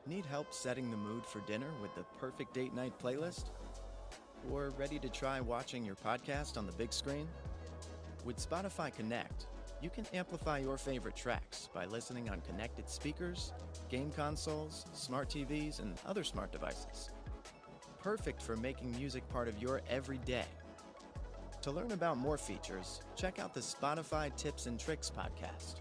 Need help setting the mood for dinner with the perfect date night playlist? Or ready to try watching your podcast on the big screen? With Spotify Connect, you can amplify your favorite tracks by listening on connected speakers, game consoles, smart TVs, and other smart devices. Perfect for making music part of your everyday. To learn about more features, check out the Spotify Tips and Tricks podcast.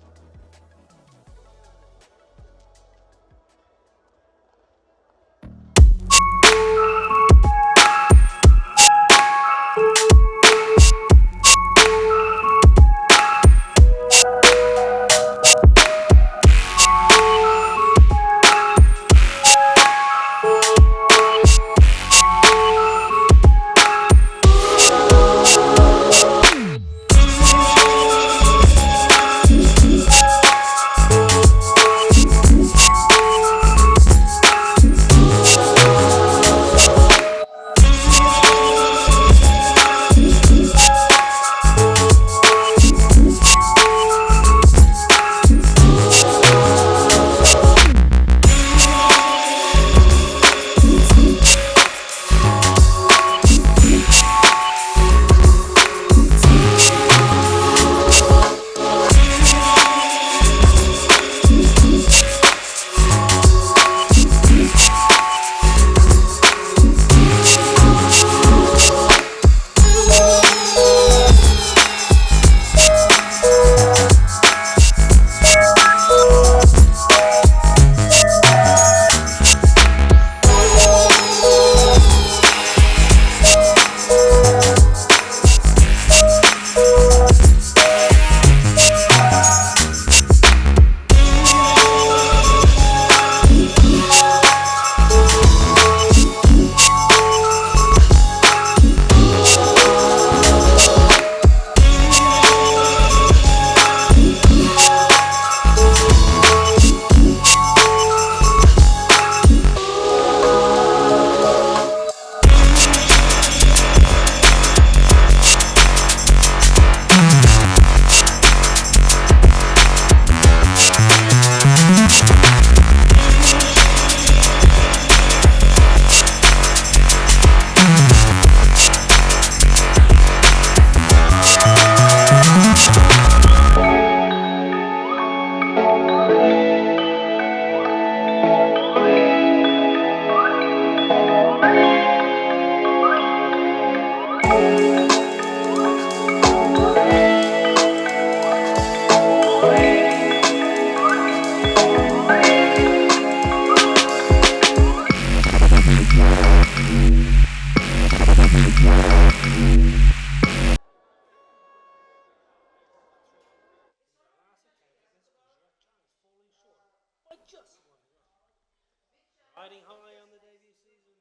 Riding high on the debut season,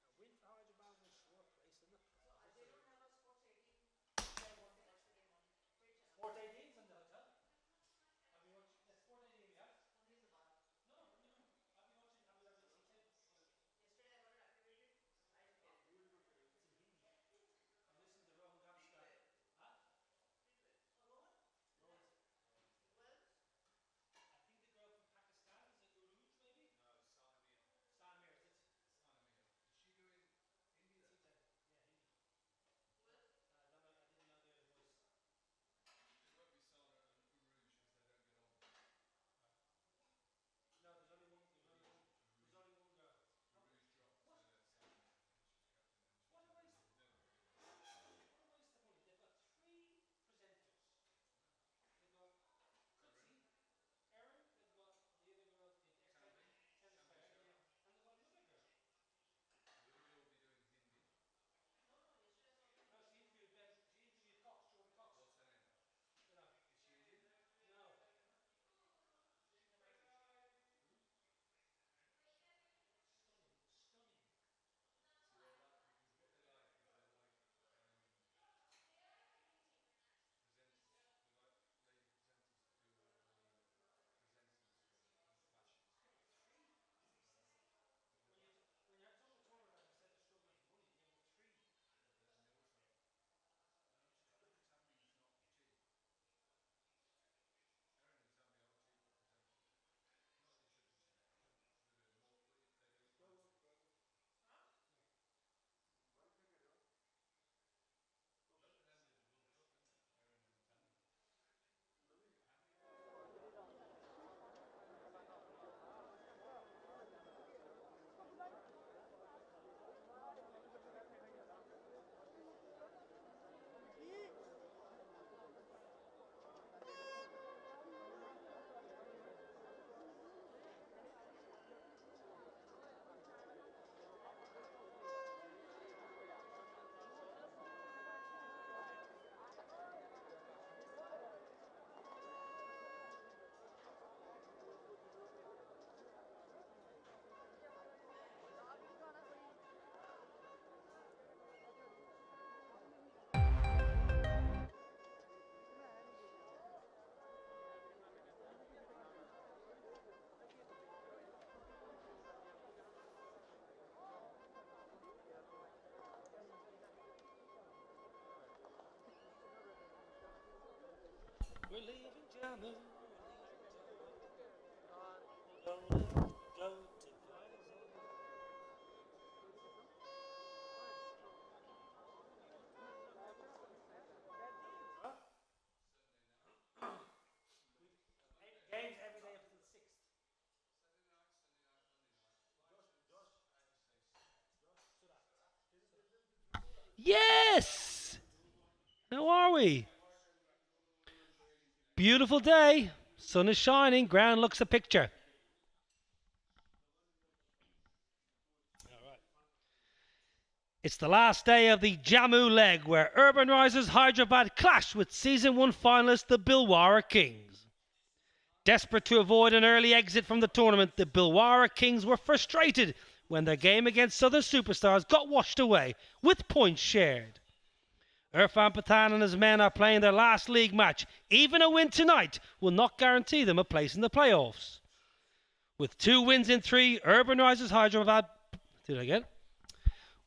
a win for Hyderabad and a short place in the playoffs. Sport 18's in the hotel. Have you watched the Sport 18 yet? No, what do you mean? Have you watched it? Have you ever seen it? It's in Hindi. I'm listening to Rohan Gamskar. Huh? Rohan. I think the girl from Pakistan is it Uruj maybe? Sanamir, is it? Yeah, Hindi. I didn't know the other voice. We're leaving Jammu. We're gonna go to Pietersen. Huh? Games every day up to the 6th. Yes! How are we? Beautiful day. Sun is shining. Ground looks a picture. It's the last day of the Jammu leg where Urban Risers Hyderabad clashed with Season 1 finalists the Dilhara Kings. Desperate to avoid an early exit from the tournament, the Dilhara Kings were frustrated when their game against Southern Superstars got washed away, with points shared. Irfan Pathan and his men are playing their last league match. Even a win tonight will not guarantee them a place in the playoffs. With 2 wins in 3, Urban Risers Hyderabad... Did I get it?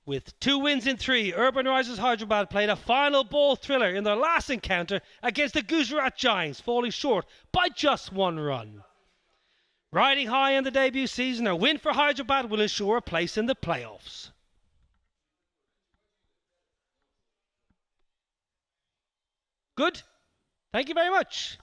With 2 wins in 3, Urban Risers Hyderabad played a final ball thriller in their last encounter against the Gujarat Giants, falling short by just 1 run. Riding high in the debut season, a win for Hyderabad will ensure a place in the playoffs. Good. Thank you very much.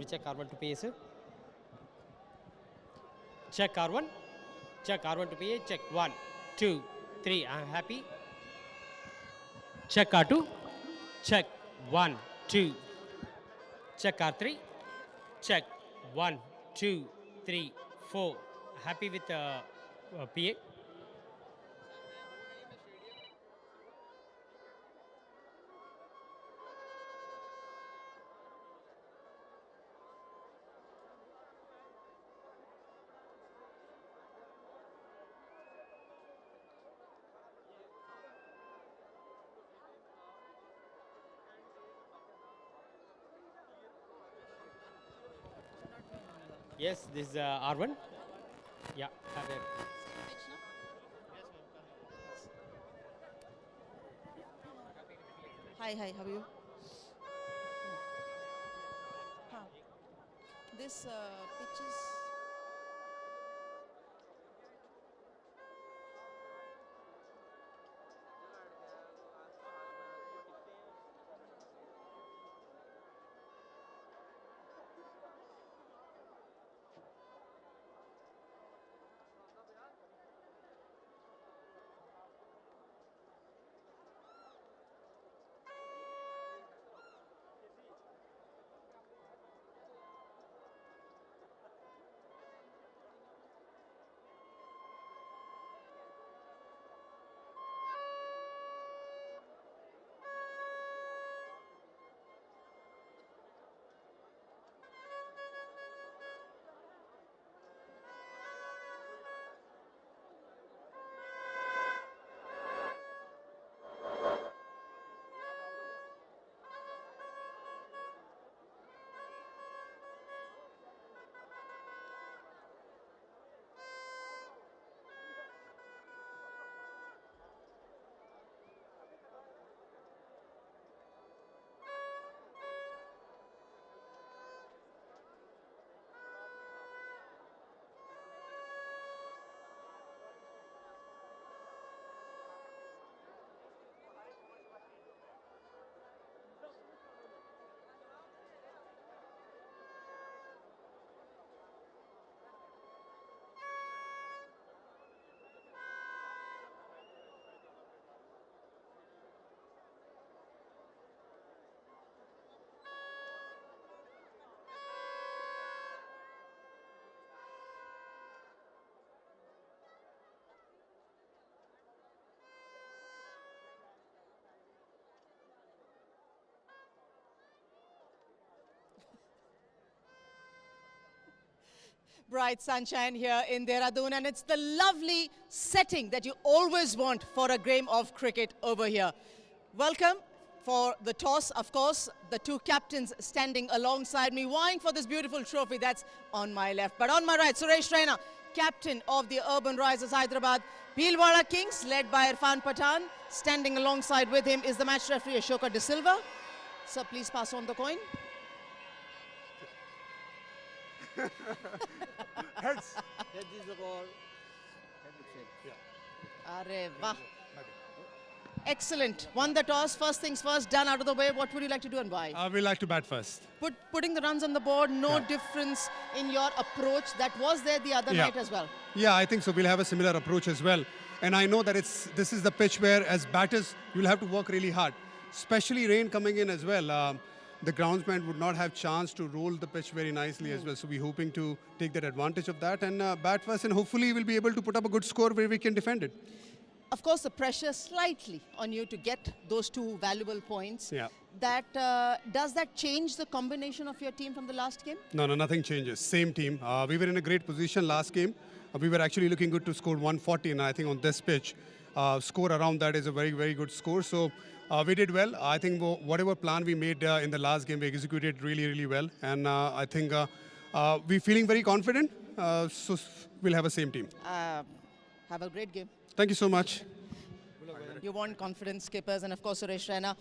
we check R1 to PA, sir? Check R1. Check R1 to PA. Check 1, 2, 3. I'm happy. Check R2. Check 1, 2. Check R3. Check 1, 2, 3, 4. Happy with PA. Yes, this is R1. Yeah, have it. Hi, how are you? This pitch is... bright sunshine here in Dehradun, and it's the lovely setting that you always want for a game of cricket over here. Welcome for the toss, of course, the two captains standing alongside me, vying for this beautiful trophy that's on my left. But on my right, Suresh Raina, captain of the Urban Risers Hyderabad Bhilwara Kings, led by Irfan Pathan. Standing alongside with him is the match referee Ashoka De Silva. Sir, please pass on the coin. Heads. Heads is the ball. Arre, wah. Excellent. Won the toss. First things first, done out of the way. What would you like to do and why? We like to bat first. Putting the runs on the board, no difference in your approach. That was there the other night as well. Yeah, I think so. We'll have a similar approach as well. And I know that this is the pitch where, as batters, you'll have to work really hard. Especially rain coming in as well. The groundsman would not have chance to roll the pitch very nicely as well. So we're hoping to take that advantage of that and bat first. And hopefully we'll be able to put up a good score where we can defend it. Of course, the pressure slightly on you to get those two valuable points. Yeah. Does that change the combination of your team from the last game? No, nothing changes. Same team. We were in a great position last game. We were actually looking good to score 140, and I think on this pitch, score around that is a very, very good score. So we did well. I think whatever plan we made in the last game, we executed really, really well. And I think we're feeling very confident. So we'll have a same team. Have a great game. Thank you so much. You want confidence, skippers, and of course, Suresh Raina.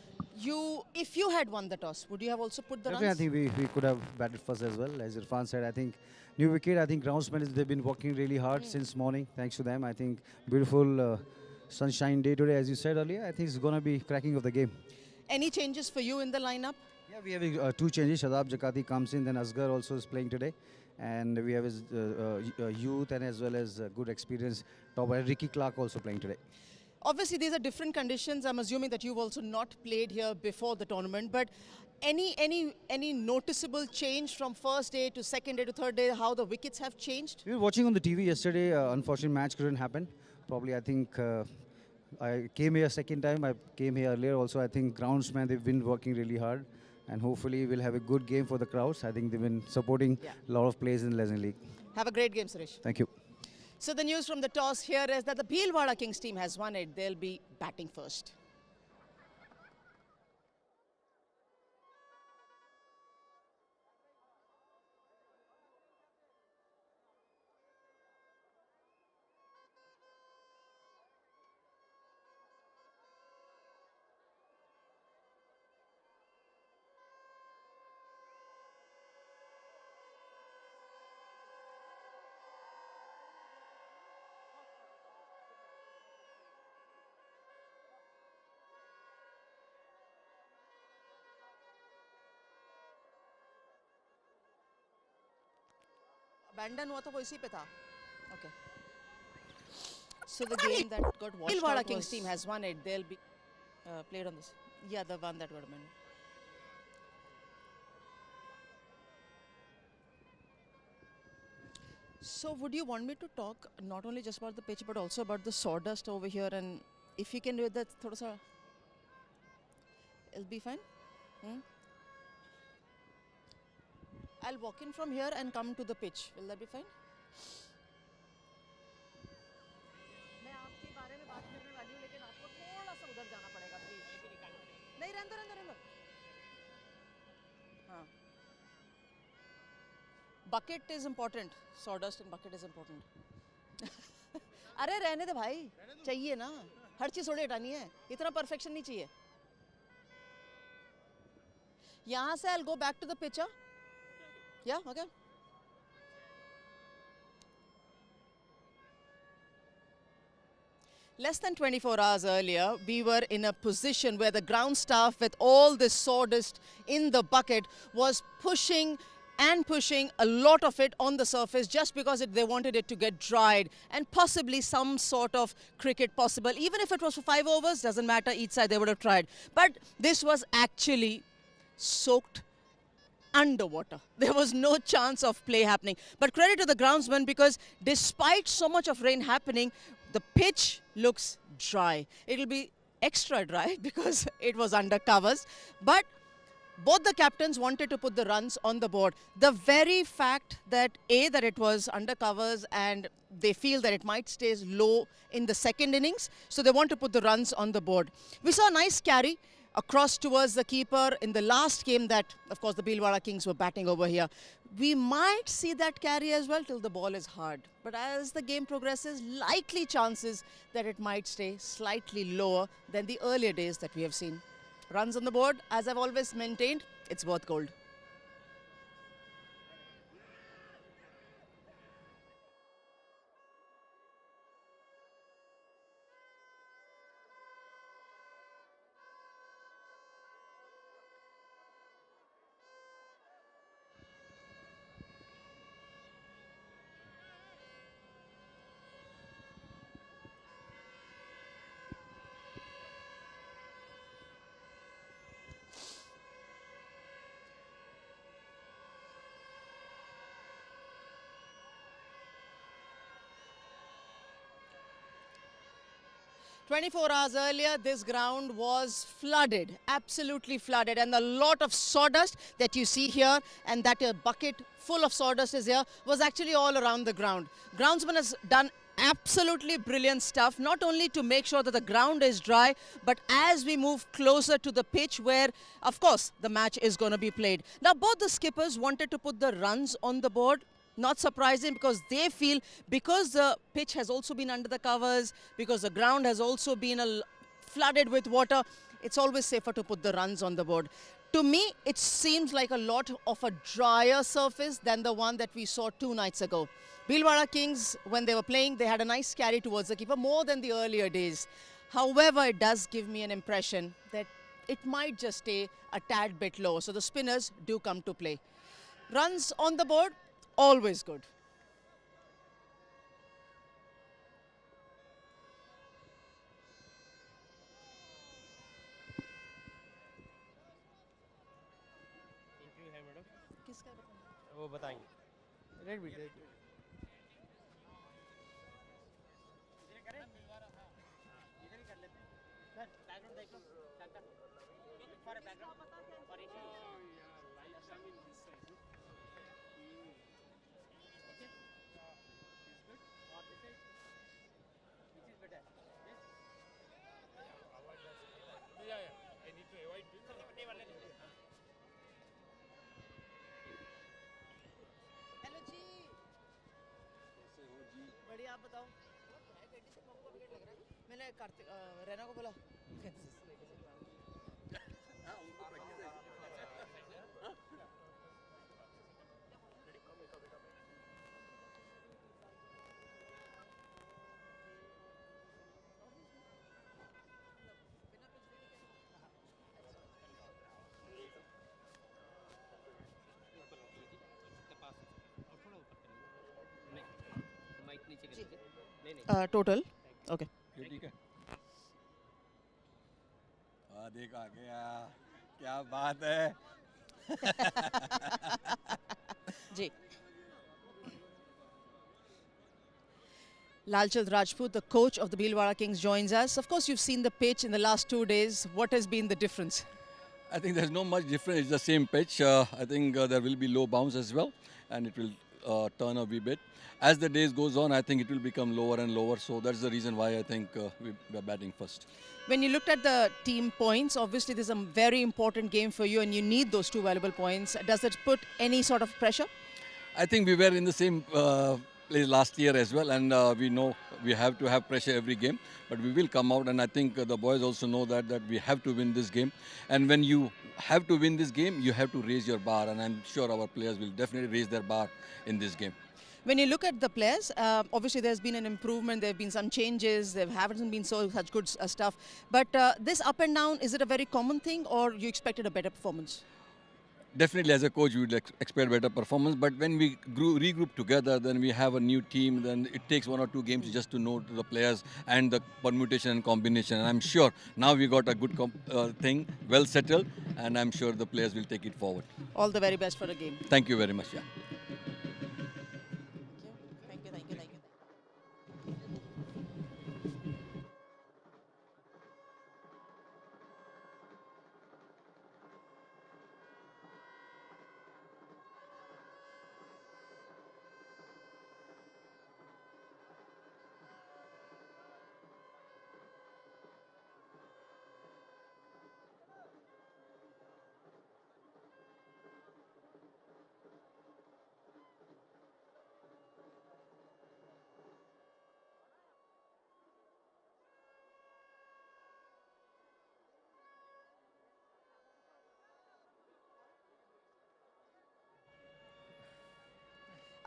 If you had won the toss, would you have also put the runs? I think we could have batted first as well. As Irfan said, I think new wicket, I think groundsmen, they've been working really hard since morning. Thanks to them. I think beautiful sunshine day today, as you said earlier. I think it's going to be cracking of the game. Any changes for you in the lineup? Yeah, we have two changes. Shadab Jakati comes in, then Asghar also is playing today. And we have his youth and as well as good experience. Top Ricky Clark also playing today. Obviously, these are different conditions. I'm assuming that you've also not played here before the tournament. But any noticeable change from first day to second day to third day, how the wickets have changed? We were watching on the TV yesterday. Unfortunately, match couldn't happen. Probably, I think I came here second time. I came here earlier also. I think groundsmen, they've been working really hard. And hopefully, we'll have a good game for the crowds. I think they've been supporting a lot of players in the Legend League. Have a great game, Suresh. Thank you. So the news from the toss here is that the Dilhara Kings team has won it. They'll be batting first. Abandon हुआ तो वो इसी पे था. Okay. So the game that got watched Dilhara Kings team has won it. They'll be played on this. Yeah, the one that got abandoned. So would you want me to talk not only just about the pitch but also about the sawdust over here, and if you can do that, thoda sa, it'll be fine. I'll walk in from here and come to the pitch. Will that be fine? मैं आपके बारे में बात करने वाली हूँ, लेकिन आपको थोड़ा सा उधर जाना पड़ेगा, प्लीज. नहीं, रहने दो. हाँ. Bucket is important. Sawdust and bucket is important. अरे रहने दे भाई, चाहिए ना. हर चीज थोड़ी हटानी है. इतना perfection नहीं चाहिए. यहाँ से I'll go back to the pitcher. Yeah, okay. Less than 24 hours earlier, we were in a position where the ground staff with all this sawdust in the bucket was pushing a lot of it on the surface just because they wanted it to get dried and possibly some sort of cricket possible. Even if it was for 5 overs, doesn't matter, each side they would have tried. But this was actually soaked underwater. There was no chance of play happening. But credit to the groundsman, because despite so much of rain happening, the pitch looks dry. It'll be extra dry because it was under covers. But both the captains wanted to put the runs on the board. The very fact that that it was under covers and they feel that it might stay low in the second innings, so they want to put the runs on the board. We saw a nice carry across towards the keeper in the last game that, of course, the Dilhara Kings were batting over here. We might see that carry as well till the ball is hard. But as the game progresses, likely chances that it might stay slightly lower than the earlier days that we have seen. Runs on the board, as I've always maintained, it's worth gold. 24 hours earlier, this ground was flooded, absolutely flooded, and a lot of sawdust that you see here and that a bucket full of sawdust is here was actually all around the ground. Groundsman has done absolutely brilliant stuff, not only to make sure that the ground is dry, but as we move closer to the pitch where, of course, the match is going to be played. Now, both the skippers wanted to put the runs on the board. Not surprising, because they feel because the pitch has also been under the covers, because the ground has also been flooded with water, it's always safer to put the runs on the board. To me, it seems like a lot of a drier surface than the one that we saw 2 nights ago. Dilhara Kings, when they were playing, they had a nice carry towards the keeper, more than the earlier days. However, it does give me an impression that it might just stay a tad bit low. So the spinners do come to play. Runs on the board, always good. वो बताएंगे red भी बढ़िया, आप बताओ। मैंने कार्तिक रैना को बोला। Total okay ठीक है। देख आ गया, क्या बात है। जी। Lalchand Rajput, the coach of the Bhilwara Kings, joins us. Of course, you've seen the pitch in the last 2 days. What has been the difference? I think there's no much difference. It's the same pitch. I think there will be low bounce as well, and it will turn a wee bit. As the days goes on, I think it will become lower and lower. So that's the reason why I think we're batting first. When you looked at the team points, obviously this is a very important game for you and you need those 2 valuable points. Does it put any sort of pressure? I think we were in the same place last year as well, and we know we have to have pressure every game, but we will come out, and I think the boys also know that we have to win this game. And when you have to win this game, you have to raise your bar, and I'm sure our players will definitely raise their bar in this game. When you look at the players, obviously there's been an improvement, there have been some changes, there haven't been such good stuff. But this up and down, is it a very common thing or you expected a better performance? Definitely as a coach, you would expect better performance. But when we regroup together, then we have a new team, then it takes 1 or 2 games just to know the players and the permutation and combination. And I'm sure now we got a good thing, well settled, and I'm sure the players will take it forward. All the very best for the game. Thank you very much. Yeah.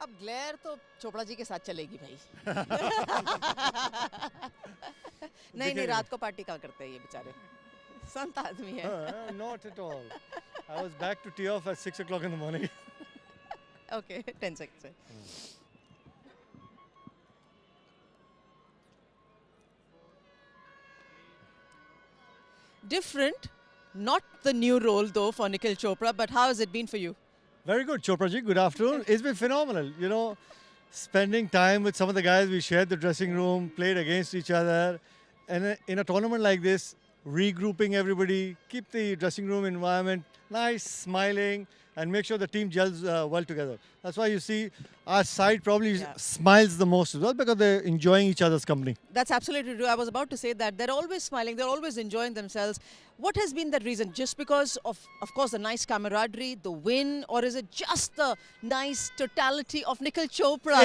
अब glare तो चोपड़ा जी के साथ चलेगी भाई। नहीं रात को party कहाँ करते हैं ये बेचारे, संत आदमी है। Not at all. I was back to tee off at 6 o'clock in the morning. Okay, 10 seconds. Different, not the new role though for Nikhil Chopra, but how has it been for you? Very good, Chopra ji. Good afternoon. It's been phenomenal. You know, spending time with some of the guys. We shared the dressing room, played against each other. And in a tournament like this, regrouping everybody, keep the dressing room environment nice, smiling, and make sure the team gels well together. That's why you see our side probably smiles the most as well, because they're enjoying each other's company. That's absolutely true. I was about to say that. They're always smiling. They're always enjoying themselves. What has been the reason? Just because of course, the nice camaraderie, the win, or is it just the nice totality of Nikhil Chopra?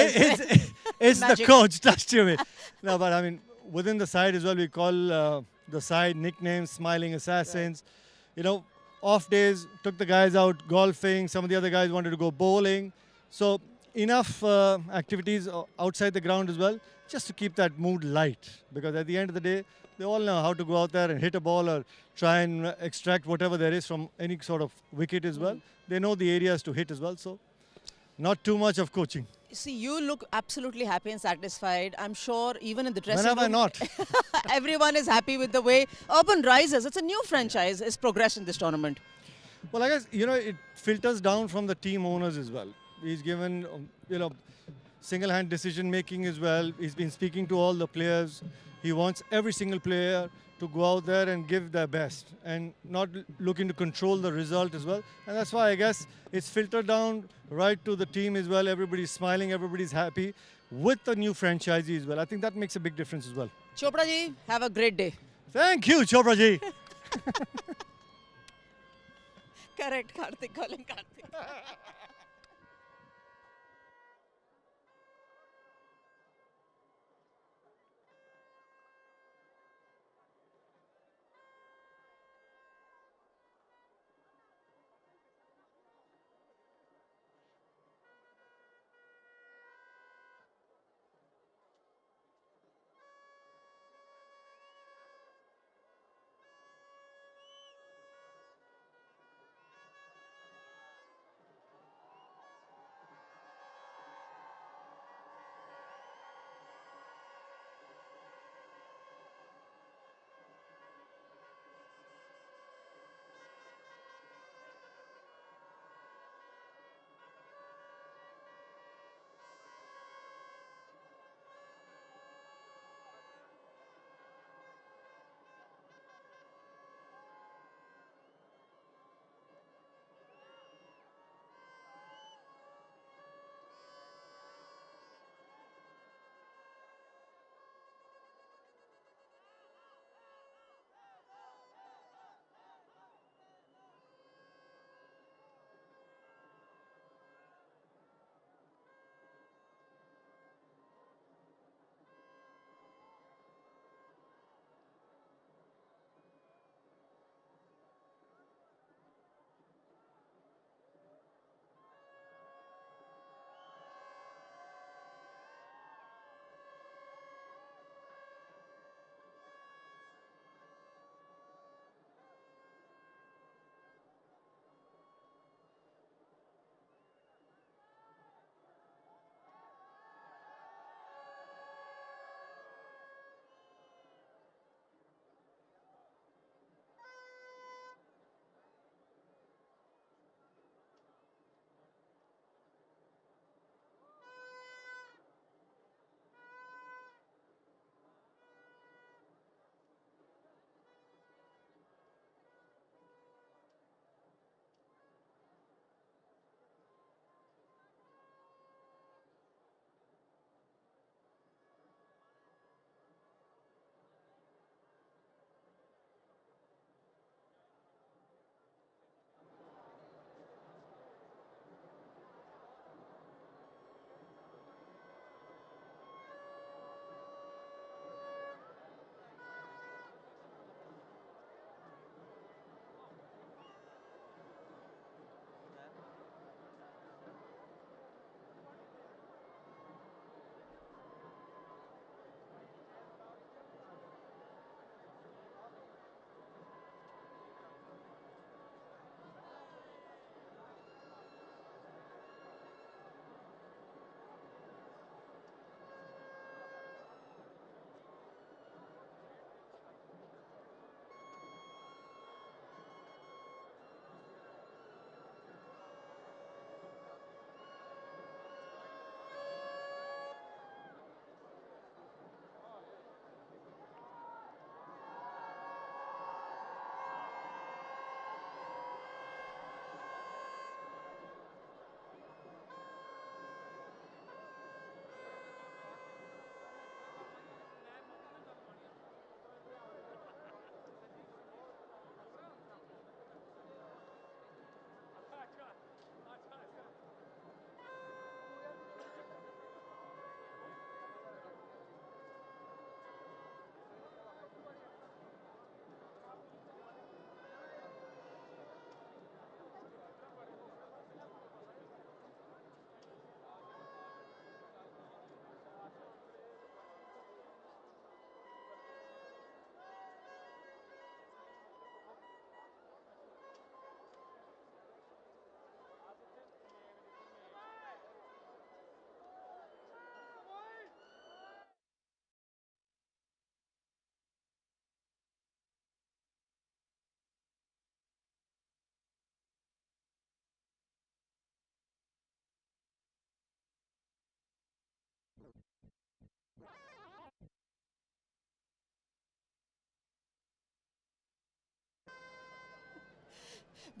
It's the coach, trust you me. No, but I mean, within the side as well, we call the side nicknames Smiling Assassins. Right. You know, off days, took the guys out golfing. Some of the other guys wanted to go bowling. So enough activities outside the ground as well, just to keep that mood light. Because at the end of the day, They all know how to go out there and hit a ball or try and extract whatever there is from any sort of wicket as well. They know the areas to hit as well. So not too much of coaching. See, you look absolutely happy and satisfied. I'm sure even in the dressing When have I room, not? everyone is happy with the way Urban Risers, it's a new franchise, is progressed in this tournament. Well, I guess, it filters down from the team owners as well. He's given, single-hand decision-making as well. He's been speaking to all the players. He wants every single player to go out there and give their best and not looking to control the result as well. And that's why I guess it's filtered down right to the team as well. Everybody's smiling, everybody's happy with the new franchisee as well. I think that makes a big difference as well. Chopra ji, have a great day. Thank you, Chopra ji. Correct, Karthik, calling Karthik.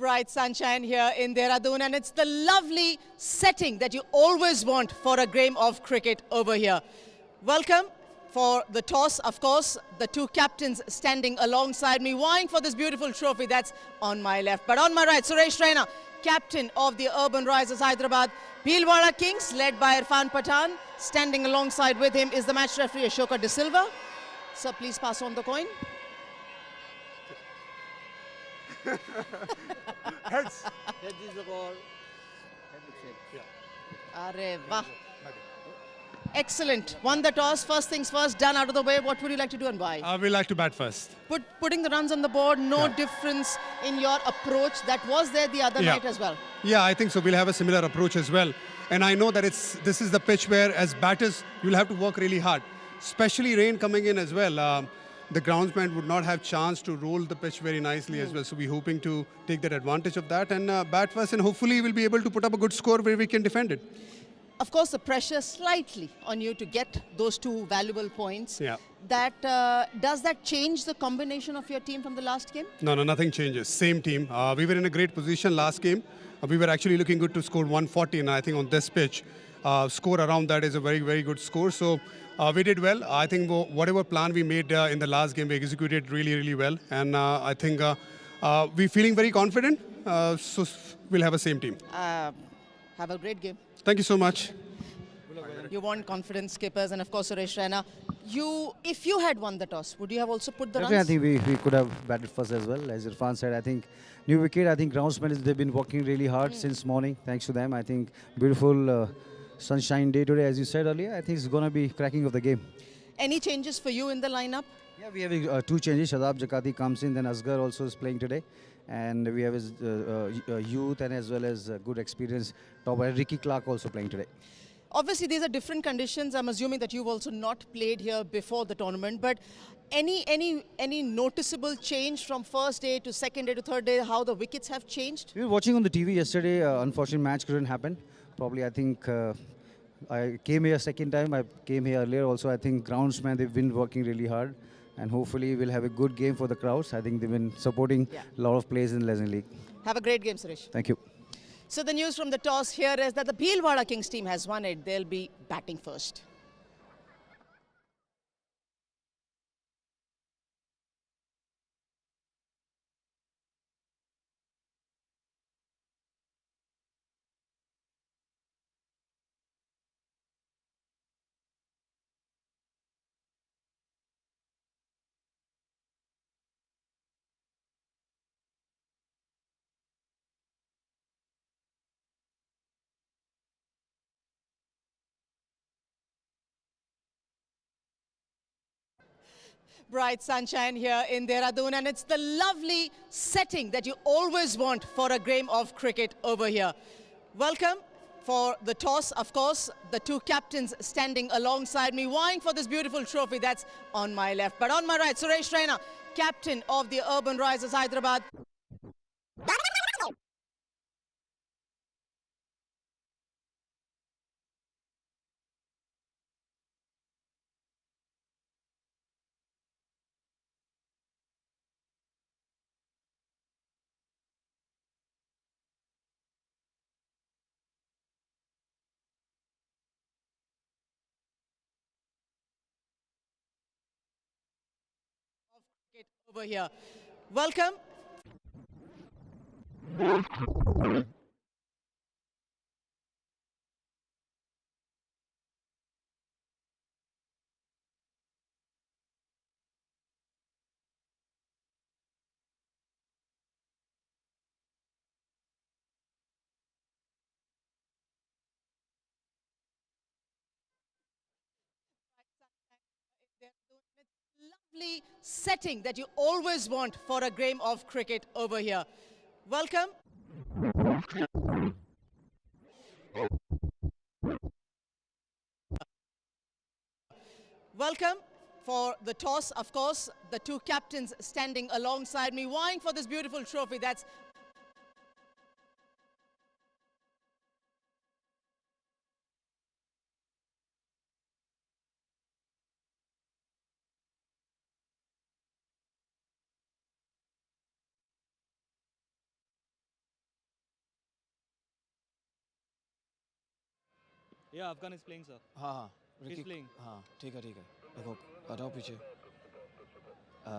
Bright sunshine here in Dehradun, and it's the lovely setting that you always want for a game of cricket over here. Welcome for the toss, of course, the two captains standing alongside me, vying for this beautiful trophy that's on my left. But on my right, Suresh Raina, captain of the Urban Risers Hyderabad Dilhara Kings, led by Irfan Pathan. Standing alongside with him is the match referee Ashoka De Silva. Sir, please pass on the coin. Heads. Heads is the ball. Arre, wah. Excellent. Won the toss. First things first, done out of the way. What would you like to do and why? We like to bat first. Putting the runs on the board, no difference in your approach. That was there the other night as well. Yeah, I think so. We'll have a similar approach as well. And I know that this is the pitch where, as batters, you'll have to work really hard. Especially rain coming in as well. The groundsman would not have chance to roll the pitch very nicely as well. So we're hoping to take that advantage of that and bat first, and hopefully we'll be able to put up a good score where we can defend it. Of course, the pressure slightly on you to get those two valuable points. Yeah. Does that change the combination of your team from the last game? No, nothing changes. Same team. We were in a great position last game. We were actually looking good to score 140, and I think on this pitch, score around that is a very, very good score. So we did well. I think whatever plan we made in the last game, we executed really, really well. And I think we're feeling very confident. So we'll have a same team. Have a great game. Thank you so much. You want confidence, skippers, and of course, Suresh Raina. If you had won the toss, would you have also put the runs? I think we could have batted first as well. As Irfan said, I think new wicket, I think groundsmen, they've been working really hard since morning. Thanks to them. I think beautiful sunshine day today, as you said earlier. I think it's going to be cracking of the game. Any changes for you in the lineup? Yeah, we have two changes. Shadab Jakati comes in, then Asghar also is playing today. And we have his youth and as well as good experience. Top Ricky Clark also playing today. Obviously, these are different conditions. I'm assuming that you've also not played here before the tournament. But any noticeable change from first day to second day to third day, how the wickets have changed? We were watching on the TV yesterday. Unfortunately, match couldn't happen. Probably, I think I came here second time. I came here earlier also. I think groundsmen, they've been working really hard. And hopefully, we'll have a good game for the crowds. I think they've been supporting a lot of players in the Legend League. Have a great game, Suresh. Thank you. So the news from the toss here is that the Dilhara Kings team has won it. They'll be batting first. Bright sunshine here in Dehradun, and it's the lovely setting that you always want for a game of cricket over here. Welcome for the toss, of course, the two captains standing alongside me, vying for this beautiful trophy that's on my left. But on my right, Suresh Raina, captain of the Urban Risers Hyderabad. Over here. Welcome. Lovely setting that you always want for a game of cricket over here. Welcome. Welcome for the toss, of course, the two captains standing alongside me, vying for this beautiful trophy that's Yeah, Afghan is playing, sir. हाँ हाँ He's Ricky playing. हाँ ठीक है देखो हटाओ पीछे अ,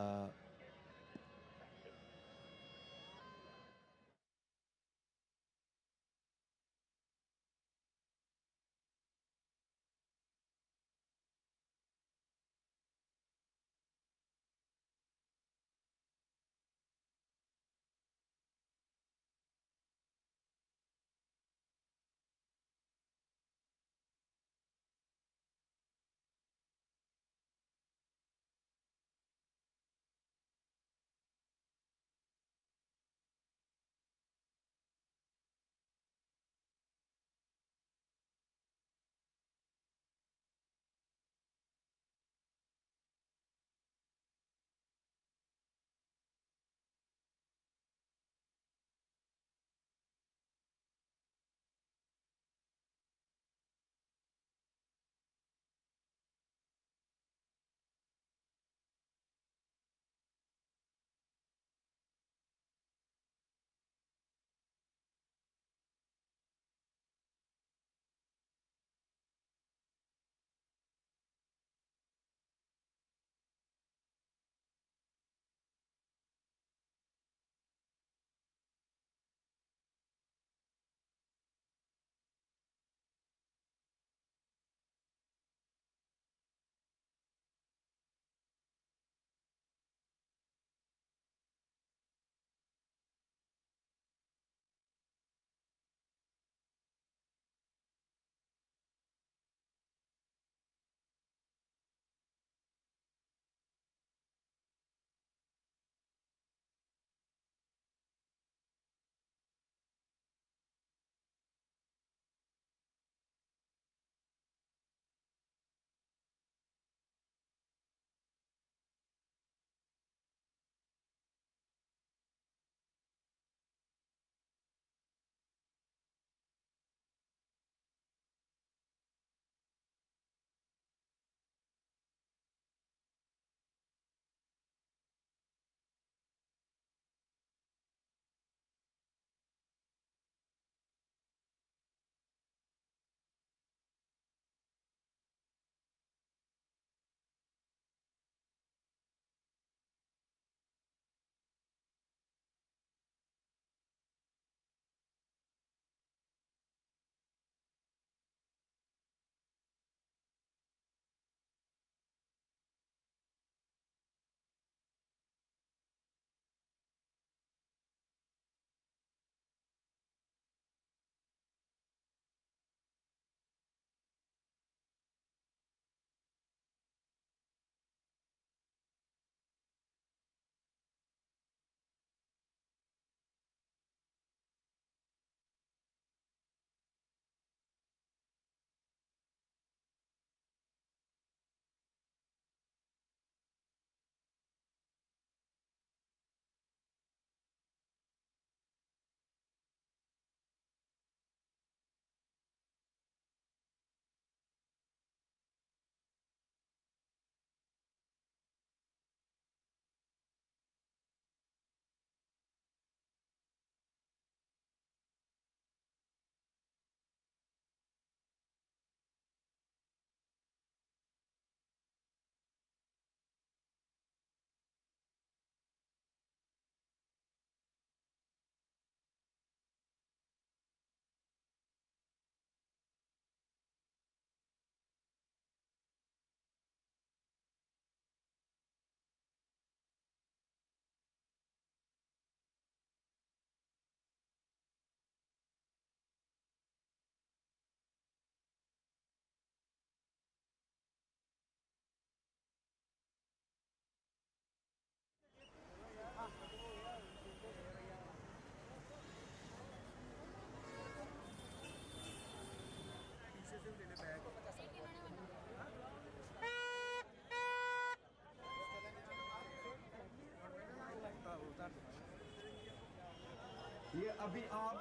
ये अभी आप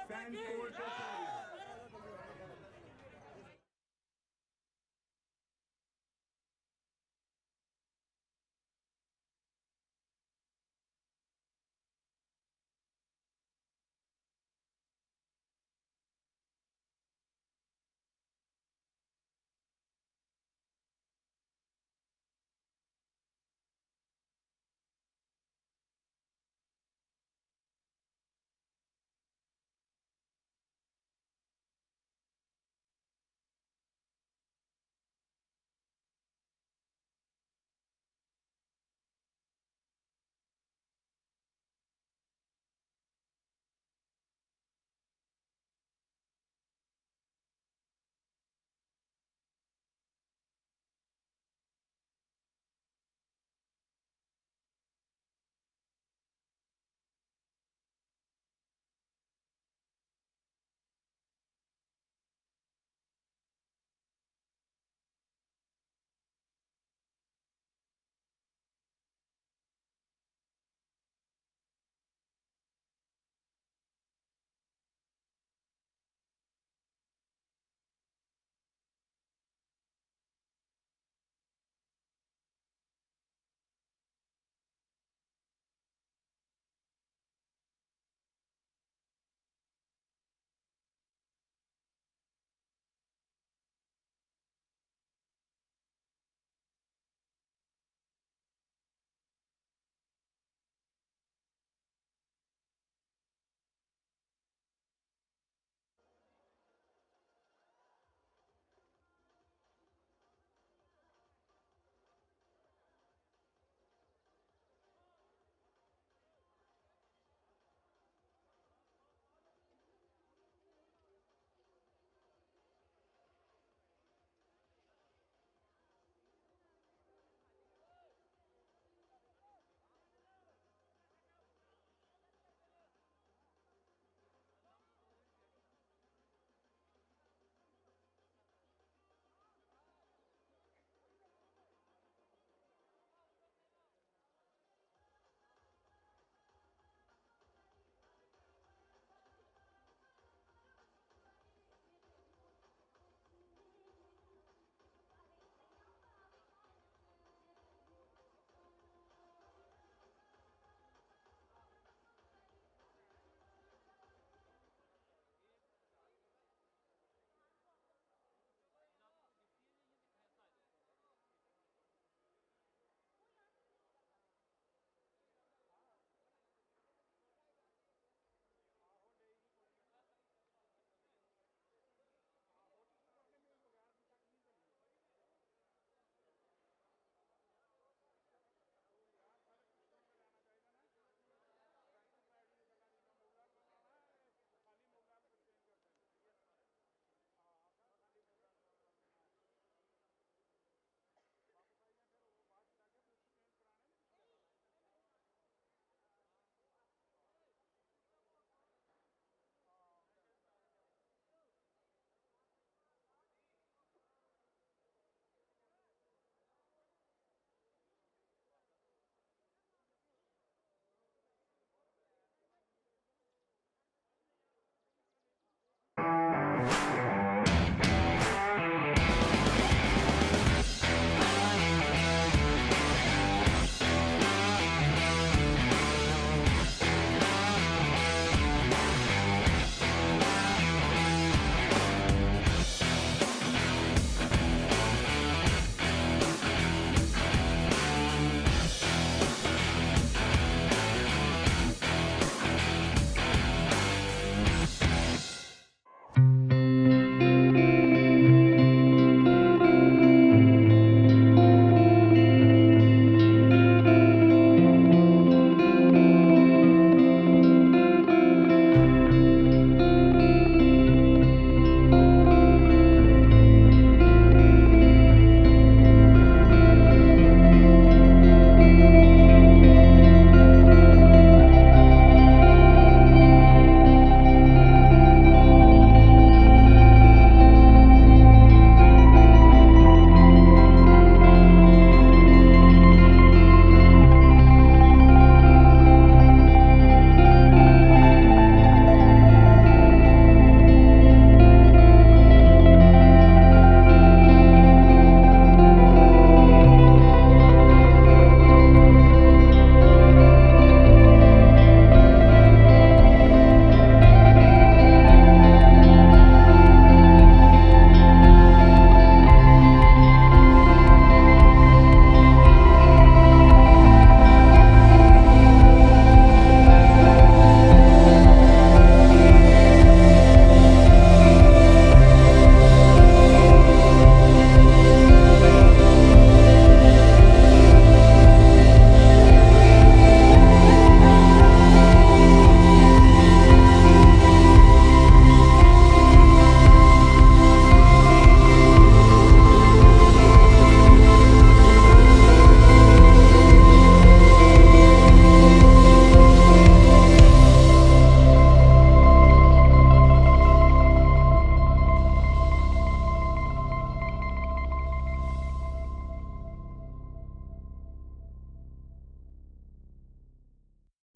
फैन कोर्ट पे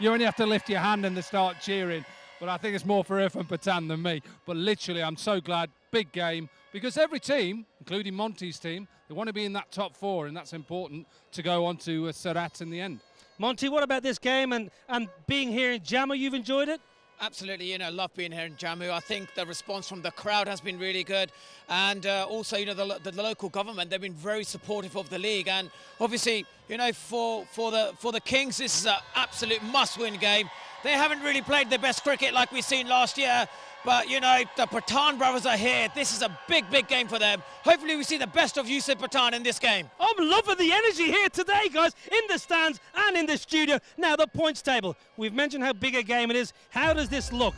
you only have to lift your hand and they start cheering. But I think it's more for Irfan Pathan than me. But literally, I'm so glad, big game, because every team, including Monty's team, they want to be in that top 4, and that's important to go on to Surat in the end. Monty, what about this game and being here in Jammu? You've enjoyed it? Absolutely, love being here in Jammu. I think the response from the crowd has been really good, and also, the local government, they've been very supportive of the league, and obviously, for the Kings, this is an absolute must-win game. They haven't really played their best cricket like we've seen last year, but the Pathan brothers are here. This is a big, big game for them. Hopefully, we see the best of Yusuf Pathan in this game. I'm loving the energy here today, guys, in the stands and in the studio. Now, the points table. We've mentioned how big a game it is. How does this look?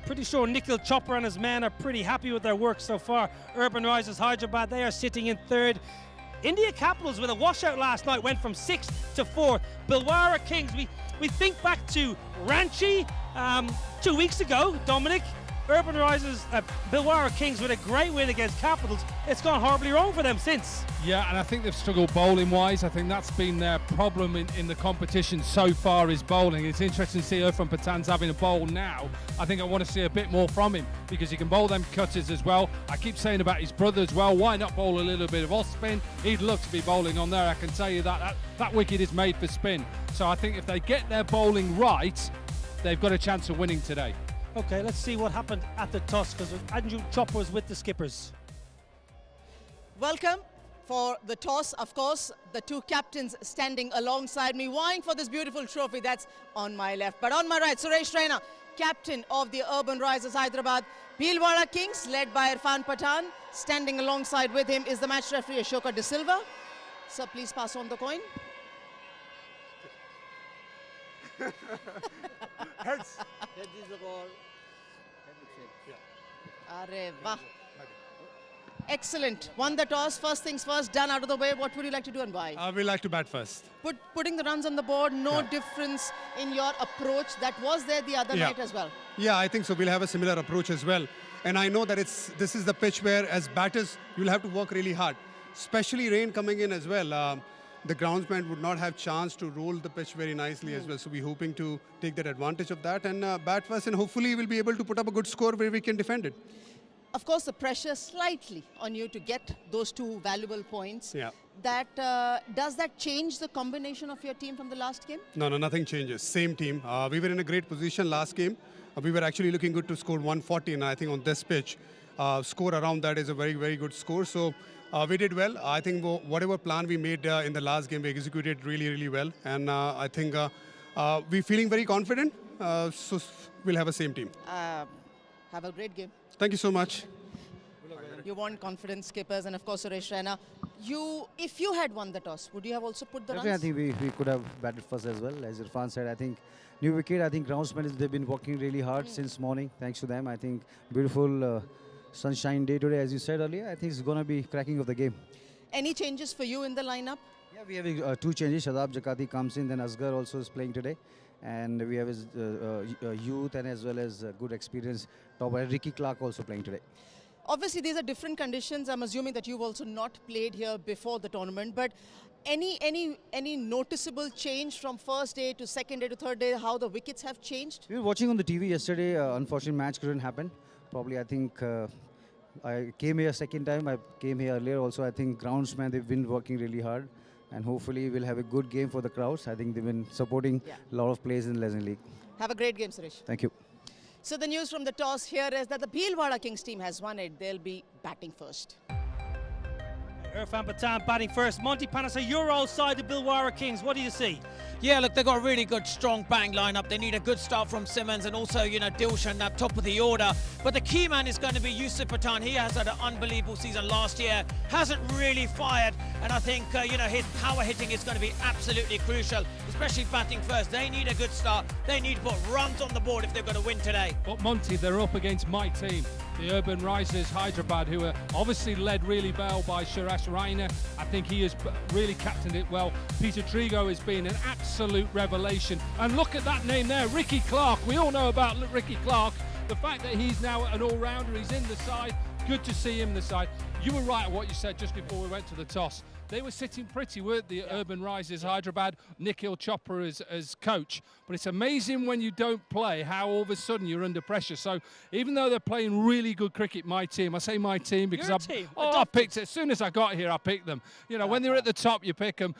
Pretty sure Nikhil Chopra and his men are pretty happy with their work so far. Urban Risers Hyderabad, they are sitting in 3rd. India Capitals, with a washout last night, went from 6th to 4th. Bhilwara Kings, we think back to Ranchi 2 weeks ago, Dominic. Urban Risers, Bhilwara Kings with a great win against Capitals. It's gone horribly wrong for them since. Yeah, and I think they've struggled bowling-wise. I think that's been their problem in the competition so far, is bowling. It's interesting to see Irfan Pathan's having a bowl now. I think I want to see a bit more from him, because he can bowl them cutters as well. I keep saying about his brother as well, why not bowl a little bit of off-spin? He'd love to be bowling on there, I can tell you that. That wicket is made for spin. So I think if they get their bowling right, they've got a chance of winning today. Okay, let's see what happened at the toss, because Andrew Chopra was with the skippers. Welcome for the toss, of course, the 2 captains standing alongside me, vying for this beautiful trophy that's on my left. But on my right, Suresh Raina, captain of the Urban Risers Hyderabad. Bhilwara Kings, led by Irfan Pathan. Standing alongside with him is the match referee, Ashoka De Silva. Sir, please pass on the coin. Heads. Head is the ball. Arre, wah. Excellent. Won the toss. First things first, done out of the way. What would you like to do and why? We like to bat first. Putting the runs on the board, no difference in your approach. That was there the other night as well. Yeah, I think so. We'll have a similar approach as well. And I know that this is the pitch where, as batters, you'll have to work really hard. Especially rain coming in as well. The groundsman would not have chance to roll the pitch very nicely as well. So we're hoping to take that advantage of that and bat first, and hopefully we'll be able to put up a good score where we can defend it. Of course, the pressure slightly on you to get those 2 valuable points. Yeah. Does that change the combination of your team from the last game? No, nothing changes. Same team. We were in a great position last game. We were actually looking good to score 140, and I think on this pitch, score around that is a very, very good score. So we did well. I think whatever plan we made in the last game, we executed really, really well. And I think we're feeling very confident. So we'll have a same team. Have a great game. Thank you so much. You want confidence, skippers, and of course, Suresh Raina. If you had won the toss, would you have also put the runs? I think we could have batted first as well. As Irfan said, I think new wicket, I think groundsmen, they've been working really hard since morning. Thanks to them. I think beautiful sunshine day today, as you said earlier. I think it's going to be cracking of the game. Any changes for you in the lineup? Yeah, we have 2 changes. Shadab Jakati comes in, then Asghar also is playing today. And we have his youth and as well as good experience. Ricky Clark also playing today. Obviously, these are different conditions. I'm assuming that you've also not played here before the tournament. But any noticeable change from first day to second day to third day, how the wickets have changed? We were watching on the TV yesterday. Unfortunately, match couldn't happen. Probably, I think I came here second time. I came here earlier also. I think groundsmen, they've been working really hard. And hopefully, we'll have a good game for the crowds. I think they've been supporting a lot of players in the Legend League. Have a great game, Suresh. Thank you. So the news from the toss here is that the Bhilwara Kings team has won it. They'll be batting first. Irfan Pathan batting first. Monty Panasa, your old side, the Bhilwara Kings. What do you see? Yeah, look, they've got a really good, strong batting lineup. They need a good start from Simmons and also, Dilshan up top of the order. But the key man is going to be Yusuf Pathan. He has had an unbelievable season last year. Hasn't really fired. And I think, his power hitting is going to be absolutely crucial, especially batting first. They need a good start. They need to put runs on the board if they're going to win today. But Monty, they're up against my team, the Urban Risers Hyderabad, who are obviously led really well by Suresh Raina. I think he has really captained it well. Peter Trigo has been an absolute revelation. And look at that name there, Ricky Clark. We all know about Ricky Clark. The fact that he's now an all-rounder, he's in the side. Good to see him in the side. You were right at what you said just before we went to the toss. they were sitting pretty, weren't they? Urban Risers, Hyderabad, Nikhil Chopra as coach. But it's amazing when you don't play how all of a sudden you're under pressure. So even though they're playing really good cricket, my team, I say my team because I picked it. As soon as I got here, I picked them. You know, when they're at the top, you pick them.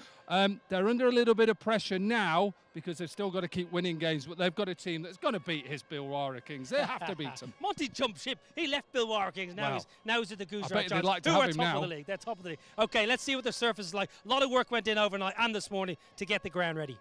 They're under a little bit of pressure now because they've still got to keep winning games, but they've got a team that's going to beat his Bhilwara Kings. They have to beat them. Monty jumped ship. He left Bhilwara Kings. Now he's at the Gujarat I bet they'd Giants, like to who have are him top now. of the league. They're top of the league. Okay, let's see what the surface is like. A lot of work went in overnight and this morning to get the ground ready.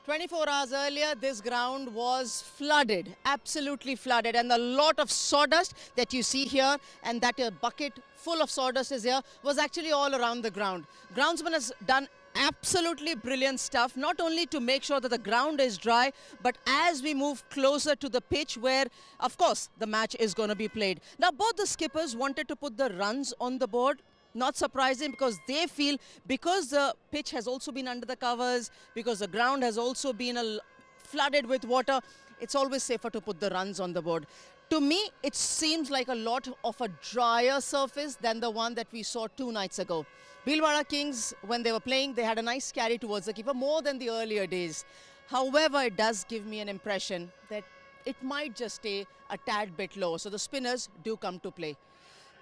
24 hours earlier, this ground was flooded, absolutely flooded, and a lot of sawdust that you see here, and that bucket full of sawdust is here, was actually all around the ground. Groundsman has done absolutely brilliant stuff, not only to make sure that the ground is dry, but as we move closer to the pitch where, of course, the match is going to be played. Now, both the skippers wanted to put the runs on the board. Not surprising, because they feel because the pitch has also been under the covers, because the ground has also been flooded with water, it's always safer to put the runs on the board. To me, it seems like a lot of a drier surface than the one that we saw 2 nights ago. Bhilwara Kings, when they were playing, they had a nice carry towards the keeper, more than the earlier days. However, it does give me an impression that it might just stay a tad bit low. So the spinners do come to play.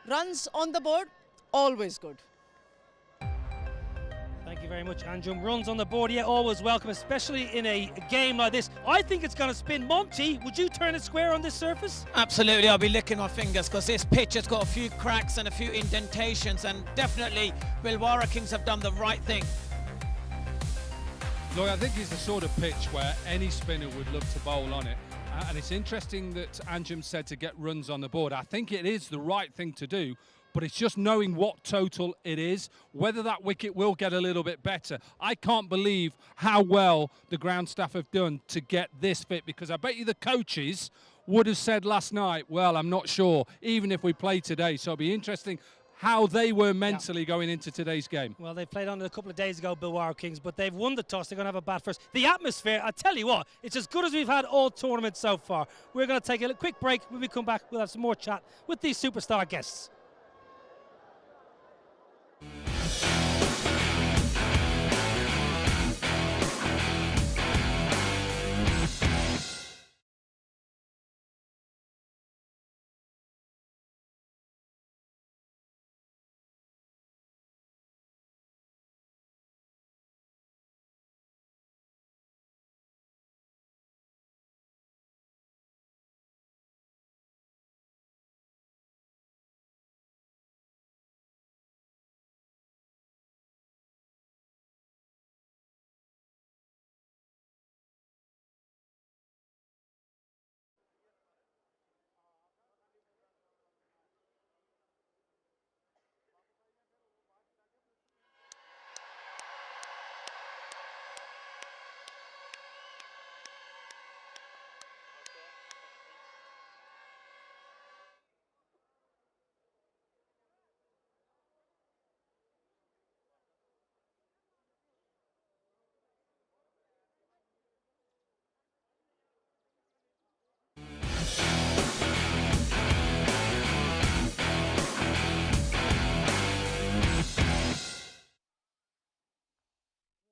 Runs on the board, always good. Thank you very much, Anjum. Runs on the board, yeah, always welcome, especially in a game like this. I think it's going to spin. Monty, would you turn it square on this surface? Absolutely, I'll be licking my fingers because this pitch has got a few cracks and a few indentations, and definitely Bhilwara Kings have done the right thing. Look, I think it's the sort of pitch where any spinner would love to bowl on it. And it's interesting that Anjum said to get runs on the board. I think it is the right thing to do, but it's just knowing what total it is, whether that wicket will get a little bit better. I can't believe how well the ground staff have done to get this fit, because I bet you the coaches would have said last night, well, I'm not sure, even if we play today. So it'll be interesting how they were mentally going into today's game. Well, they played on it a couple of days ago, Bhilwara Kings, but they've won the toss. They're going to have a bat first. The atmosphere, I tell you what, it's as good as we've had all tournament so far. We're going to take a quick break. When we come back, we'll have some more chat with these superstar guests.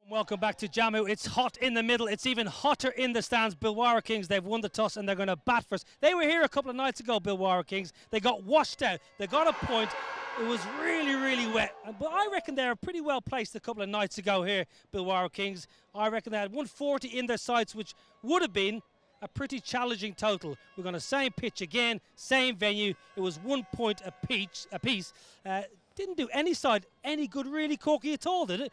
Welcome back to Jammu. It's hot in the middle. It's even hotter in the stands. Bhilwara Kings, they've won the toss and they're going to bat first. They were here a couple of nights ago, Bhilwara Kings. They got washed out. They got a point. It was really, really wet. But I reckon they were pretty well placed a couple of nights ago here, Bhilwara Kings. I reckon they had 140 in their sights, which would have been a pretty challenging total. We're going to same pitch again, same venue. It was 1 point apiece. Didn't do any side any good, really, Corky, at all, did it?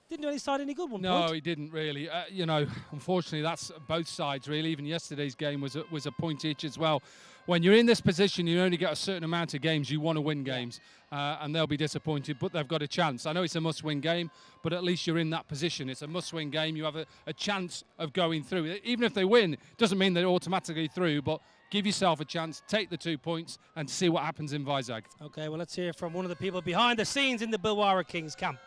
Didn't do any side any good, 1 point. No, he didn't really. You know, unfortunately, that's both sides, really. Even yesterday's game was a point each as well. When you're in this position, you only get a certain amount of games. You want to win games, and they'll be disappointed, but they've got a chance. I know it's a must-win game, but at least you're in that position. It's a must-win game. You have a chance of going through. Even if they win, doesn't mean they're automatically through, but give yourself a chance, take the 2 points, and see what happens in Vizag. Okay, well, let's hear from one of the people behind the scenes in the Bhilwara Kings camp.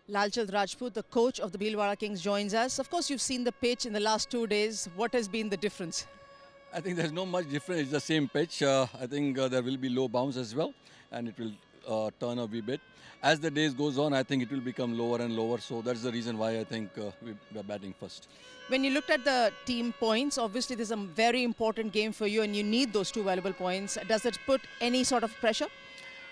Lalchand Rajput, the coach of the Bhilwara Kings, joins us. Of course, you've seen the pitch in the last 2 days. What has been the difference? I think there's no much difference. It's the same pitch. I think there will be low bounce as well, and it will turn a wee bit. As the days goes on, I think it will become lower and lower. So that's the reason why I think we're batting first. When you looked at the team points, obviously this is a very important game for you and you need those 2 valuable points. Does it put any sort of pressure?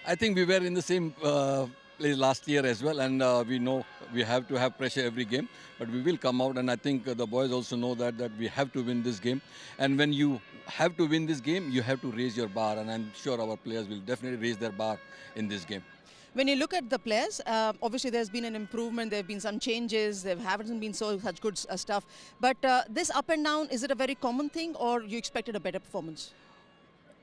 I think we were in the same place last year as well, and we know we have to have pressure every game, but we will come out, and I think the boys also know that we have to win this game. And when you have to win this game, you have to raise your bar, and I'm sure our players will definitely raise their bar in this game. When you look at the players, obviously there's been an improvement, there have been some changes, there haven't been such good stuff. But this up and down, is it a very common thing or you expected a better performance?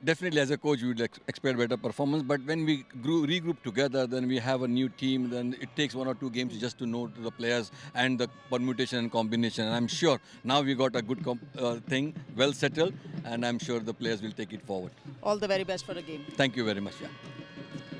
Definitely as a coach, you would expect better performance, but when we regroup together, then we have a new team, then it takes 1 or 2 games just to know the players and the permutation and combination. And I'm sure now we got a good thing, well settled, and I'm sure the players will take it forward. All the very best for the game. Thank you very much. Yeah.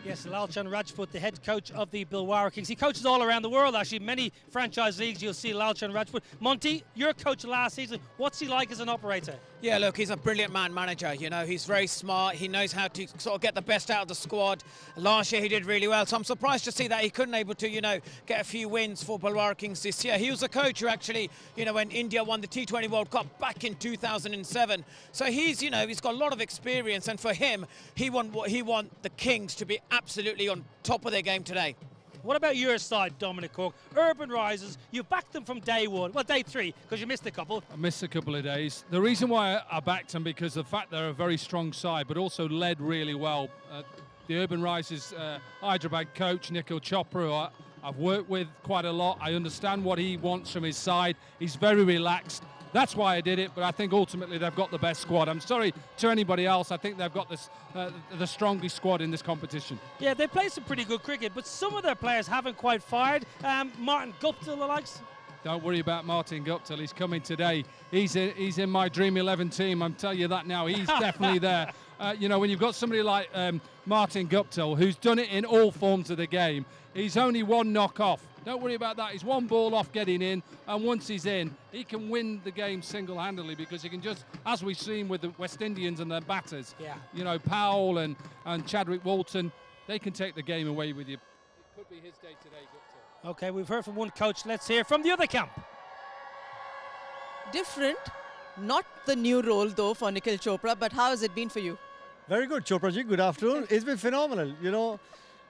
Yes, Lalchan Rajput, the head coach of the Bhilwara Kings. He coaches all around the world, actually. Many franchise leagues, you'll see Lalchan Rajput. Monty, your coach last season. What's he like as an operator? Yeah, look, he's a brilliant manager. You know, he's very smart. He knows how to sort of get the best out of the squad. Last year he did really well, so I'm surprised to see that he couldn't able to, you know, get a few wins for Bhilwara Kings this year. He was a coach who actually, you know, when India won the T20 World Cup back in 2007. So he's, you know, he's got a lot of experience, and for him, he want the Kings to be absolutely on top of their game today. What about your side, Dominic Cork? Urban Risers, you backed them from day 1. Well, day 3, because you missed a couple. I missed a couple of days. The reason why I backed them because of the fact they're a very strong side, but also led really well. The Urban Risers Hyderabad coach, Nikhil Chopra, who I've worked with quite a lot. I understand what he wants from his side. He's very relaxed. That's why I did it, but I think ultimately they've got the best squad. I'm sorry to anybody else. I think they've got this, the strongest squad in this competition. Yeah, they play some pretty good cricket, but some of their players haven't quite fired. Martin Guptill, the likes. Don't worry about Martin Guptill. He's coming today. He's in my Dream 11 team. I'm telling you that now. He's definitely there. You know, when you've got somebody like Martin Guptill, who's done it in all forms of the game, he's only 1 knock off. Don't worry about that. He's 1 ball off getting in, and once he's in, he can win the game single-handedly because he can just, as we've seen with the West Indians and their batters, you know, Powell and Chadwick Walton, they can take the game away with you. It could be his day today, Guptill. Okay, we've heard from one coach. Let's hear from the other camp. Different, not the new role though for Nikhil Chopra, but how has it been for you? Very good, Chopra ji. Good afternoon. It's been phenomenal. You know,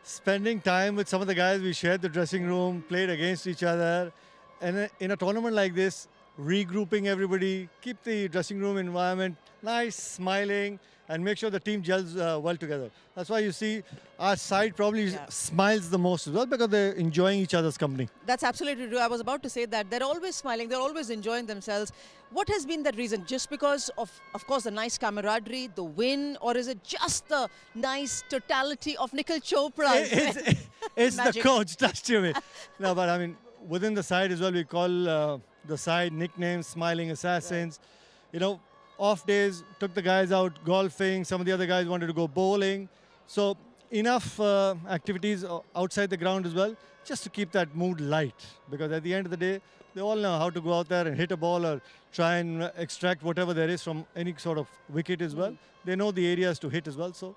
spending time with some of the guys, we shared the dressing room, played against each other. And in a tournament like this, regrouping everybody, keep the dressing room environment nice, smiling, and make sure the team gels well together. That's why you see our side probably smiles the most as well, because they're enjoying each other's company. That's absolutely true. I was about to say that. They're always smiling, they're always enjoying themselves. What has been that reason? Just because of course, the nice camaraderie, the win, or is it just the nice totality of Nikhil Chopra? It's the coach, trust you me. No, but I mean, within the side as well, we call the side nicknames Smiling Assassins. Right. You know, off days, took the guys out golfing. Some of the other guys wanted to go bowling. So enough activities outside the ground as well, just to keep that mood light. Because at the end of the day, they all know how to go out there and hit a ball or try and extract whatever there is from any sort of wicket as well. They know the areas to hit as well. So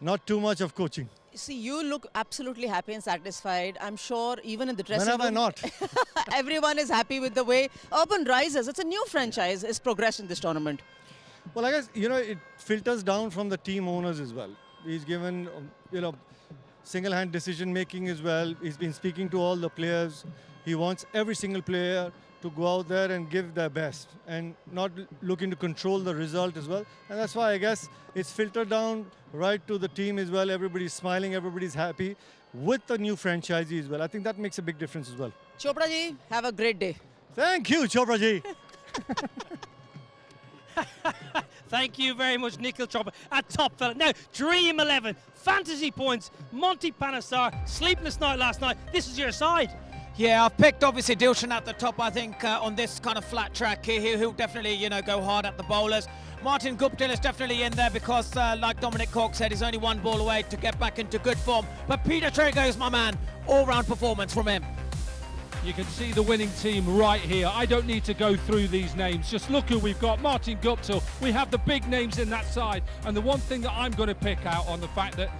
not too much of coaching. See, you look absolutely happy and satisfied. I'm sure even in the dressing room. When have I not? Everyone is happy with the way Urban Risers, it's a new franchise, is progressed in this tournament. Well, I guess, you know, it filters down from the team owners as well. He's given, you know, single-hand decision-making as well. He's been speaking to all the players. He wants every single player to go out there and give their best and not looking to control the result as well. And that's why I guess it's filtered down right to the team as well. Everybody's smiling, everybody's happy with the new franchisee as well. I think that makes a big difference as well. Chopra ji, have a great day. Thank you, Chopra ji. Thank you very much, Nikhil Chopra, a top fella. Now, Dream 11, fantasy points, Monty Panesar, sleepless night last night. This is your side. Yeah, I've picked obviously Dilshan at the top. I think on this kind of flat track here, he'll definitely, you know, go hard at the bowlers. Martin Guptill is definitely in there because, like Dominic Cork said, he's only 1 ball away to get back into good form. But Pietersen is my man. All-round performance from him. You can see the winning team right here. I don't need to go through these names. Just look who we've got. Martin Guptill. We have the big names in that side. And the one thing that I'm going to pick out on the fact that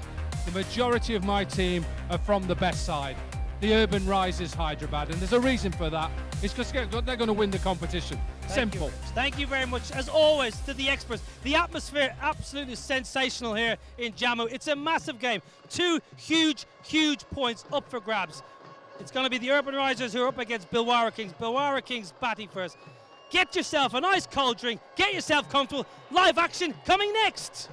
the majority of my team are from the best side, the Urban Risers Hyderabad. And there's a reason for that. It's because they're going to win the competition. Simple. Thank you very much, as always, to the experts. The atmosphere absolutely sensational here in Jammu. It's a massive game. Two huge points up for grabs. It's going to be the Urban Risers who are up against Dilhara Kings. Dilhara Kings batting first. Get yourself a nice cold drink. Get yourself comfortable. Live action coming next.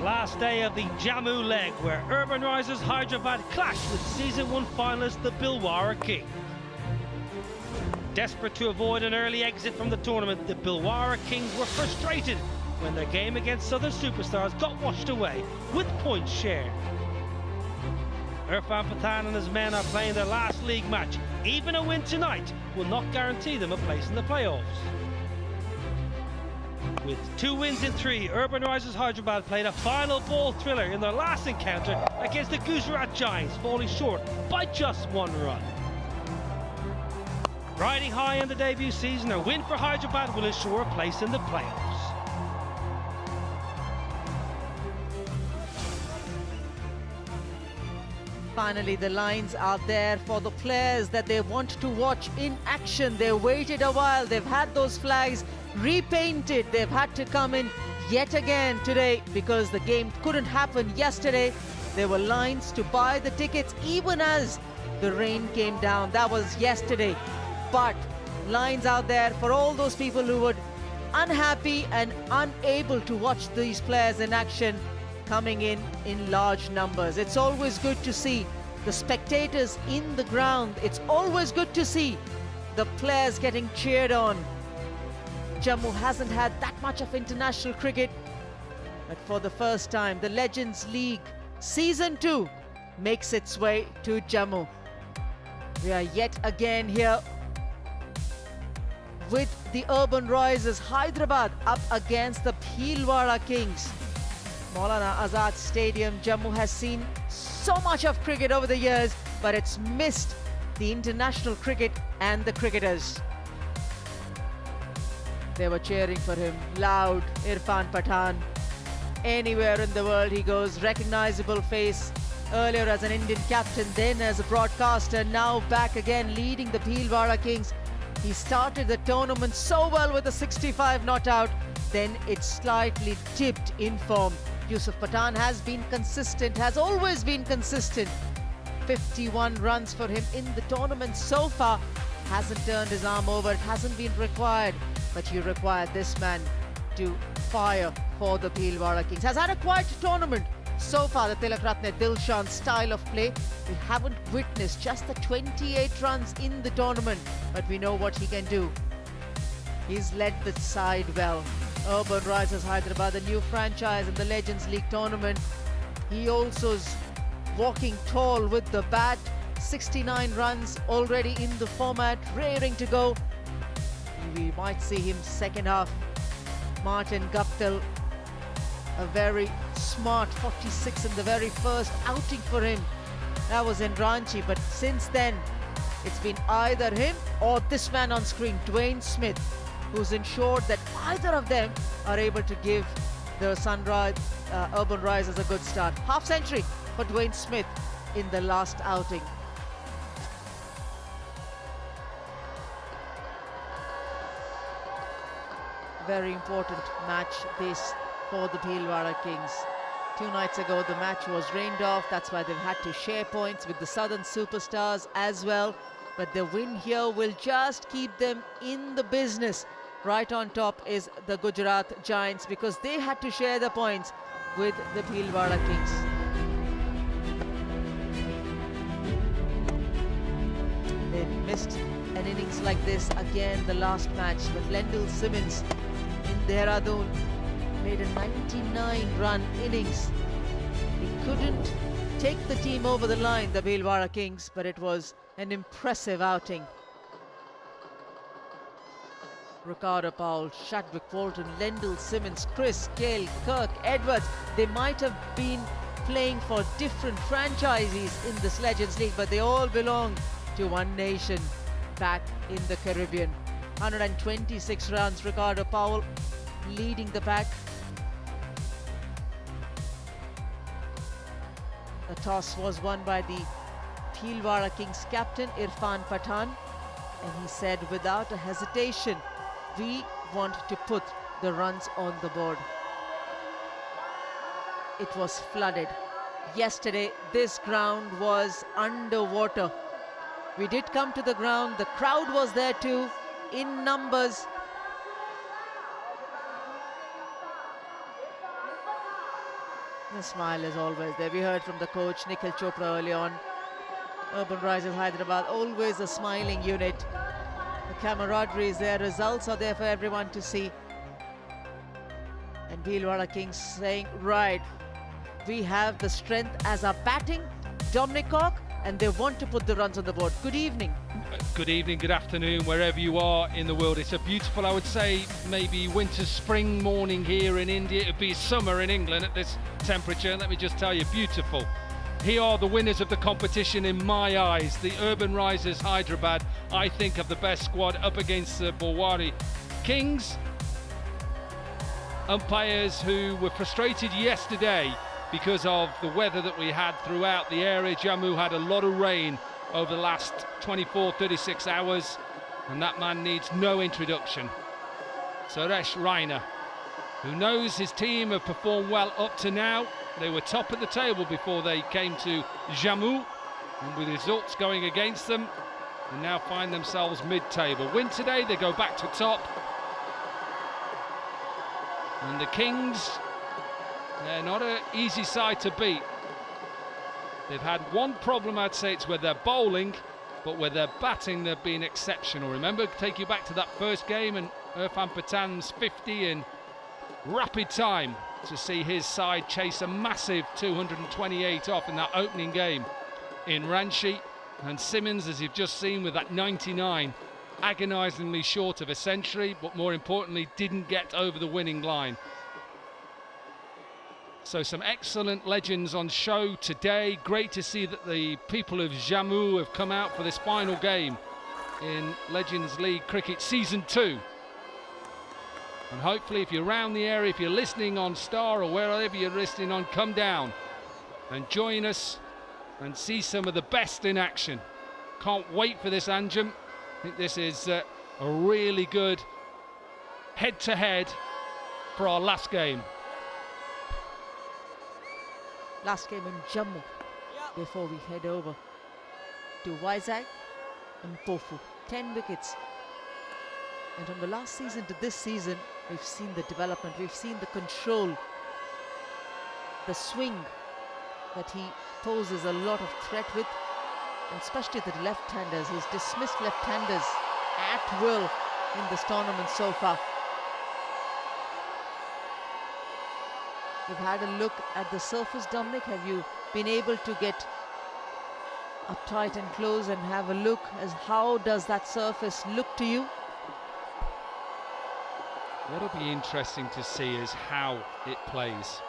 Last day of the Jammu leg, where Urban Risers Hyderabad clashed with Season 1 finalists the Dilhara Kings. Desperate to avoid an early exit from the tournament, the Dilhara Kings were frustrated when their game against Southern Superstars got washed away with points shared. Irfan Pathan and his men are playing their last league match. Even a win tonight will not guarantee them a place in the playoffs. With 2 wins in 3, Urban Risers Hyderabad played a final ball thriller in their last encounter against the Gujarat Giants, falling short by just 1 run. Riding high in the debut season, a win for Hyderabad will ensure a place in the playoffs. Finally, the lines are there for the players that they want to watch in action. They waited a while, they've had those flags repainted. They've had to come in yet again today because the game couldn't happen yesterday. There were lines to buy the tickets even as the rain came down. That was yesterday. But lines out there for all those people who were unhappy and unable to watch these players in action coming in large numbers. It's always good to see the spectators in the ground. It's always good to see the players getting cheered on. Jammu hasn't had that much of international cricket, but for the first time, the Legends League Season 2 makes its way to Jammu. We are yet again here with the Urban Risers Hyderabad up against the Bhilwara Kings. Maulana Azad Stadium, Jammu has seen so much of cricket over the years, but it's missed the international cricket and the cricketers. They were cheering for him loud. Irfan Pathan, anywhere in the world he goes, recognizable face. Earlier as an Indian captain, then as a broadcaster, now back again leading the Bhilwara Kings. He started the tournament so well with a 65 not out, then it slightly dipped in form. Yusuf Pathan has been consistent, has always been consistent. 51 runs for him in the tournament so far. Hasn't turned his arm over, it hasn't been required. But you require this man to fire for the Bhilwara Kings. Has had a quiet tournament so far, the Tilak Ratne Dilshan style of play. We haven't witnessed just the 28 runs in the tournament, but we know what he can do. He's led the side well. Urban Risers Hyderabad, the new franchise in the Legends League tournament. He also is walking tall with the bat. 69 runs already in the format, raring to go. We might see him second half. Martin Guptill, a very smart 46 in the very first outing for him. That was in Ranchi, but since then it's been either him or this man on screen, Dwayne Smith, who's ensured that either of them are able to give the Urban Risers a good start. Half century for Dwayne Smith in the last outing. Very important match this for the Bhilwara Kings. 2 nights ago the match was rained off, that's why they've had to share points with the Southern Superstars as well. But the win here will just keep them in the business. Right on top is the Gujarat Giants because they had to share the points with the Bhilwara Kings. They missed an innings like this again the last match with Lendl Simmons in Dehradun. Made a 99-run innings. He couldn't take the team over the line, the Bhilwara Kings, but it was an impressive outing. Ricardo, Powell, Chadwick Walton, Lendl Simmons, Chris, Gale, Kirk, Edwards. They might have been playing for different franchises in this Legends League, but they all belong to one nation back in the Caribbean. 126 runs, Ricardo Powell leading the pack. The toss was won by the Bhilwara Kings captain Irfan Pathan, and he said without a hesitation, we want to put the runs on the board. It was flooded. Yesterday, this ground was underwater. We did come to the ground, the crowd was there too, in numbers. The smile is always there. We heard from the coach Nikhil Chopra early on. Urban Risers Hyderabad, always a smiling unit. The camaraderie is there, results are there for everyone to see. And Bhilwara Kings saying, right, we have the strength as our batting, Dominic Cork, and they want to put the runs on the board. Good evening. Good evening, good afternoon, wherever you are in the world. It's a beautiful, I would say, maybe winter, spring morning here in India. It'd be summer in England at this temperature. Let me just tell you, beautiful. Here are the winners of the competition in my eyes. The Urban Risers Hyderabad, I think, have the best squad up against the Bhilwara Kings. Umpires who were frustrated yesterday because of the weather that we had throughout the area. Jammu had a lot of rain over the last 24, 36 hours, and that man needs no introduction. Suresh Raina, who knows his team have performed well up to now. They were top of the table before they came to Jammu, and with results going against them, they now find themselves mid-table. Win today, they go back to top. And the Kings, they're not an easy side to beat. They've had one problem, I'd say, it's with their bowling, but with their batting, they've been exceptional. Remember, take you back to that first game and Irfan Pathan's 50 in rapid time to see his side chase a massive 228 off in that opening game in Ranchi. And Simmons, as you've just seen with that 99, agonisingly short of a century, but more importantly, didn't get over the winning line. So some excellent legends on show today. Great to see that the people of Jammu have come out for this final game in Legends League Cricket Season 2. And hopefully if you're around the area, if you're listening on Star or wherever you're listening on, come down and join us and see some of the best in action. Can't wait for this Anjem. I think this is a really good head-to-head for our last game. Last game in Jammu before we head over to Vizag and Pofu. 10 wickets. And from the last season to this season, we've seen the development, we've seen the control, the swing that he poses a lot of threat with, and especially the left-handers. He's dismissed left-handers at will in this tournament so far. You've had a look at the surface, Dominic. Have you been able to get up tight and close and have a look as how does that surface look to you? What'll be interesting to see is how it plays.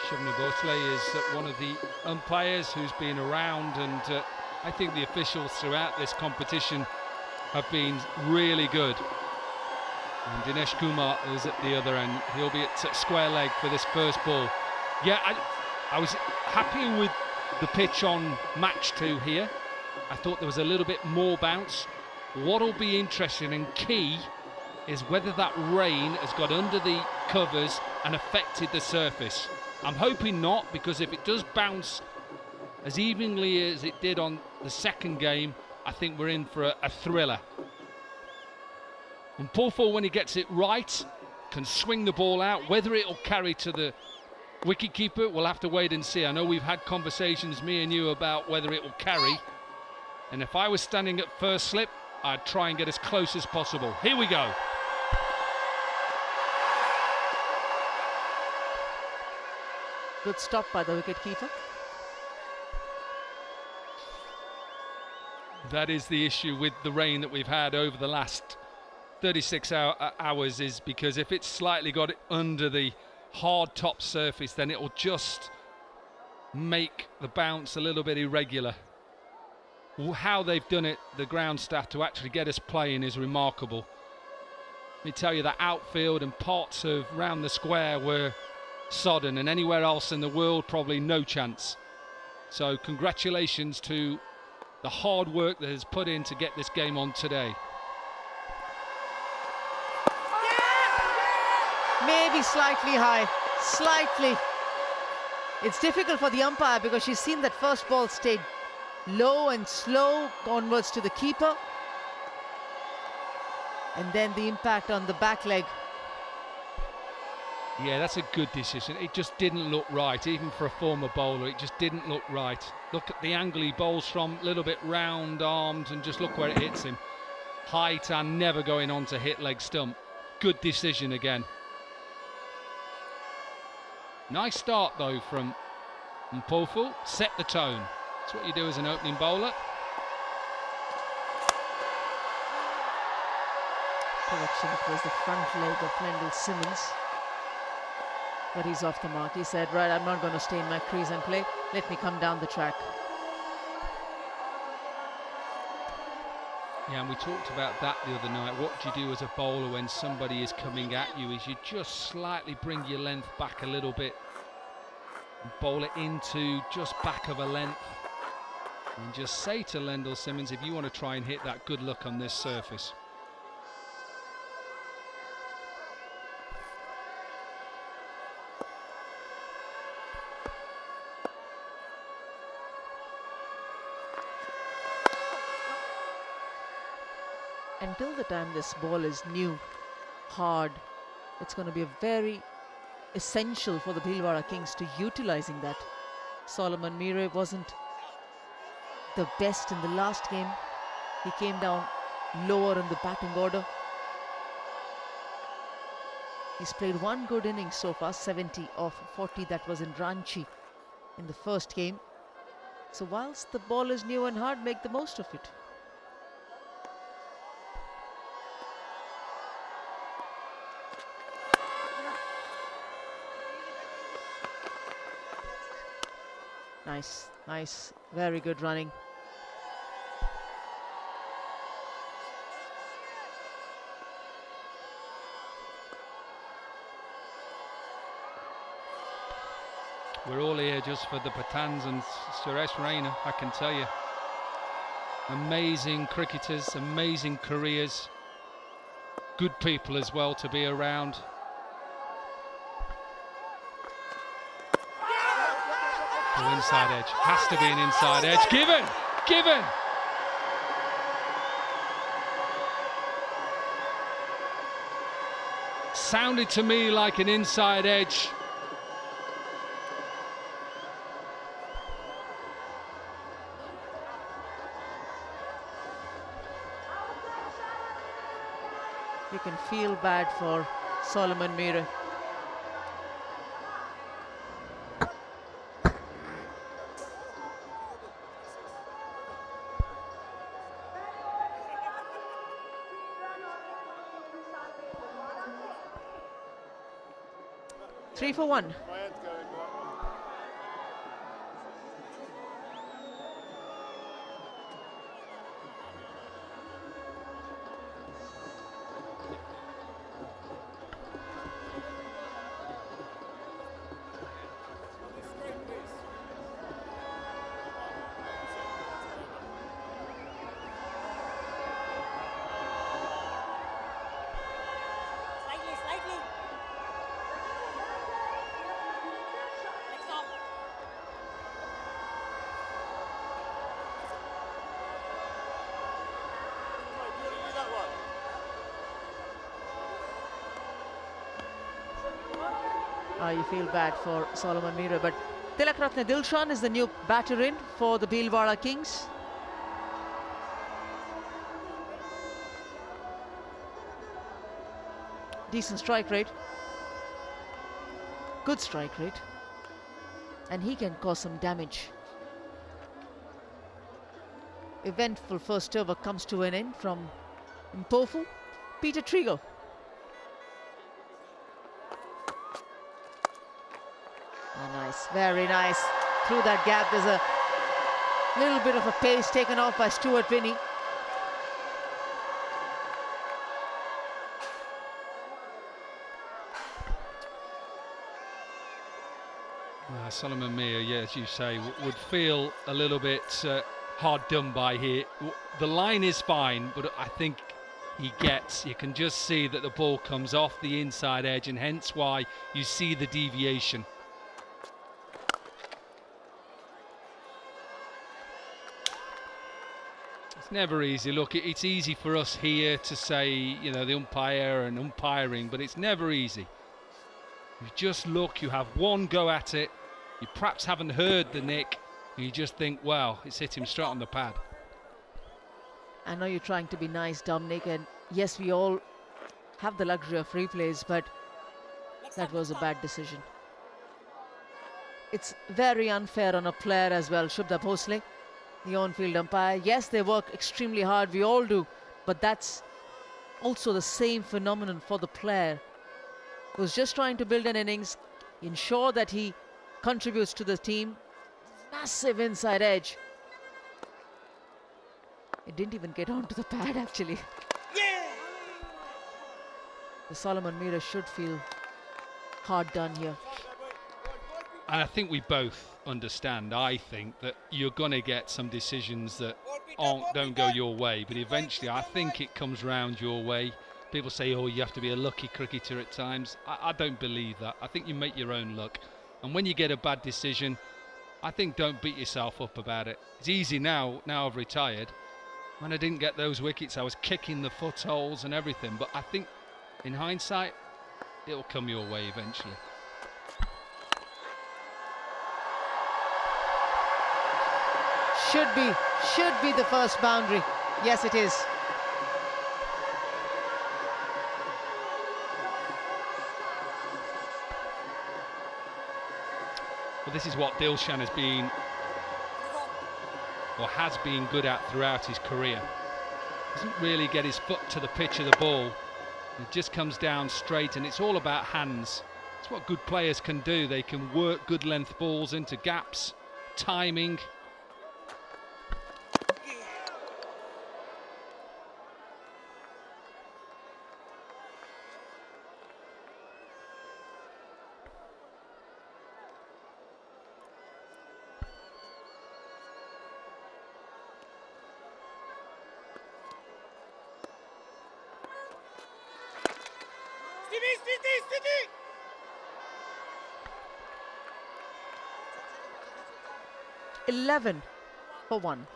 Shivani Bhosle is one of the umpires who's been around, and I think the officials throughout this competition have been really good. And Dinesh Kumar is at the other end. He'll be at square leg for this first ball. Yeah, I was happy with the pitch on match 2 here. I thought there was a little bit more bounce. What'll be interesting and key is whether that rain has got under the covers and affected the surface. I'm hoping not, because if it does bounce as evenly as it did on the second game, I think we're in for a thriller. And Pofu, when he gets it right, can swing the ball out. Whether it'll carry to the wicketkeeper, we'll have to wait and see. I know we've had conversations, me and you, about whether it will carry. And if I was standing at first slip, I'd try and get as close as possible. Here we go. Good stop by the wicketkeeper. That is the issue with the rain that we've had over the last 36 hours, is because if it's slightly got it under the hard top surface, then it will just make the bounce a little bit irregular. How they've done it, the ground staff, to actually get us playing is remarkable. Let me tell you, that outfield and parts of round the square were sodden, and anywhere else in the world probably no chance. So congratulations to the hard work that is put in to get this game on today. Maybe slightly high, slightly. It's difficult for the umpire because she's seen that first ball stayed low and slow onwards to the keeper, and then the impact on the back leg. Yeah, that's a good decision. It just didn't look right, even for a former bowler. It just didn't look right. Look at the angle he bowls from, a little bit round-armed, and just look where it hits him. Height and never going on to hit leg stump. Good decision again. Nice start though from Mpofu. Set the tone. That's what you do as an opening bowler. Correction, it was the front leg of Fernando Simmons. But he's off the mark. He said, right, I'm not going to stay in my crease and play. Let me come down the track. Yeah, and we talked about that the other night. What do you do as a bowler when somebody is coming at you? Is you just slightly bring your length back a little bit and bowl it into just back of a length. And just say to Lendl Simmons, if you want to try and hit that, good luck on this surface. Until the time this ball is new, hard, it's going to be a very essential for the Dilhara Kings to utilizing that. Solomon Mire wasn't the best in the last game. He came down lower in the batting order. He's played one good innings so far, 70 of 40. That was in Ranchi in the first game. So whilst the ball is new and hard, make the most of it. Nice, nice, very good running. We're all here just for the Pathans and Suresh Raina, I can tell you. Amazing cricketers, amazing careers. Good people as well to be around. Oh, inside edge, has to be an inside edge. Given, given. Sounded to me like an inside edge. You can feel bad for Solomon Mira. Three for one. You feel bad for Solomon Mira, but Tilakratne Dilshan is the new batter in for the Dilhara Kings. Decent strike rate, good strike rate, and he can cause some damage. Eventful first over comes to an end from Mpofu. Peter Trigo. Nice, very nice. Through that gap, there's a little bit of a pace taken off by Stuart Binney. Solomon Mira, yeah, as you say, would feel a little bit hard done by here. The line is fine, but I think you can just see that the ball comes off the inside edge, and hence why you see the deviation. Never easy. Look, it's easy for us here to say, you know, the umpire and umpiring, but it's never easy. You just look, you have one go at it, you perhaps haven't heard the nick, and you just think, wow, it's hit him straight on the pad. I know you're trying to be nice, Dominic, and yes, we all have the luxury of replays, but that was a bad decision. It's very unfair on a player as well, Shubha Bhosle, the on-field umpire. Yes, they work extremely hard, we all do, but that's also the same phenomenon for the player who's just trying to build an innings, ensure that he contributes to the team. Massive inside edge. It didn't even get onto the pad, actually. Yeah! The Solomon Mira should feel hard done here. And I think we both understand, I think, that you're going to get some decisions that don't go your way, but eventually I think it comes round your way. People say, oh, you have to be a lucky cricketer at times. I don't believe that. I think you make your own luck. And when you get a bad decision, I think don't beat yourself up about it. It's easy now I've retired. When I didn't get those wickets, I was kicking the footholds and everything. But I think in hindsight, it'll come your way eventually. Should be the first boundary. Yes, it is. Well, this is what Dilshan has been or has been good at throughout his career. Doesn't really get his foot to the pitch of the ball. It just comes down straight, and it's all about hands. It's what good players can do. They can work good length balls into gaps, timing. Steady! 11 for 1.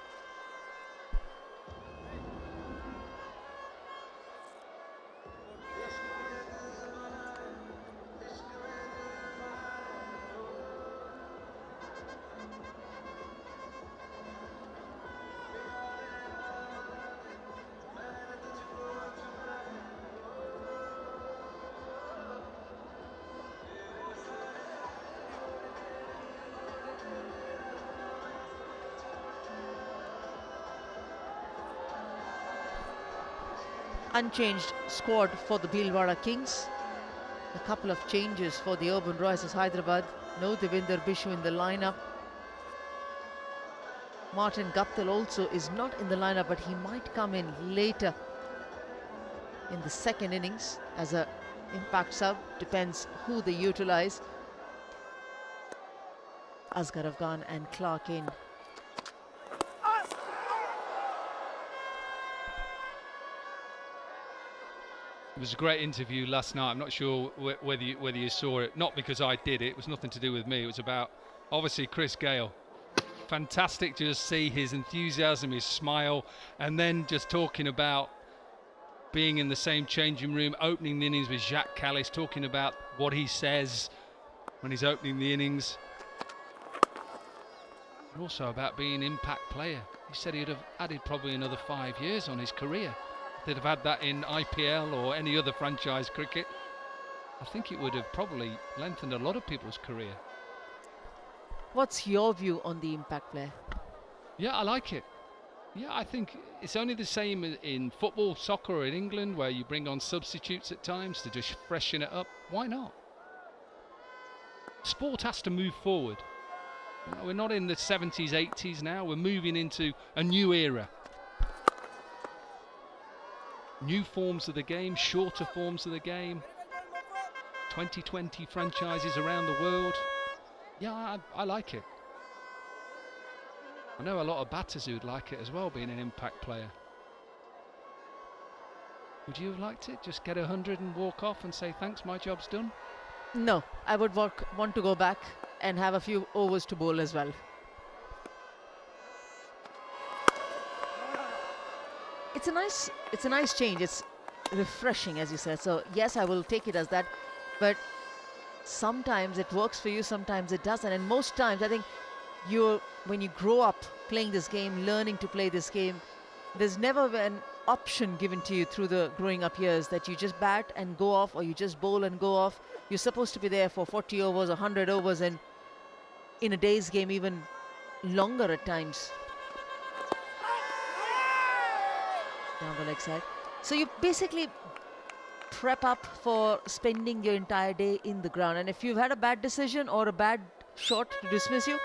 Unchanged squad for the Dilhara Kings. A couple of changes for the Urban Royals Hyderabad. No Devinder Bishu in the lineup. Martin Guptill also is not in the lineup, but he might come in later in the second innings as a impact sub. Depends who they utilize. Asghar Afghan and Clark in. It was a great interview last night. I'm not sure whether you saw it. Not because I did it. It was nothing to do with me. It was about, obviously, Chris Gale. Fantastic to just see his enthusiasm, his smile, and then just talking about being in the same changing room, opening the innings with Jacques Callis, talking about what he says when he's opening the innings. And also about being an impact player. He said he'd have added probably another 5 years on his career. They'd have had that in IPL or any other franchise cricket. I think it would have probably lengthened a lot of people's career. What's your view on the impact player? Yeah, I like it. Yeah, I think it's only the same in football, soccer, or in England, where you bring on substitutes at times to just freshen it up. Why not? Sport has to move forward. You know, we're not in the 70s, 80s now. We're moving into a new era. New forms of the game, shorter forms of the game. 2020 franchises around the world. Yeah, I like it. I know a lot of batters who'd like it as well, being an impact player. Would you have liked it? Just get 100 and walk off and say, thanks, my job's done? No, I would want to go back and have a few overs to bowl as well. It's a nice change. It's refreshing, as you said. So yes, I will take it as that. But sometimes it works for you, sometimes it doesn't. And most times, I think when you grow up playing this game, learning to play this game, there's never an option given to you through the growing up years that you just bat and go off, or you just bowl and go off. You're supposed to be there for 40 overs, 100 overs, and in a day's game, even longer at times. Down the leg side. So you basically prep up for spending your entire day in the ground. And if you've had a bad decision or a bad shot to dismiss you,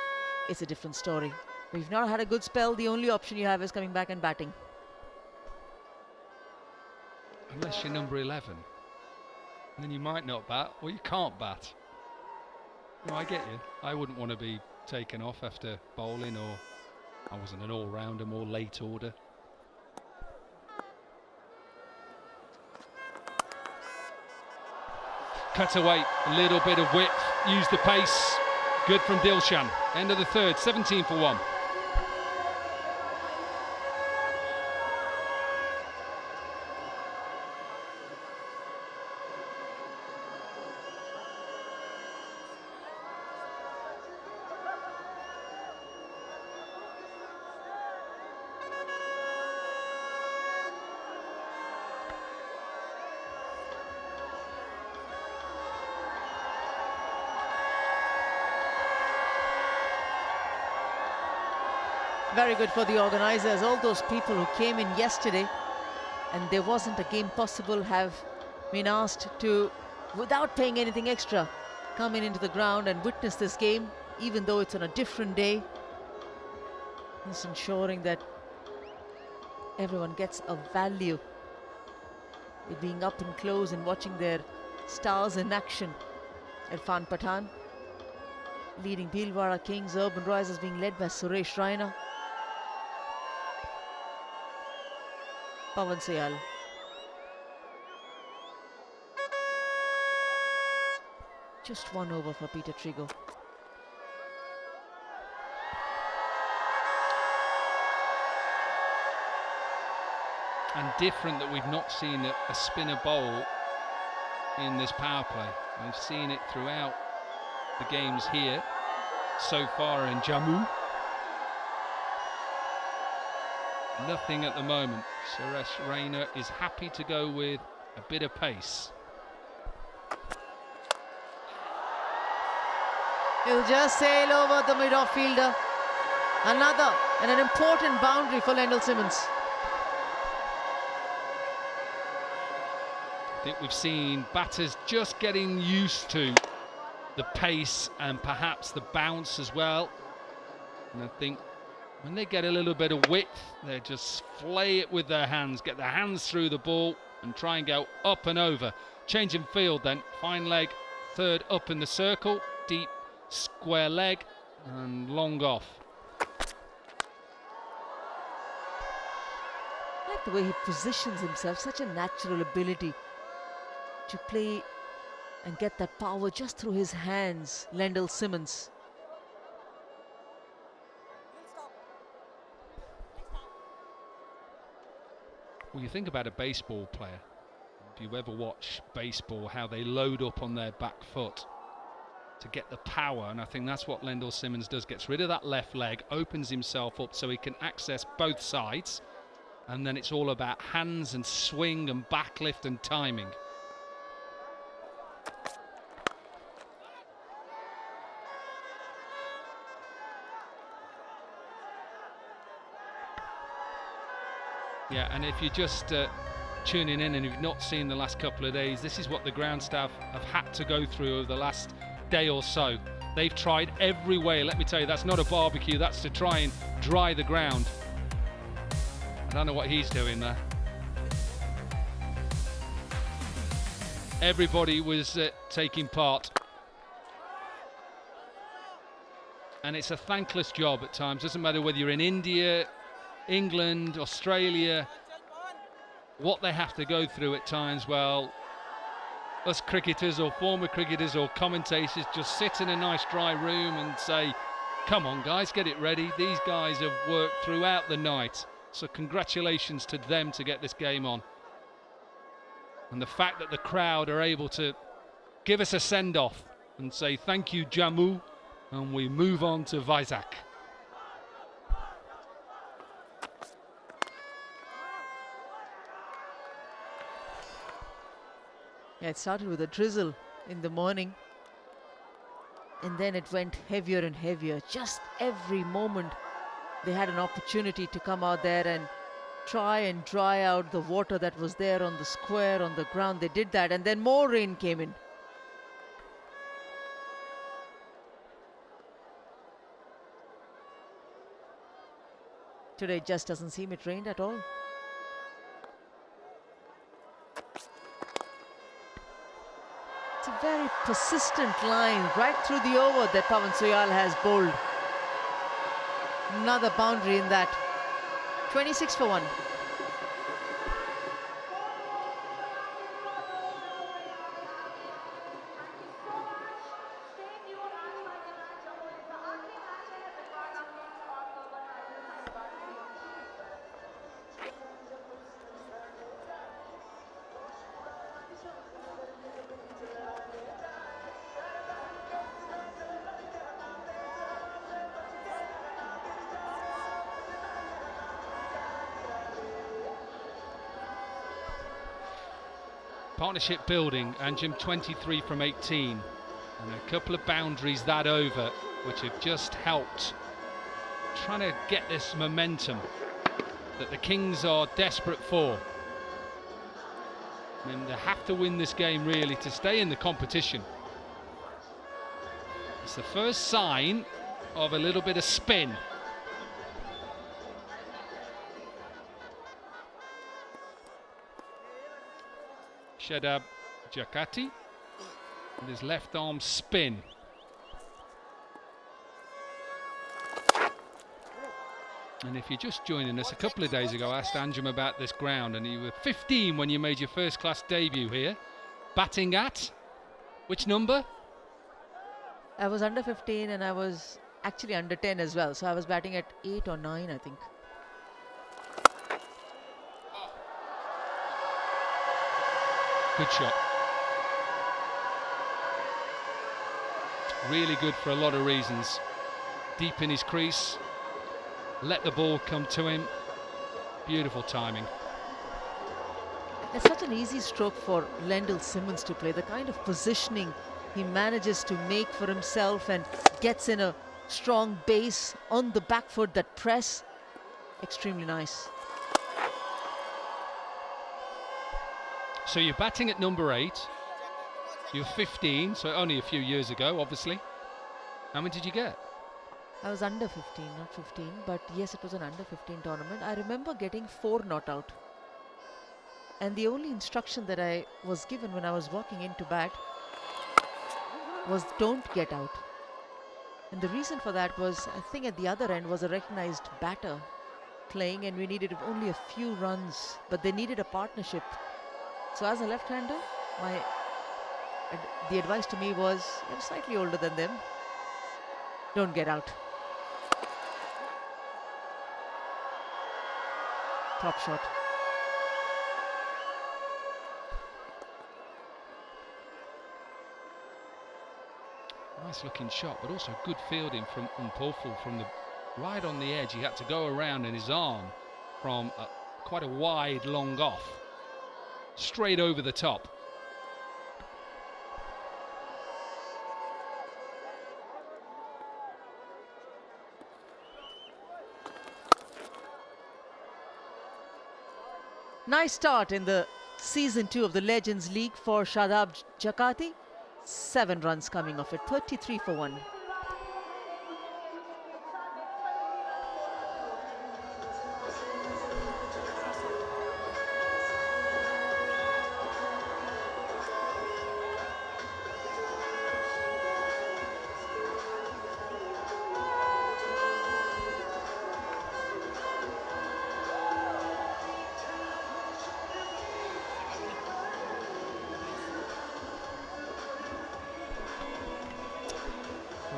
it's a different story. If you've not had a good spell, the only option you have is coming back and batting. Unless you're number 11. And then you might not bat, or you can't bat. No, I get you. I wouldn't want to be taken off after bowling, or I wasn't an all-rounder, more late order. Cut away, a little bit of width, use the pace. Good from Dilshan. End of the third, 17 for 1. Very good for the organisers. All those people who came in yesterday and there wasn't a game possible have been asked to, without paying anything extra, come into the ground and witness this game, even though it's on a different day. Just ensuring that everyone gets a value in being up and close and watching their stars in action. Irfan Pathan leading Dilhara Kings. Urban Risers being led by Suresh Raina. Pavan Sayal. Just 1 over for Peter Trigo. And different that we've not seen a spinner bowl in this power play. We've seen it throughout the games here so far in Jammu. Nothing at the moment. Suresh Raina is happy to go with a bit of pace. He'll just sail over the mid-off fielder. Another and an important boundary for Lendl Simmons. I think we've seen batters just getting used to the pace and perhaps the bounce as well. And I think when they get a little bit of width, they just flay it with their hands, get their hands through the ball and try and go up and over. Change in field then, fine leg, third up in the circle, deep square leg and long off. I like the way he positions himself, such a natural ability to play and get that power just through his hands, Lendl Simmons. Well, you think about a baseball player. If you ever watch baseball, how they load up on their back foot to get the power, and I think that's what Lendl Simmons does. Gets rid of that left leg, opens himself up so he can access both sides, and then it's all about hands and swing and backlift and timing. Yeah, and if you're just tuning in and you've not seen the last couple of days, this is what the ground staff have had to go through over the last day or so. They've tried every way. Let me tell you, that's not a barbecue, that's to try and dry the ground. I don't know what he's doing there. Everybody was taking part. And it's a thankless job at times. Doesn't matter whether you're in India, England, Australia, what they have to go through at times. Well, us cricketers or former cricketers or commentators just sit in a nice dry room and say, come on guys, get it ready. These guys have worked throughout the night, so congratulations to them to get this game on. And the fact that the crowd are able to give us a send-off and say thank you Jammu, and we move on to Vizag. Yeah, it started with a drizzle in the morning and then it went heavier and heavier. Just every moment they had an opportunity to come out there and try and dry out the water that was there on the square, on the ground. They did that, and then more rain came in. Today it just doesn't seem it rained at all. It's a very persistent line right through the over that Pavan Sayal has bowled. Another boundary in that. 26 for 1. Partnership building, Anjem 23 from 18, and a couple of boundaries that over, which have just helped trying to get this momentum that the Kings are desperate for. I mean, they have to win this game really to stay in the competition. It's the first sign of a little bit of spin. Shadab Jakati with his left arm spin. And if you're just joining us, a couple of days ago I asked Anjum about this ground, and you were 15 when you made your first class debut here. Batting at which number? I was under 15 and I was actually under 10 as well. So I was batting at 8 or 9, I think. Good shot. Really good for a lot of reasons. Deep in his crease. Let the ball come to him. Beautiful timing. It's such an easy stroke for Lendl Simmons to play. The kind of positioning he manages to make for himself and gets in a strong base on the back foot, that press. Extremely nice. So you're batting at number 8. You're 15, so only a few years ago, obviously. How many did you get? I was under 15, not 15, but yes, it was an under 15 tournament. I remember getting 4 not out. And the only instruction that I was given when I was walking into bat was don't get out. And the reason for that was, I think at the other end was a recognized batter playing, and we needed only a few runs, but they needed a partnership. So as a left-hander, the advice to me was, you're slightly older than them, don't get out. Top shot. Nice looking shot, but also good fielding from Umpoful from the right on the edge. He had to go around in his arm from quite a wide long off, straight over the top. Nice start in the season 2 of the Legends League for Shadab Jakati. 7 runs coming off it, 33 for 1.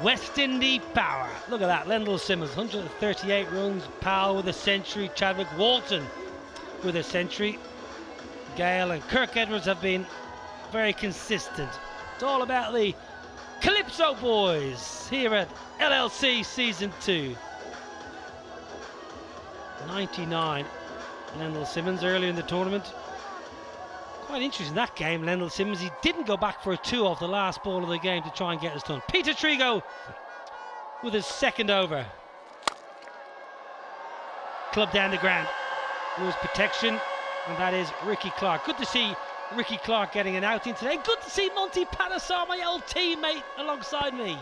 West Indies power. Look at that. Lendl Simmons, 138 runs. Powell with a century. Chadwick Walton with a century. Gale and Kirk Edwards have been very consistent. It's all about the Calypso boys here at LLC Season 2. 99. Lendl Simmons earlier in the tournament. Quite interesting that game, Lendl Simmons. He didn't go back for a 2 off the last ball of the game to try and get us done. Peter Trigo with his second over. Club down the ground. Was protection, and that is Ricky Clark. Good to see Ricky Clark getting an outing today. Good to see Monty Panesar, my old teammate, alongside me.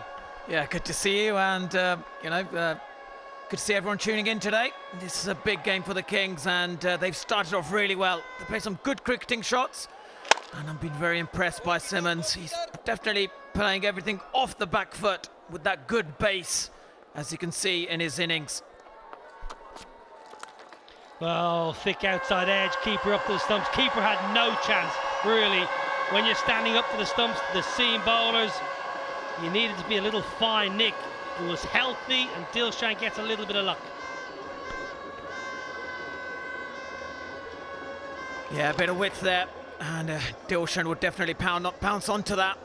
Yeah, good to see you, and good to see everyone tuning in today. This is a big game for the Kings, and they've started off really well. They played some good cricketing shots, and I've been very impressed by Simmons. He's definitely playing everything off the back foot with that good base, as you can see in his innings. Well, thick outside edge, keeper up to the stumps. Keeper had no chance, really. When you're standing up to the stumps, the seam bowlers, you needed to be a little fine, Nick. It was healthy, and Dilshan gets a little bit of luck. Yeah, a bit of width there, and Dilshan would definitely pounce onto that,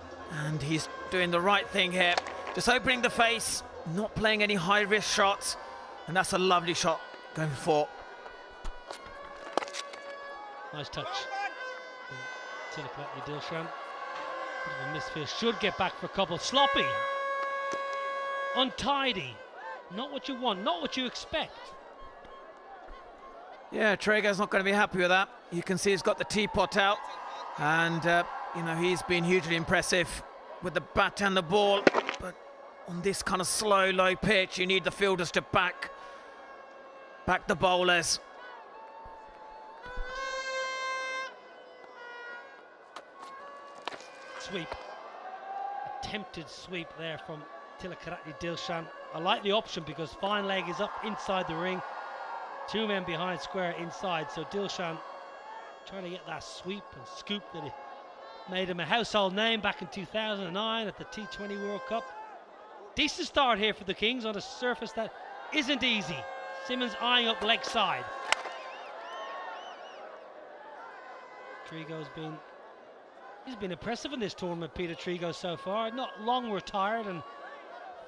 and he's doing the right thing here. Just opening the face, not playing any high-risk shots, and that's a lovely shot going for 4. Nice touch. Tilakatli Dilshan. Bit of a misfield. Should get back for a couple. Sloppy. Untidy. Not what you want, not what you expect. Yeah, Traeger's not going to be happy with that. You can see he's got the teapot out, and you know, he's been hugely impressive with the bat and the ball. But on this kind of slow, low pitch, you need the fielders to back the bowlers. Sweep. Attempted sweep there from Tilakarati Dilshan. I like the option because fine leg is up inside the ring. Two men behind square inside, so Dilshan trying to get that sweep and scoop that he made him a household name back in 2009 at the T20 World Cup. Decent start here for the Kings on a surface that isn't easy. Simmons eyeing up leg side. He's been impressive in this tournament, Peter Trigo, so far. Not long retired and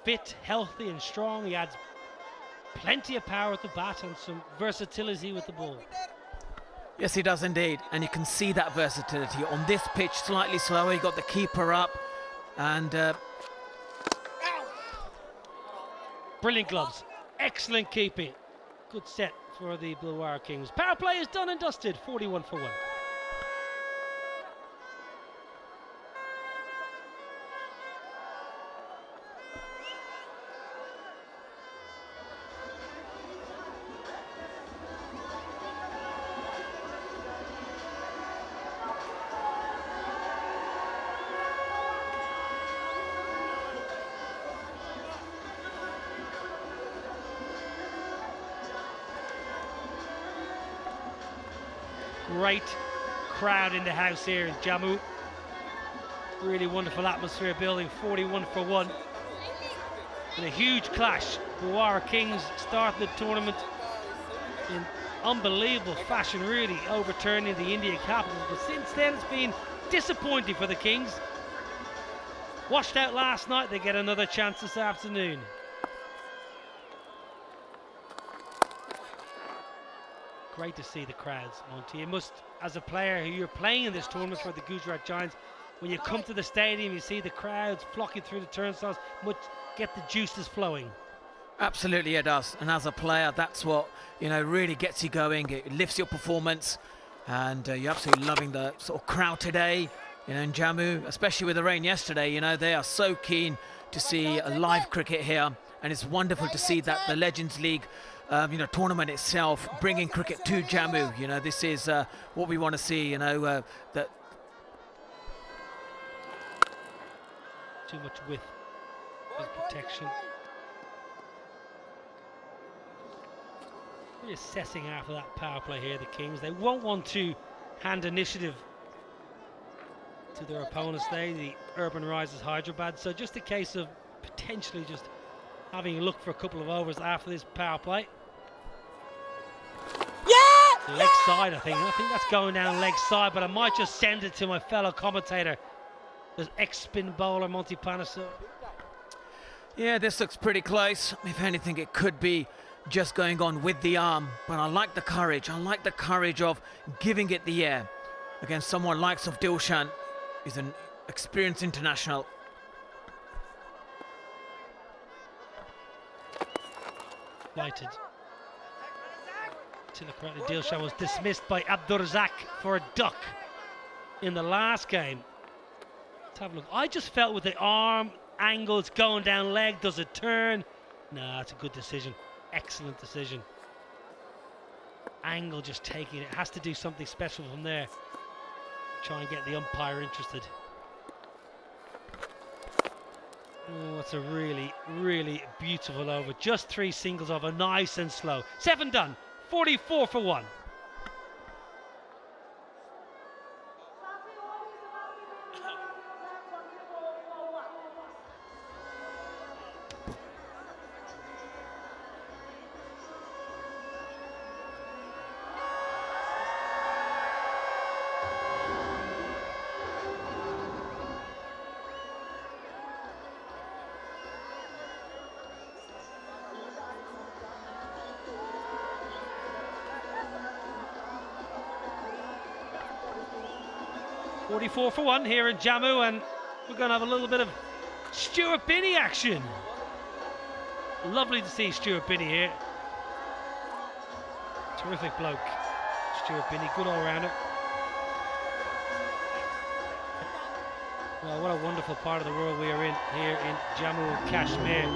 fit, healthy and strong. He adds plenty of power at the bat and some versatility with the ball. Yes, he does indeed, and you can see that versatility. On this pitch, slightly slower, he got the keeper up, and brilliant gloves, excellent keeping. Good set for the Dilhara Kings. Power play is done and dusted, 41 for 1. Great crowd in the house here in Jammu. Really wonderful atmosphere building, 41 for 1. In a huge clash, Dilhara Kings started the tournament in unbelievable fashion, really overturning the Indian Capitals. But since then, it's been disappointing for the Kings. Washed out last night, they get another chance this afternoon. Great to see the crowds, Monty. It must, as a player who you're playing in this tournament for the Gujarat Giants, when you come to the stadium, you see the crowds flocking through the turnstiles, get the juices flowing. absolutely it does. And as a player, that's what, you know, really gets you going. It lifts your performance, and you're absolutely loving the sort of crowd today, you know, in Jammu, especially with the rain yesterday. You know, they are so keen to see a live cricket here, and it's wonderful to see that the Legends League tournament itself bringing cricket to Jammu. You know, this is what we want to see. You know, that too much width with protection. Reassessing after that power play here, the Kings. They won't want to hand initiative to their opponents today, the Urban Risers Hyderabad. So just a case of potentially just having a look for a couple of overs after this power play. Leg side, I think that's going down leg side, but I might just send it to my fellow commentator, the ex-spin bowler Monty Panasur. Yeah, this looks pretty close. If anything, it could be just going on with the arm, but I like the courage. I like the courage of giving it the air against someone likes of Dilshan. He's an experienced international. Lighted. Dilshan was dismissed by Abdur Razak for a duck in the last game. Let's have a look. I just felt with the arm angle, it's going down leg, does it turn? No, it's a good decision. Excellent decision. Angle just taking it. Has to do something special from there. Try and get the umpire interested. Oh, it's a really, really beautiful over. Just 3 singles over, nice and slow. 7 done. 44 for 1. .44 for 1 here in Jammu, and we're going to have a little bit of Stuart Binney action. Lovely to see Stuart Binney here. Terrific bloke, Stuart Binney, good all-rounder. Well, what a wonderful part of the world we are in here in Jammu Kashmir.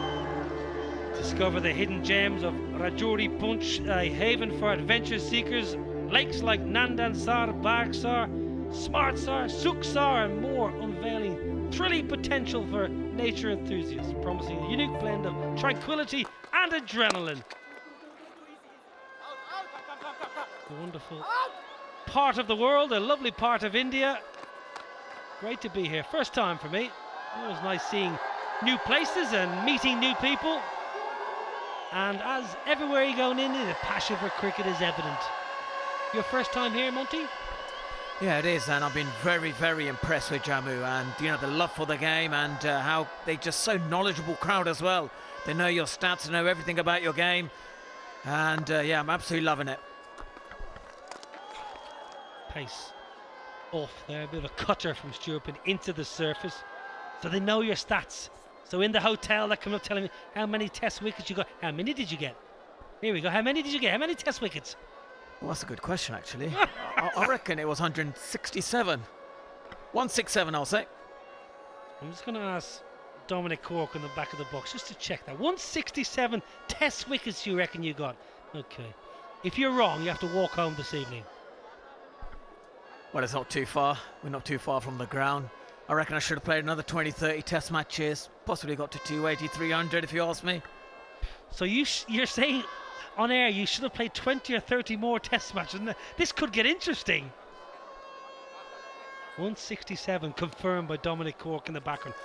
Discover the hidden gems of Rajouri Punch, a haven for adventure seekers. Lakes like Nandansar, Bagsar, Smartsar, Suksar, and more, unveiling thrilling potential for nature enthusiasts, promising a unique blend of tranquility and adrenaline. A wonderful part of the world, a lovely part of India. Great to be here. First time for me. Always nice seeing new places and meeting new people. And as everywhere you go in India, the passion for cricket is evident. Your first time here, Monty? Yeah, it is, and I've been very, very impressed with Jammu, and you know, the love for the game, and how they just so knowledgeable crowd as well. They know your stats, they know everything about your game, and yeah, I'm absolutely loving it. Pace off there, a bit of a cutter from Stuart Binney into the surface, so they know your stats. So in the hotel, they're coming up telling me how many test wickets you got. How many did you get? Here we go. How many did you get? How many test wickets? Well, that's a good question, actually. I reckon it was 167. 167, I'll say. I'm just going to ask Dominic Cork in the back of the box just to check that. 167 test wickets you reckon you got? Okay. If you're wrong, you have to walk home this evening. Well, it's not too far. We're not too far from the ground. I reckon I should have played another 20, 30 test matches. Possibly got to 280, 300 if you ask me. So you're saying on air you should have played 20 or 30 more test matches. This could get interesting. 167 confirmed by Dominic Cork in the background.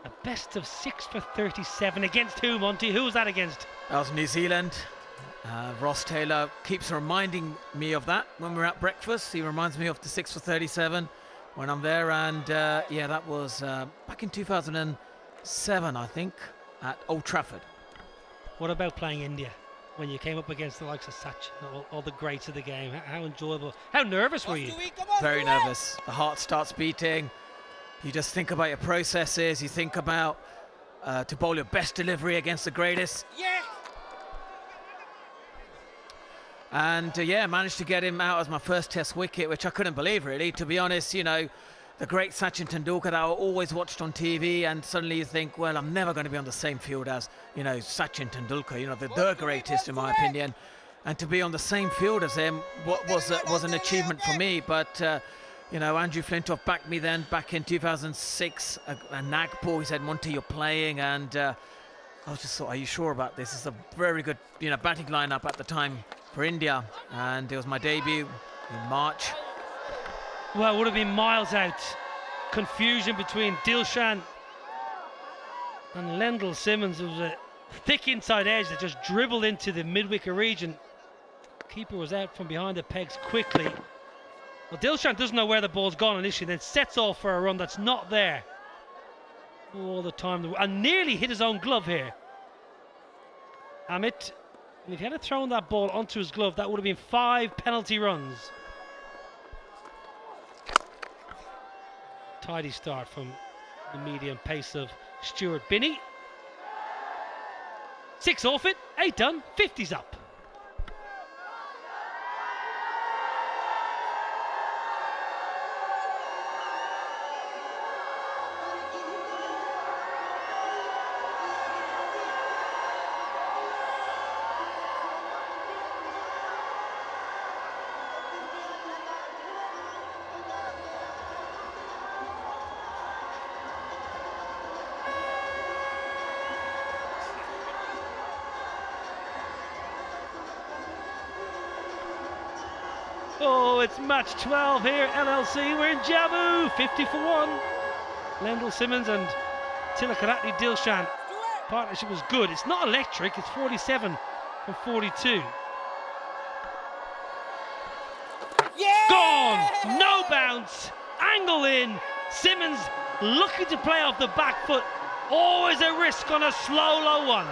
A best of 6 for 37 against who, Monty? Who was that against? That was New Zealand. Ross Taylor keeps reminding me of that when we're at breakfast. He reminds me of the 6 for 37 when I'm there, and yeah, that was back in 2007, I think, at Old Trafford. What about playing India when you came up against the likes of Sachin, all the greats of the game? How enjoyable? How nervous were you? Very nervous. The heart starts beating. You just think about your processes. You think about to bowl your best delivery against the greatest. Yeah. And yeah, managed to get him out as my first test wicket, which I couldn't believe, really. To be honest, you know, the great Sachin Tendulkar that I always watched on TV, and suddenly you think, well, I'm never going to be on the same field as, you know, Sachin Tendulkar, you know, the greatest in my opinion. And to be on the same field as him was an achievement for me. But, you know, Andrew Flintoff backed me then back in 2006 at Nagpur. He said, Monty, you're playing. And I was just thought, are you sure about this? It's a very good, you know, batting lineup at the time for India, and it was my debut in March. Well, it would have been miles out. Confusion between Dilshan and Lendl Simmons. It was a thick inside edge that just dribbled into the mid-wicket region. Keeper was out from behind the pegs quickly. Well, Dilshan doesn't know where the ball's gone initially, then sets off for a run that's not there all the time, and nearly hit his own glove here. Amit, if he had thrown that ball onto his glove, that would have been 5 penalty runs. Tidy start from the medium pace of Stuart Binney. 6 off it, 8 done, 50's up. Oh, it's match 12 here, LLC. We're in Jammu, 50 for 1. Lendl Simmons and Tilakaratne Dilshan. Partnership was good. It's not electric, it's 47 from 42. Yeah! Gone! No bounce. Angle in. Simmons looking to play off the back foot. Always a risk on a slow, low one.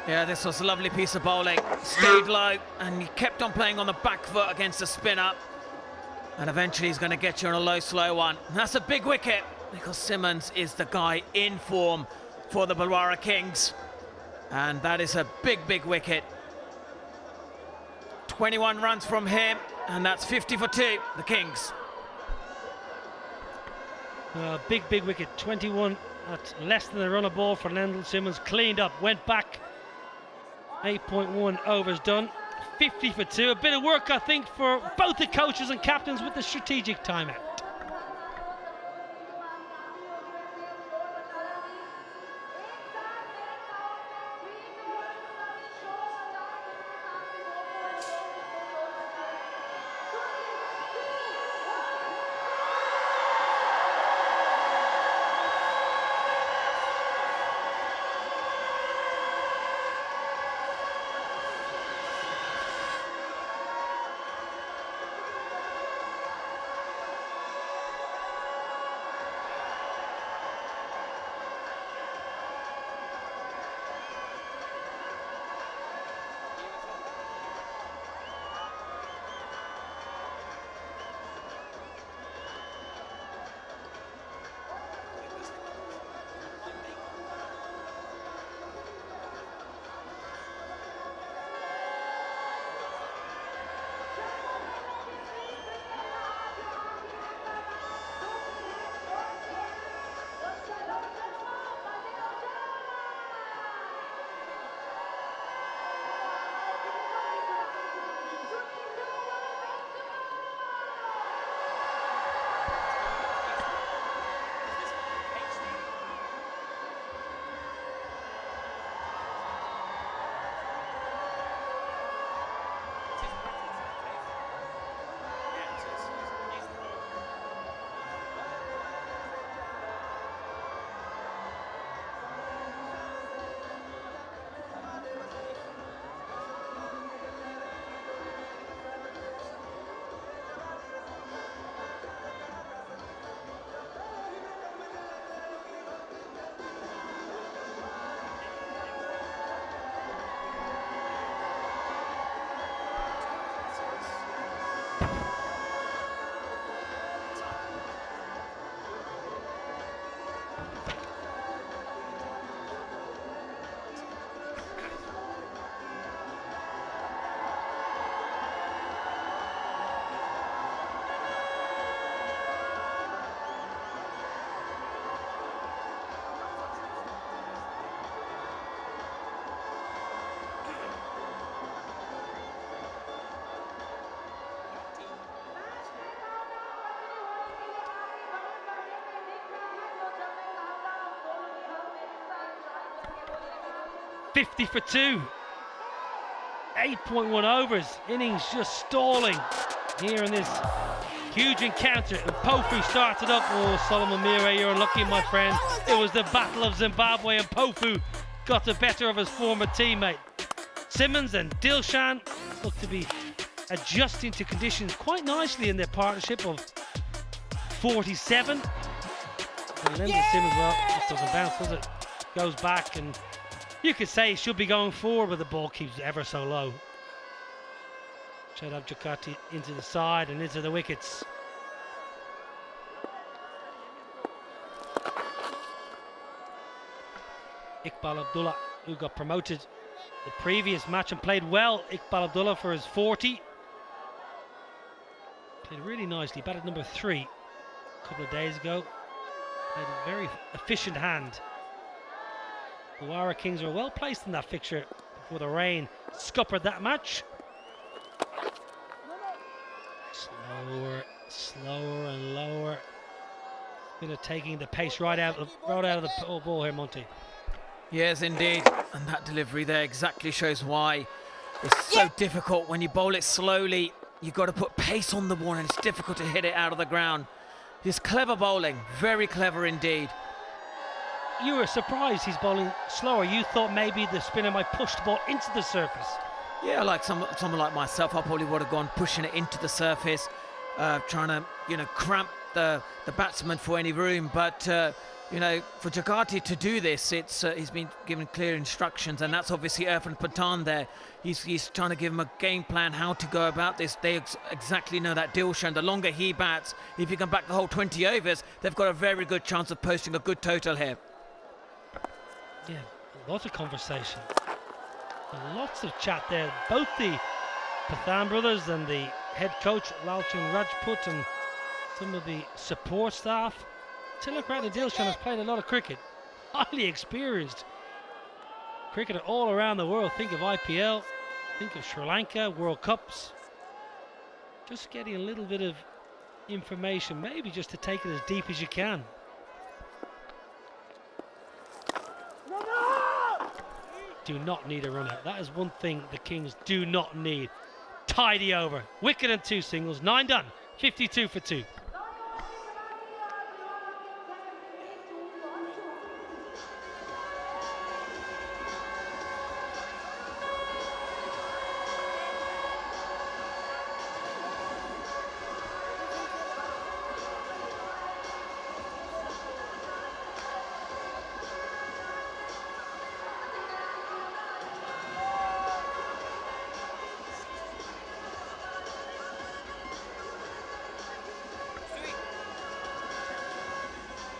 Yeah, this was a lovely piece of bowling. Stayed low and he kept on playing on the back foot against the spinner. And eventually he's going to get you on a low, slow one. And that's a big wicket because Simmons is the guy in form for the Bhilwara Kings. And that is a big, big wicket. 21 runs from him, and that's 50 for 2, the Kings. Big, big wicket. 21 at less than a run of ball. Fernando Simmons cleaned up, went back. 8.1 overs done. 50 for 2. A bit of work, I think, for both the coaches and captains with the strategic timeout. .50 for 2. 8.1 overs. Innings just stalling here in this huge encounter. And Pofu started up. Oh, Solomon Mire, you're unlucky, my friend. It was the Battle of Zimbabwe, and Pofu got the better of his former teammate. Simmons and Dilshan look to be adjusting to conditions quite nicely in their partnership of 47. And then the Simmons, well, just doesn't bounce, does it? Goes back, and you could say he should be going forward, but the ball keeps ever so low. Shadab Jakati into the side and into the wickets. Iqbal Abdullah, who got promoted the previous match and played well. Iqbal Abdullah for his 40. Played really nicely, batted number 3 a couple of days ago. Played a very efficient hand. The Bhilwara Kings were well placed in that fixture before the rain scuppered that match. Slower and lower. Spinner taking the pace right out of the ball here, Monty. Yes, indeed. And that delivery there exactly shows why it's so difficult when you bowl it slowly. You've got to put pace on the ball, and it's difficult to hit it out of the ground. It's clever bowling, very clever indeed. You were surprised he's bowling slower. You thought maybe the spinner might push the ball into the surface. Yeah, like someone like myself, I probably would have gone pushing it into the surface, trying to, cramp the batsman for any room. But you know, for Jagati to do this, it's he's been given clear instructions, and that's obviously Irfan Pathan there. He's trying to give him a game plan how to go about this. They exactly know that Dilshan, the longer he bats, if he can back the whole 20 overs, they've got a very good chance of posting a good total here. Yeah, lots of conversation. Lots of chat there. Both the Pathan brothers and the head coach Lalchand Rajput and some of the support staff. Tilakratne Dilshan has played a lot of cricket. Highly experienced cricketer all around the world. Think of IPL, think of Sri Lanka, World Cups. Just getting a little bit of information, maybe just to take it as deep as you can. Do not need a run out. That is one thing the Kings do not need. Tidy over. Wicket and 2 singles. 9 done. 52 for 2.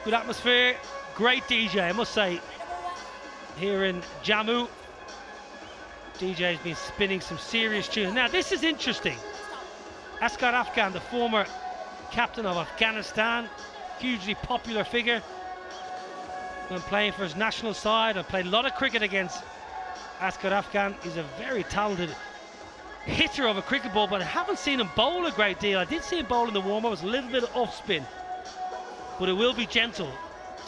Good atmosphere, great DJ, I must say. Here in Jammu, DJ's been spinning some serious tunes. Now this is interesting. Asghar Afghan, the former captain of Afghanistan, hugely popular figure when playing for his national side. I played a lot of cricket against Asghar Afghan. He's a very talented hitter of a cricket ball, but I haven't seen him bowl a great deal. I did see him bowl in the warm-up. It was a little bit of off spin, but it will be gentle.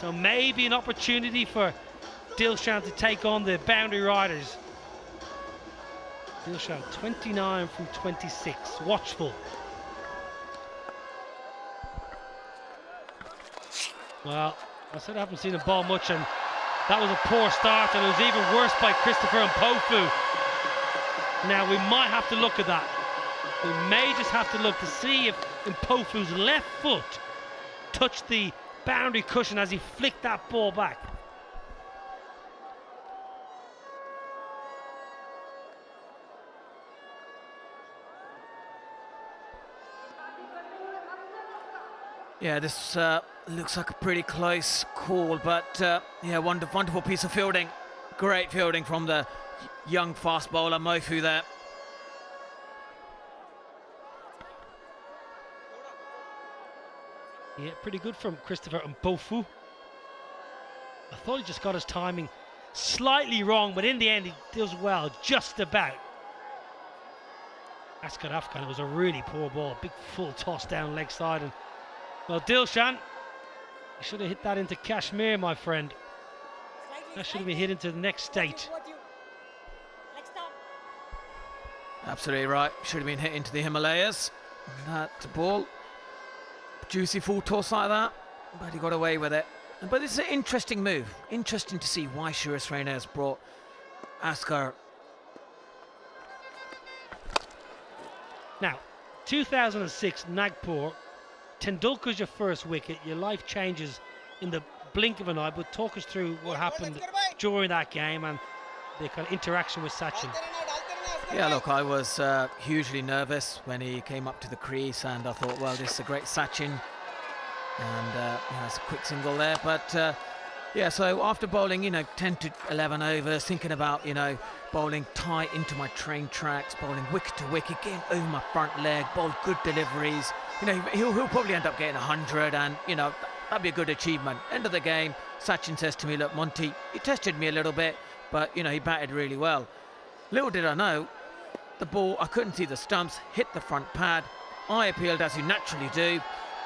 So maybe an opportunity for Dilshan to take on the boundary riders. Dilshan 29 from 26, watchful. Well, I said I haven't seen him bowl much, and that was a poor start, and it was even worse by Christopher Mpofu. Now we might have to look at that. We may just have to look to see if Mpofu's left foot touched the boundary cushion as he flicked that ball back. Yeah, this looks like a pretty close call, but yeah, wonderful piece of fielding. Great fielding from the young fast bowler Mpofu there. Yeah, pretty good from Christopher Mpofu. I thought he just got his timing slightly wrong, but in the end he does well, just about. Asghar Afghan, it was a really poor ball, big full toss down leg side, and well, Dilshan, you should have hit that into Kashmir, my friend. That should have been hit into the next state. Absolutely right, should have been hit into the Himalayas. That ball, juicy full toss like that, but he got away with it. But it's an interesting move. Interesting to see why Suresh Raina has brought Asghar. Now, 2006 Nagpur, Tendulkar's your first wicket. Your life changes in the blink of an eye, but talk us through what happened during that game and the kind of interaction with Sachin. Yeah, look, I was hugely nervous when he came up to the crease, and I thought, well, this is a great Sachin, and it's a quick single there. But yeah, so after bowling, 10 to 11 overs, thinking about, bowling tight into my train tracks, bowling wicket to wicket, getting over my front leg, bowled good deliveries. He'll probably end up getting 100, and that'd be a good achievement. End of the game, Sachin says to me, look, Monty, you tested me a little bit, but he batted really well. Little did I know, the ball, I couldn't see the stumps, hit the front pad. I appealed as you naturally do,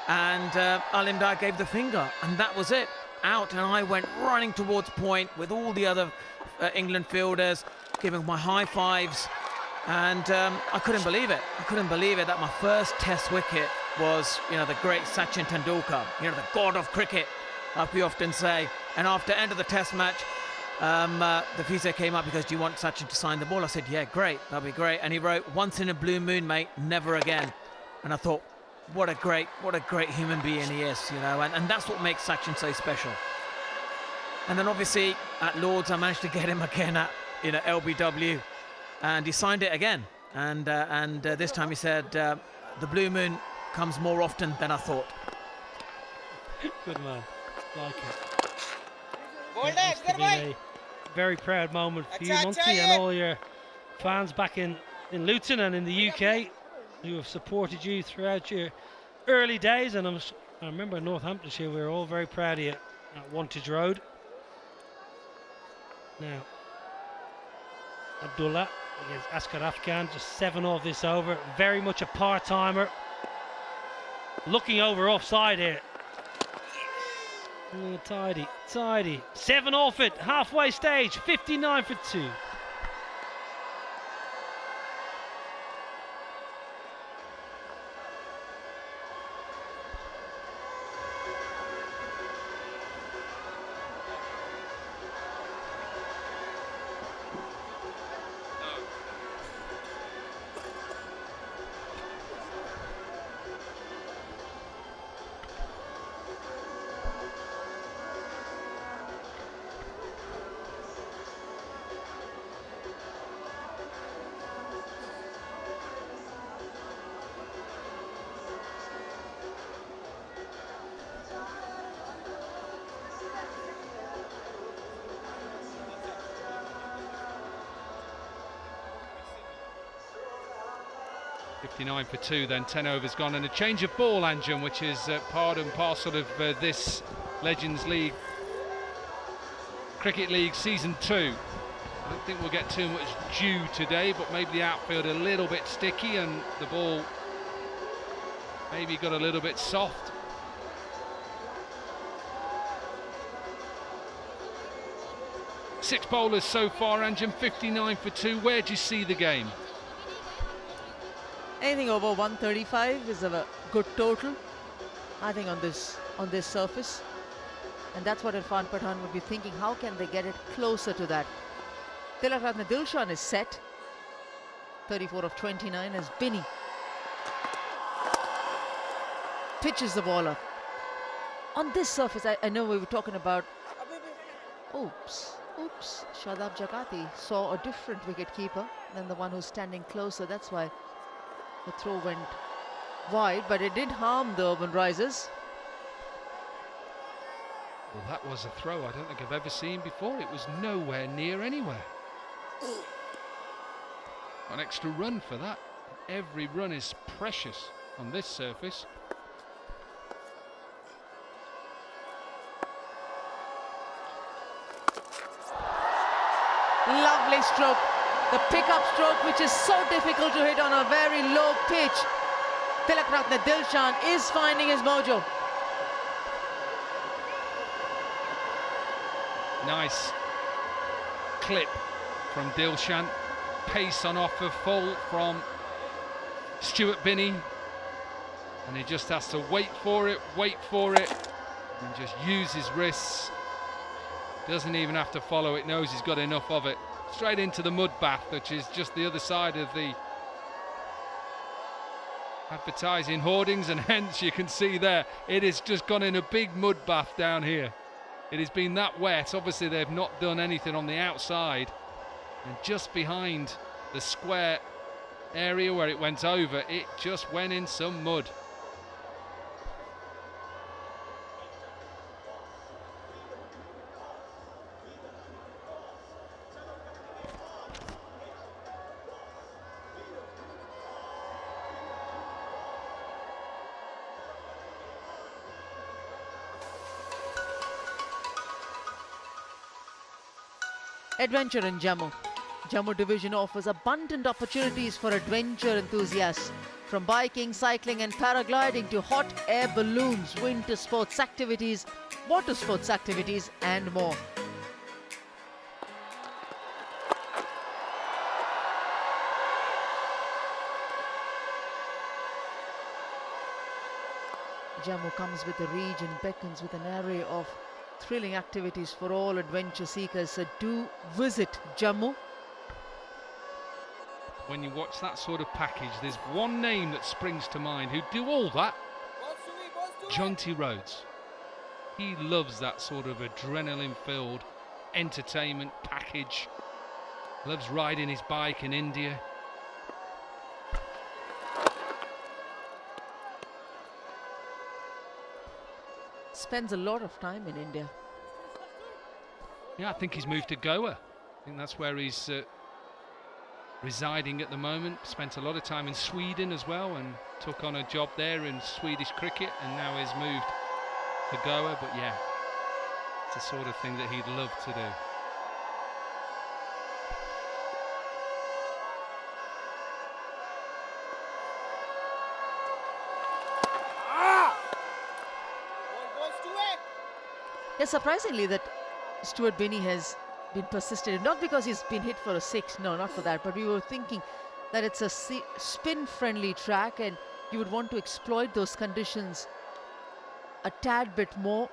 and Alimdar gave the finger, and that was it. Out, and I went running towards point with all the other England fielders, giving my high fives, and I couldn't believe it. I couldn't believe it that my first test wicket was, the great Sachin Tendulkar, the god of cricket, like we often say. And after end of the test match, the physio came up because, do you want Sachin to sign the ball? I said, yeah, great, that'll be great. And he wrote, once in a blue moon, mate, never again. And I thought, what a great human being he is, and that's what makes Sachin so special. And then obviously at Lords, I managed to get him again at LBW, and he signed it again. And this time he said, the blue moon comes more often than I thought. Good man, like it. It must have been a very proud moment for you, Monty, and all your fans back in Luton and in the UK who have supported you throughout your early days. And I remember in Northamptonshire, we were all very proud of you at Wantage Road. Now, Abdullah against Askar Afghan, just 7 off this over. Very much a part-timer. Looking over offside here. Tidy. 7 off it, halfway stage, 59 for 2. For 2, then 10 overs gone, and a change of ball, Anjan, which is part and parcel of this Legends League Cricket League Season 2. I don't think we'll get too much dew today, but maybe the outfield a little bit sticky and the ball maybe got a little bit soft. Six bowlers so far, Anjan, 59 for 2. Where do you see the game? Anything over 135 is a good total, I think, on this surface, and that's what Irfan Pathan would be thinking. How can they get it closer to that? Tilakratne Dilshan is set, 34 of 29 as Binny pitches the ball up. On this surface, I know we were talking about. Oops. Shadab Jagati saw a different wicketkeeper than the one who's standing closer. That's why the throw went wide, but it did harm the Urban Risers. Well, that was a throw I don't think I've ever seen before. It was nowhere near anywhere. An extra run for that. Every run is precious on this surface. Lovely stroke. The pickup stroke, which is so difficult to hit on a very low pitch. Tilakratne Dilshan is finding his mojo. Nice clip from Dilshan. Pace on offer full from Stuart Binney. And he just has to wait for it, and just use his wrists. Doesn't even have to follow it, knows he's got enough of it. Straight into the mud bath, which is just the other side of the advertising hoardings, and hence you can see there, it has just gone in a big mud bath down here. It has been that wet. Obviously they've not done anything on the outside, and just behind the square area where it went over, it just went in some mud. Adventure in Jammu. Jammu division offers abundant opportunities for adventure enthusiasts. From biking, cycling and paragliding to hot air balloons, winter sports activities, water sports activities and more. Jammu comes with a region, beckons with an array of thrilling activities for all adventure seekers, so do visit Jammu. When you watch that sort of package, there's one name that springs to mind who'd do all that. Jonty Rhodes. He loves that sort of adrenaline-filled entertainment package. Loves riding his bike in India. Spends a lot of time in India. Yeah, I think he's moved to Goa. I think that's where he's residing at the moment. Spent a lot of time in Sweden as well and took on a job there in Swedish cricket, and now he's moved to Goa. But yeah, it's the sort of thing that he'd love to do. Yeah, surprisingly that Stuart Binney has been persistent, not because he's been hit for a 6, no, not for that, but we were thinking that it's a spin-friendly track and you would want to exploit those conditions a tad bit more.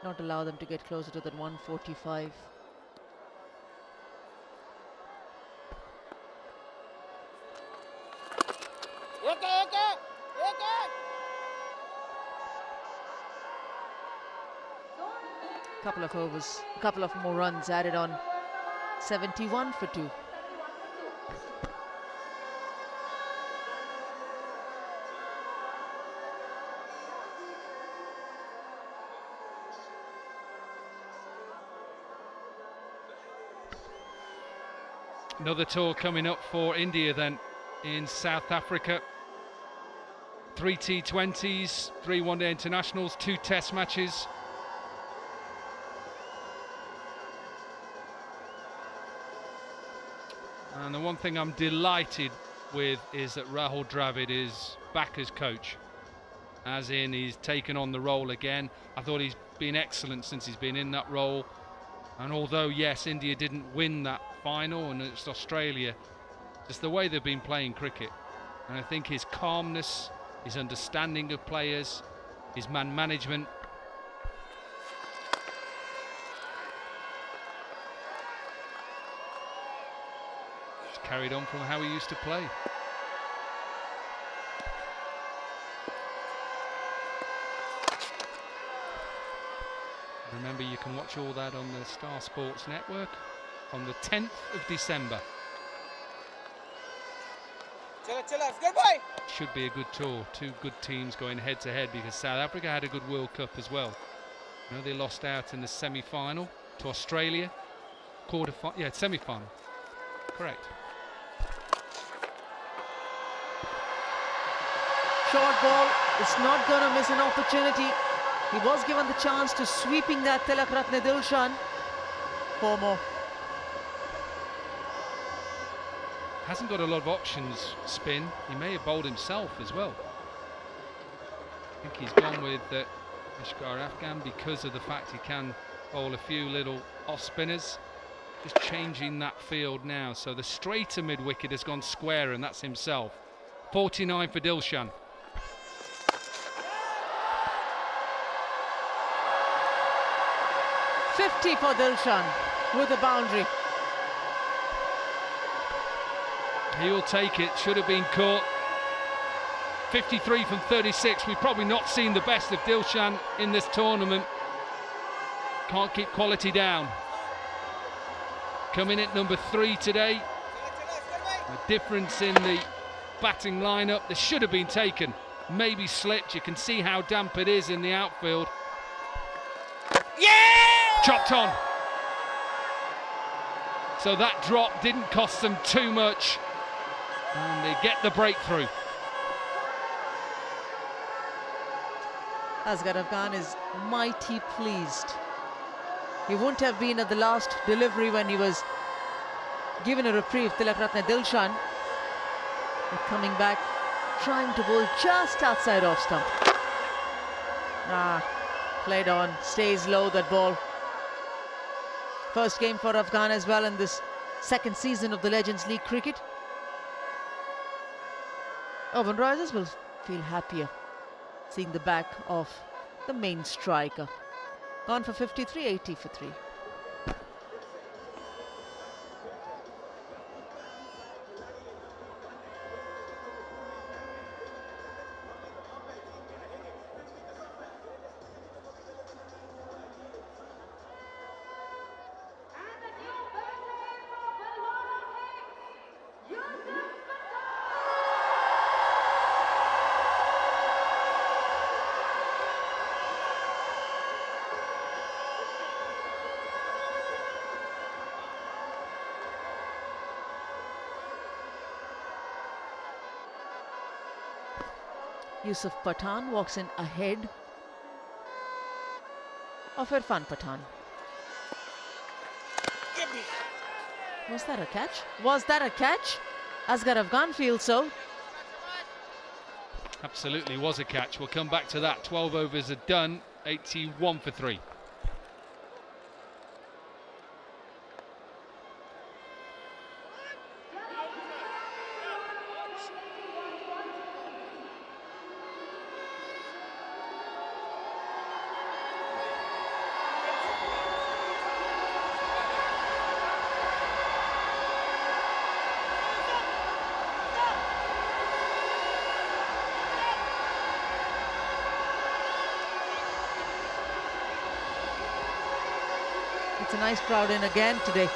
Not allow them to get closer to that 145. Couple of overs, a couple of more runs added on. 71 for 2. Another tour coming up for India then in South Africa. 3 T20s, 3 one-day internationals, 2 test matches. And the one thing I'm delighted with is that Rahul Dravid is back as coach, as in he's taken on the role again. I thought he's been excellent since he's been in that role. And although, yes, India didn't win that final and it's Australia, just the way they've been playing cricket. And I think his calmness, his understanding of players, his man management, carried on from how he used to play. Remember, you can watch all that on the Star Sports Network on the 10th of December. Good boy. Should be a good tour. 2 good teams going head to head, because South Africa had a good World Cup as well. You know, they lost out in the semi-final to Australia. Semi-final. Correct. Short ball, is not going to miss an opportunity. He was given the chance to sweeping that Tilak Ratne Dilshan. 4 more. Hasn't got a lot of options, spin. He may have bowled himself as well. I think he's gone with Ashgar Afghan because of the fact he can bowl a few little off spinners. Just changing that field now. So the straighter mid-wicket has gone square, and that's himself. 49 for Dilshan. For Dilshan with a boundary. He will take it. Should have been caught. 53 from 36. We've probably not seen the best of Dilshan in this tournament. Can't keep quality down. Coming at number 3 today. A difference in the batting lineup. This should have been taken. Maybe slipped. You can see how damp it is in the outfield. Chopped on. So that drop didn't cost them too much, and they get the breakthrough. Asghar Afghan is mighty pleased. He wouldn't have been at the last delivery when he was given a reprieve, Tilak Ratne Dilshan. But coming back, trying to bowl just outside off stump. Played on, stays low that ball. First game for Afghan as well in this second season of the Legends League cricket. Urban Risers will feel happier seeing the back of the main striker. Gone for 53, 80 for 3. Yusuf Pathan walks in ahead of Irfan Pathan. Was that a catch? Was that a catch? Asghar Afghan feels so. Absolutely was a catch. We'll come back to that. 12 overs are done. 81 for 3. It's a nice crowd in again today.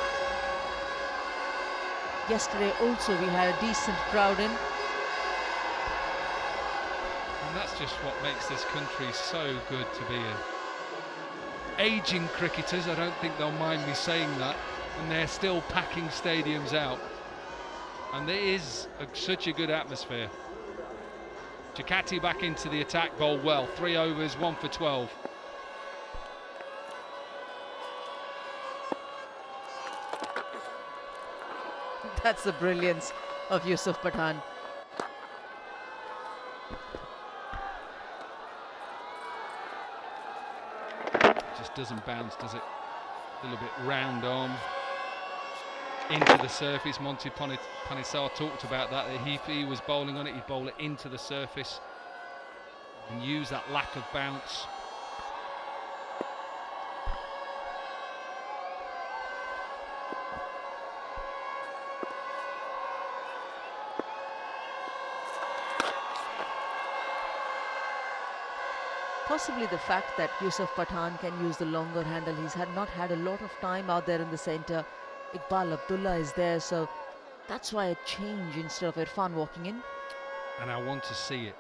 Yesterday also we had a decent crowd in. And that's just what makes this country so good to be in. Aging cricketers, I don't think they'll mind me saying that, and they're still packing stadiums out. And there is such a good atmosphere. Jakati back into the attack, bowled well. 3 overs, 1 for 12. That's the brilliance of Yusuf Pathan. Just doesn't bounce, does it? A little bit round arm into the surface. Monty Panesar talked about that. If he was bowling on it, he'd bowl it into the surface and use that lack of bounce. Possibly the fact that Yusuf Pathan can use the longer handle. He's not had a lot of time out there in the centre. Iqbal Abdullah is there, so that's why a change instead of Irfan walking in. And I want to see it.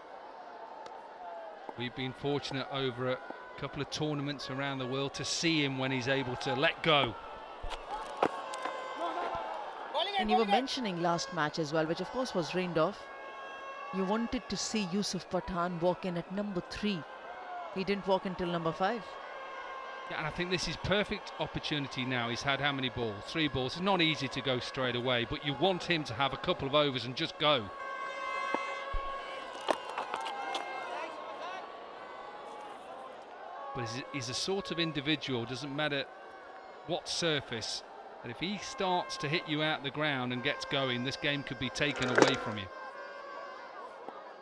We've been fortunate over a couple of tournaments around the world to see him when he's able to let go. And you were mentioning last match as well, which of course was rained off. You wanted to see Yusuf Pathan walk in at number 3. He didn't walk until number 5. Yeah, and I think this is perfect opportunity now. He's had how many balls? 3 balls. It's not easy to go straight away, but you want him to have a couple of overs and just go. But he's a sort of individual, doesn't matter what surface, that if he starts to hit you out the ground and gets going, this game could be taken away from you.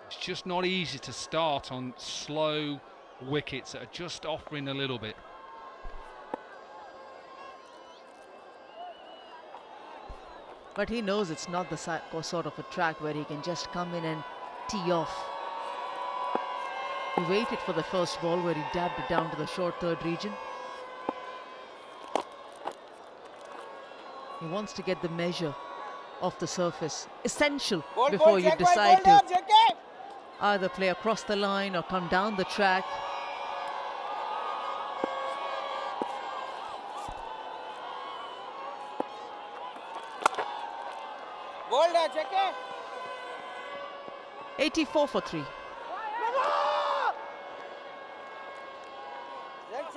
It's just not easy to start on slow wickets that are just offering a little bit. But he knows it's not the sort of a track where he can just come in and tee off. He waited for the first ball where he dabbed it down to the short third region. He wants to get the measure of the surface. Essential before you decide to either play across the line or come down the track. Bold hai, check it. 84 for 3.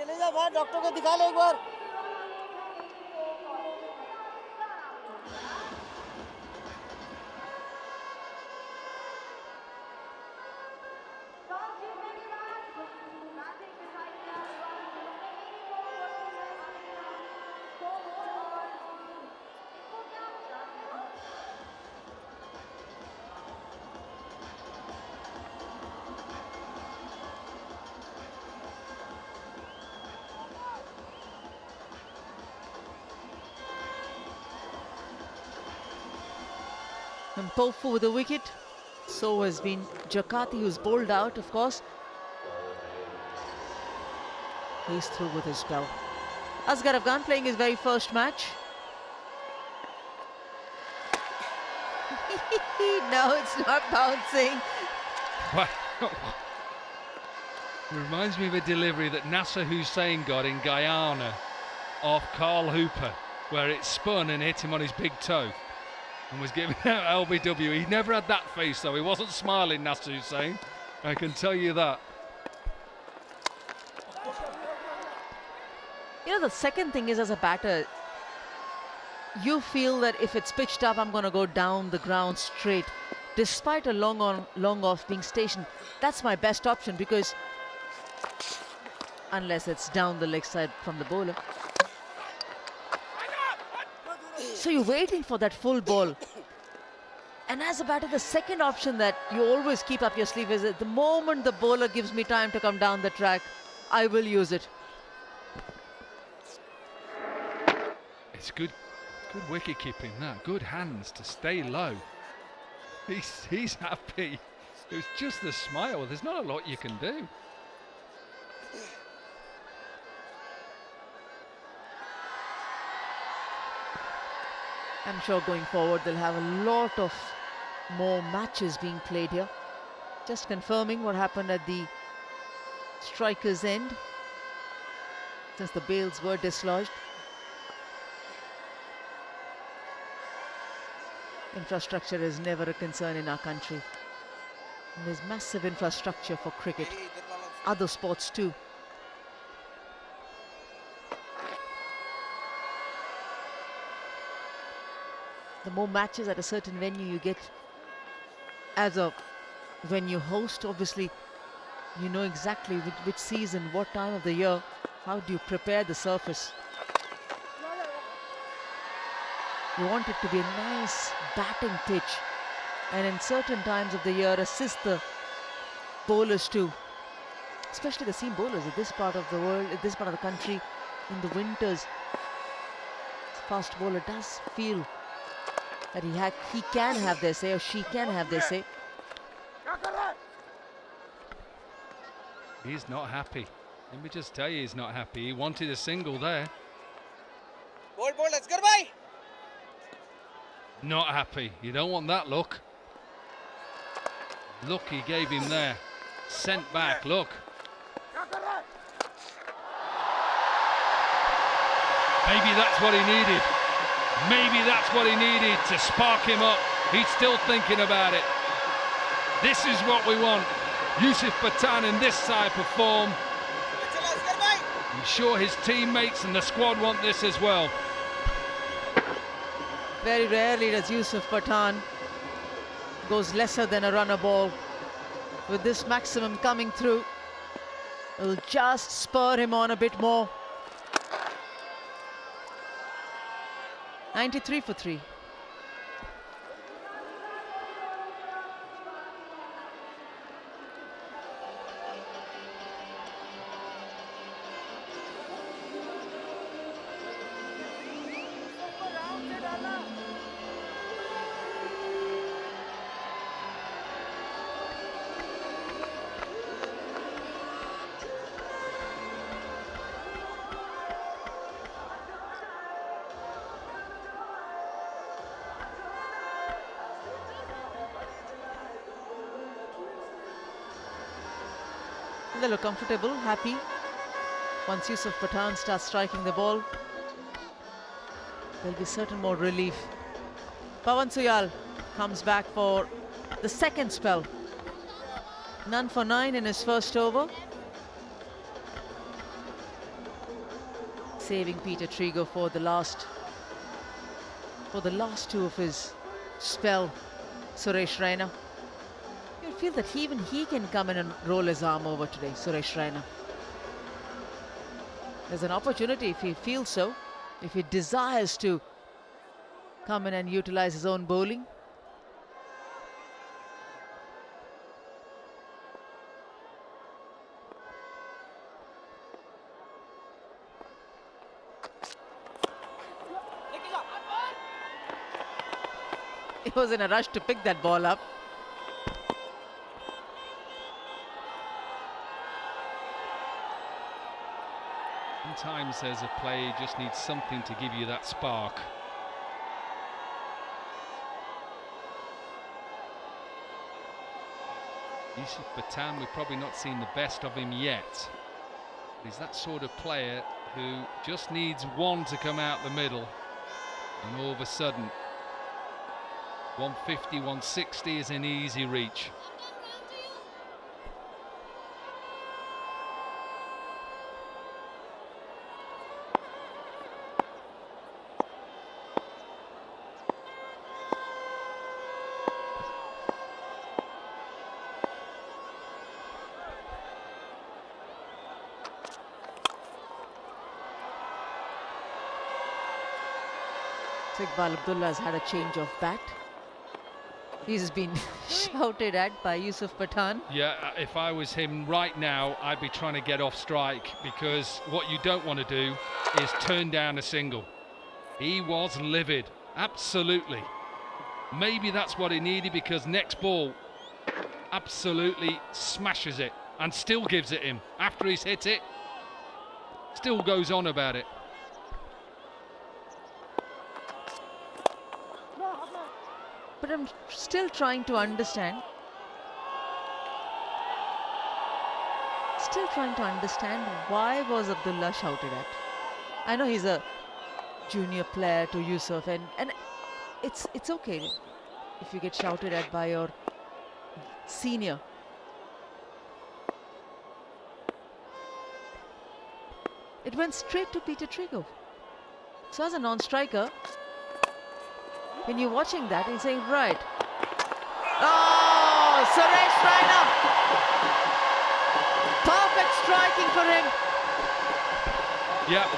चले जा बाहर doctor को दिखा ले एक बार. And Pofu with the wicket. So has been Jakati, who's bowled out, of course. He's through with his spell. Asghar Afghan playing his very first match. No, it's not bouncing. Wow. It reminds me of a delivery that Nasser Hussain got in Guyana off Carl Hooper, where it spun and hit him on his big toe and was giving out LBW. He never had that face though. He wasn't smiling, Nasser Hussain. I can tell you that. You know, the second thing is, as a batter, you feel that if it's pitched up, I'm going to go down the ground straight. Despite a long off being stationed, that's my best option, because unless it's down the leg side from the bowler. So you're waiting for that full ball. And as a batter, the second option that you always keep up your sleeve is that the moment the bowler gives me time to come down the track, I will use it. It's good wicket keeping, that. Good hands to stay low. He's happy. It was just the smile. There's not a lot you can do. I'm sure going forward they'll have a lot of more matches being played here. Just confirming what happened at the striker's end, since the bails were dislodged. Infrastructure is never a concern in our country. And there's massive infrastructure for cricket, other sports too. The more matches at a certain venue you get as a venue host, obviously you know exactly which season, what time of the year, how do you prepare the surface. You want it to be a nice batting pitch, and in certain times of the year assist the bowlers too, especially the seam bowlers in this part of the world, in this part of the country, in the winters. Fast bowler does feel that he can have their say, or she can have their say. He's not happy. Let me just tell you, he's not happy. He wanted a single there. Ball, let's go, bye. Not happy. You don't want that look. Look he gave him there. Sent back, look. Maybe that's what he needed. Maybe that's what he needed to spark him up. He's still thinking about it. This is what we want. Yusuf Pathan in this type of form. I'm sure his teammates and the squad want this as well. Very rarely does Yusuf Pathan goes lesser than a runner ball. With this maximum coming through, it'll just spur him on a bit more. 93 for 3. They look comfortable, happy. Once Yusuf Pathan starts striking the ball, there'll be certain more relief. Pawan Suyal comes back for the second spell. None for 9 in his first over. Saving Peter Trigo for the last two of his spell, Suresh Raina. You feel that even he can come in and roll his arm over today, Suresh Raina. There's an opportunity if he feels so, if he desires to come in and utilize his own bowling. He was in a rush to pick that ball up. Sometimes as a player you just need something to give you that spark. Yusuf Pathan, we've probably not seen the best of him yet. He's that sort of player who just needs one to come out the middle, and all of a sudden 150, 160 is an easy reach. Iqbal Abdullah has had a change of bat. He's been shouted at by Yusuf Pathan. Yeah, if I was him right now, I'd be trying to get off strike, because what you don't want to do is turn down a single. He was livid, absolutely. Maybe that's what he needed, because next ball absolutely smashes it and still gives it him. After he's hit it, still goes on about it. But I'm still trying to understand. Still trying to understand why was Abdullah shouted at. I know he's a junior player to Yusuf, and it's okay if you get shouted at by your senior. It went straight to Peter Trigo. So as a non-striker, when you're watching that, you're saying, right. Oh, Suresh Raina. Perfect striking for him. Yeah.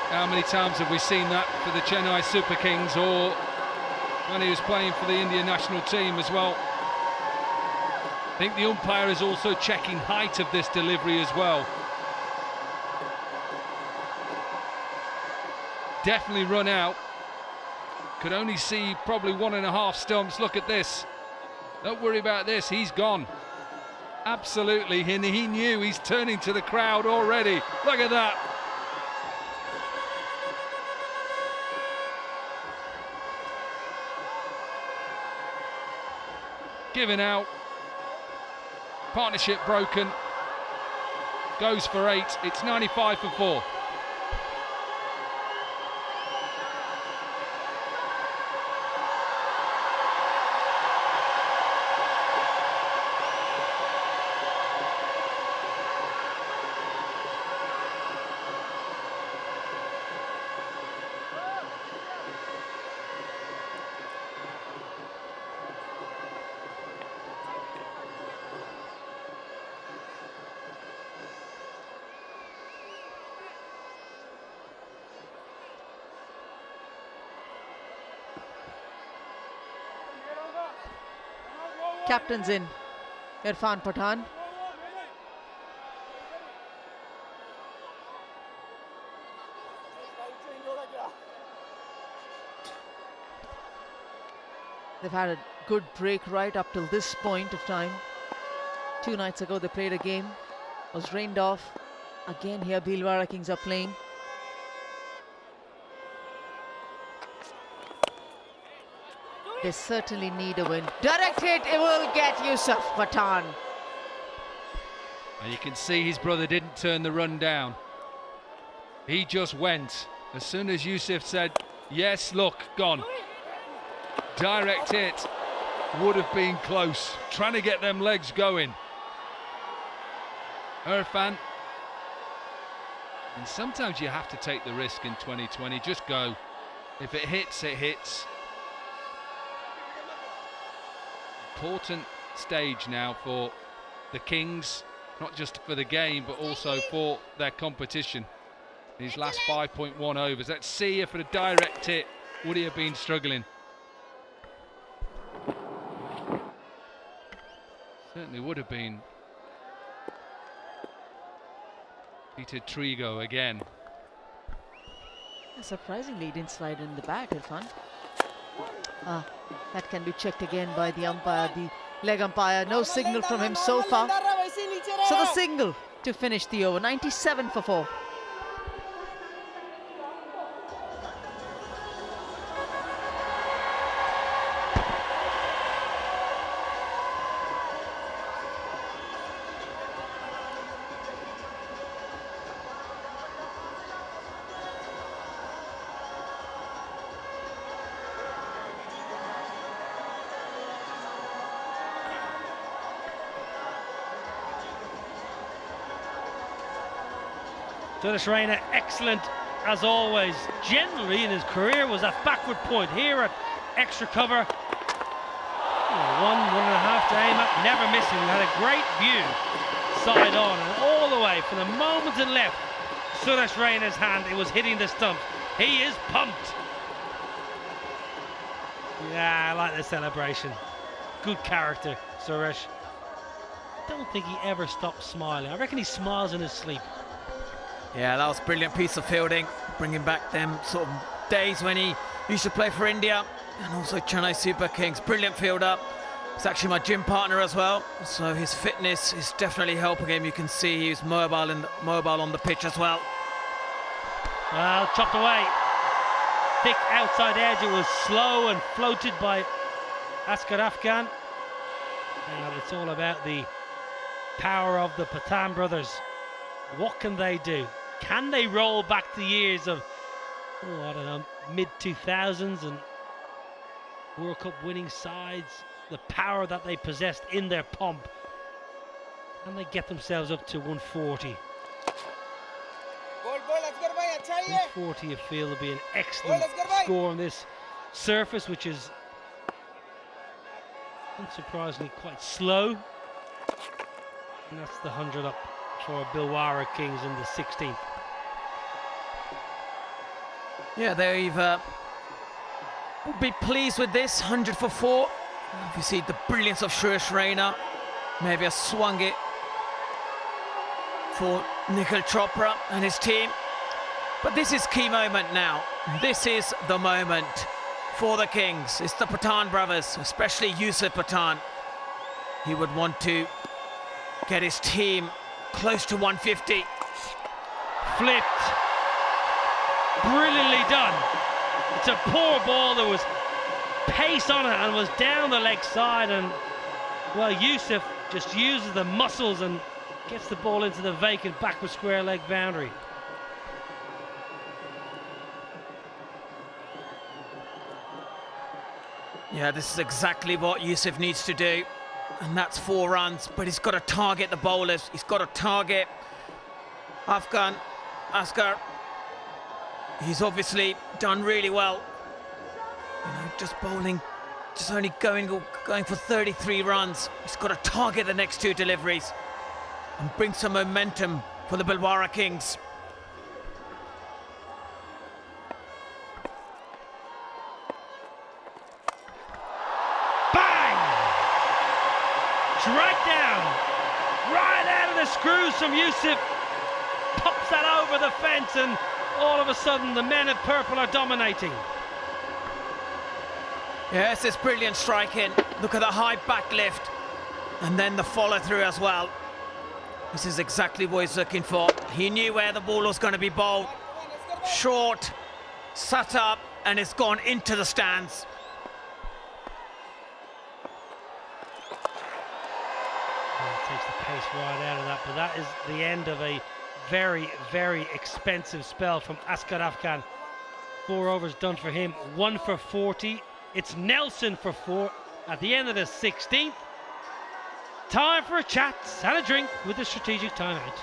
How many times have we seen that for the Chennai Super Kings, or when he was playing for the Indian national team as well? I think the umpire is also checking height of this delivery as well. Definitely run out. Could only see probably 1.5 stumps. Look at this. Don't worry about this. He's gone. Absolutely. And he knew. He's turning to the crowd already. Look at that. Giving out. Partnership broken. Goes for 8. It's 95 for 4. Captain's in. Irfan Pathan. They've had a good break right up till this point of time. 2 nights ago they played a game, was rained off. Again here Dilhara Kings are playing. They certainly need a win. Direct hit, it will get Yusuf Pathan. And you can see his brother didn't turn the run down. He just went. As soon as Yusuf said, yes, look, gone. Direct hit. Would have been close. Trying to get them legs going. Irfan. And sometimes you have to take the risk in 2020. Just go. If it hits, it hits. Important stage now for the Kings, not just for the game but also for their competition. These last 5.1 overs. Let's see if for a direct hit would he have been struggling. Certainly would have been. Peter Trigo again. Surprisingly, he didn't slide in the bat, Irfan. That can be checked again by the umpire, the leg umpire. No signal from him so far. So the single to finish the over. 97 for 4. Suresh Raina, excellent as always. Generally in his career was at backward point. Here at extra cover, 1.5 to aim at, never missing. He had a great view side on and all the way from the moment it left Suresh Raina's hand, it was hitting the stump. He is pumped. Yeah, I like the celebration. Good character, Suresh. Don't think he ever stops smiling. I reckon he smiles in his sleep. Yeah, that was a brilliant piece of fielding, bringing back them sort of days when he used to play for India and also Chennai Super Kings. Brilliant fielder. He's actually my gym partner as well, so his fitness is definitely helping him. You can see he's mobile on the pitch as well. Well, chopped away. Thick outside edge. It was slow and floated by Asghar Afghan. And it's all about the power of the Pathan brothers. What can they do? Can they roll back the years of, I don't know, mid-2000s and World Cup winning sides? The power that they possessed in their pomp. Can they get themselves up to 140? 140, I feel, will be an excellent score on this surface, which is unsurprisingly quite slow. And that's the 100 up for Dilhara Kings in the 16th. Yeah, they've will be pleased with this 100 for 4. If you see the brilliance of Suresh Raina, maybe have swung it for Nikhil Chopra and his team. But this is key moment now. This is the moment for the Kings. It's the Pathan brothers, especially Yusuf Pathan. He would want to get his team close to 150. Flipped. Brilliantly done. It's a poor ball. There was pace on it and was down the leg side, and well, Yusuf just uses the muscles and gets the ball into the vacant backward square leg boundary. Yeah, this is exactly what Yusuf needs to do, and that's 4 runs, but he's got to target the bowlers. He's got to target Asghar. He's obviously done really well. You know, just bowling, just only going for 33 runs. He's got to target the next 2 deliveries and bring some momentum for the Dilhara Kings. Right down, right out of the screws from Yusuf. Pops that over the fence, and all of a sudden the men of purple are dominating. Yes, it's brilliant striking. Look at the high back lift, and then the follow through as well. This is exactly what he's looking for. He knew where the ball was going to be bowled. Short, sat up, and it's gone into the stands. Takes the pace right out of that, but that is the end of a very, very expensive spell from Asghar Afghan. 4 overs done for him, 1 for 40. It's Nelson for 4 at the end of the 16th. Time for a chat and a drink with the strategic timeout.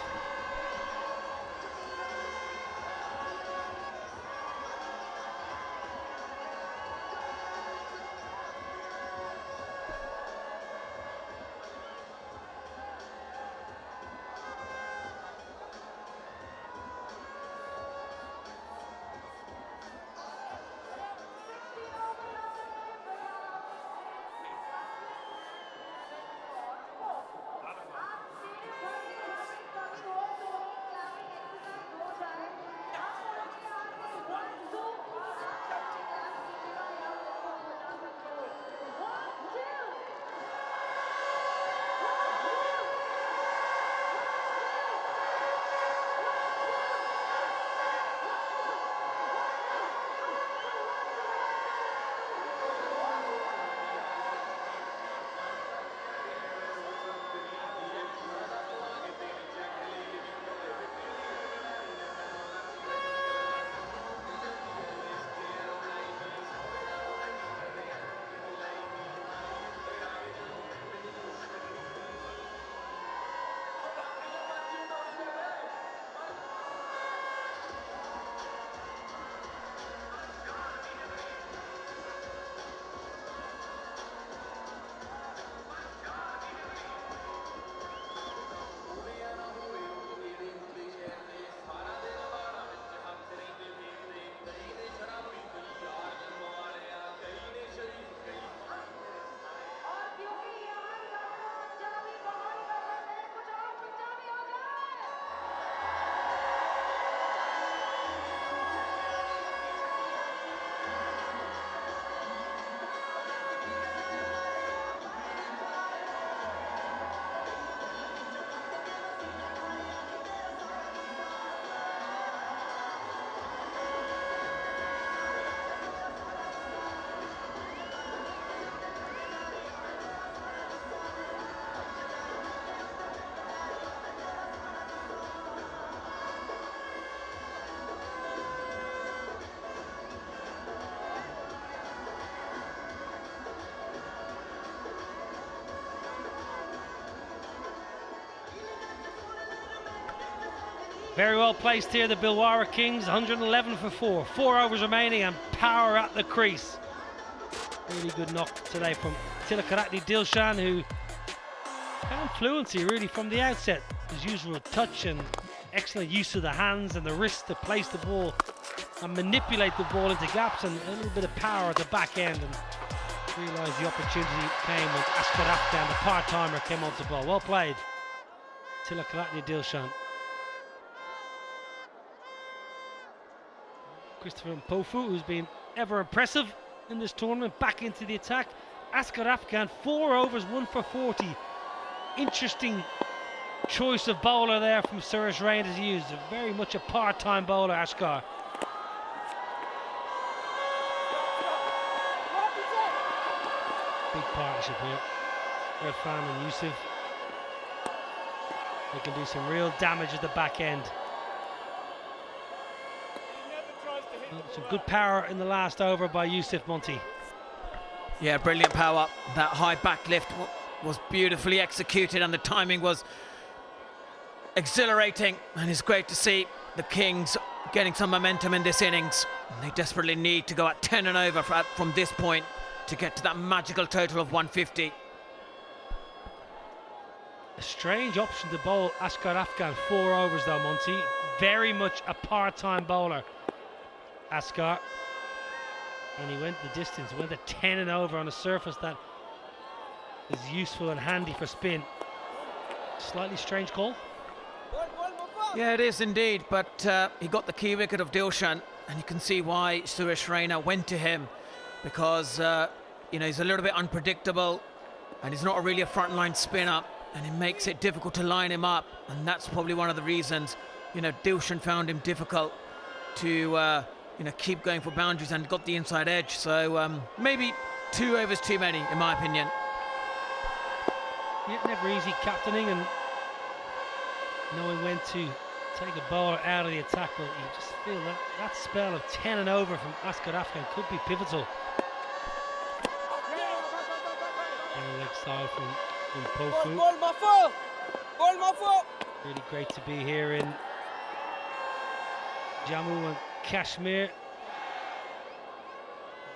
Very well placed here, the Dilhara Kings, 111 for 4. 4 overs remaining and power at the crease. Really good knock today from Tilakaratne Dilshan, who found fluency really from the outset. His usual touch and excellent use of the hands and the wrist to place the ball and manipulate the ball into gaps, and a little bit of power at the back end, and realised the opportunity came when Askar Afghan, the part-timer, came onto the ball. Well played, Tilakaratne Dilshan. Christopher Mpofu, who's been ever impressive in this tournament, back into the attack. Askar Afghan, 4 overs, 1 for 40. Interesting choice of bowler there from Suresh Raina to use. Very much a part-time bowler, Askar. Big partnership here. Irfan and Yusuf. They can do some real damage at the back end. Some good power in the last over by Yusuf, Monty. Yeah, brilliant power. That high back lift was beautifully executed, and the timing was exhilarating, and it's great to see the Kings getting some momentum in this innings. They desperately need to go at 10 and over from this point to get to that magical total of 150. A strange option to bowl Askar Afghan, 4 overs though, Monty. Very much a part-time bowler, Askar. And he went the distance, went at 10 and over on a surface that is useful and handy for spin. Slightly strange call. Yeah, it is indeed, but he got the key wicket of Dilshan, and you can see why Suresh Raina went to him, because you know, he's a little bit unpredictable, and he's not really a frontline spinner, and it makes it difficult to line him up, and that's probably one of the reasons, you know, Dilshan found him difficult to you know, keep going for boundaries, and got the inside edge. So maybe 2 overs too many, in my opinion. Yeah, never easy captaining and knowing when to take a bowler out of the attack, but you just feel that that spell of 10 and over from Askar Afghan could be pivotal. Leg side from Pofu. Really great to be here in Jammu and Kashmir.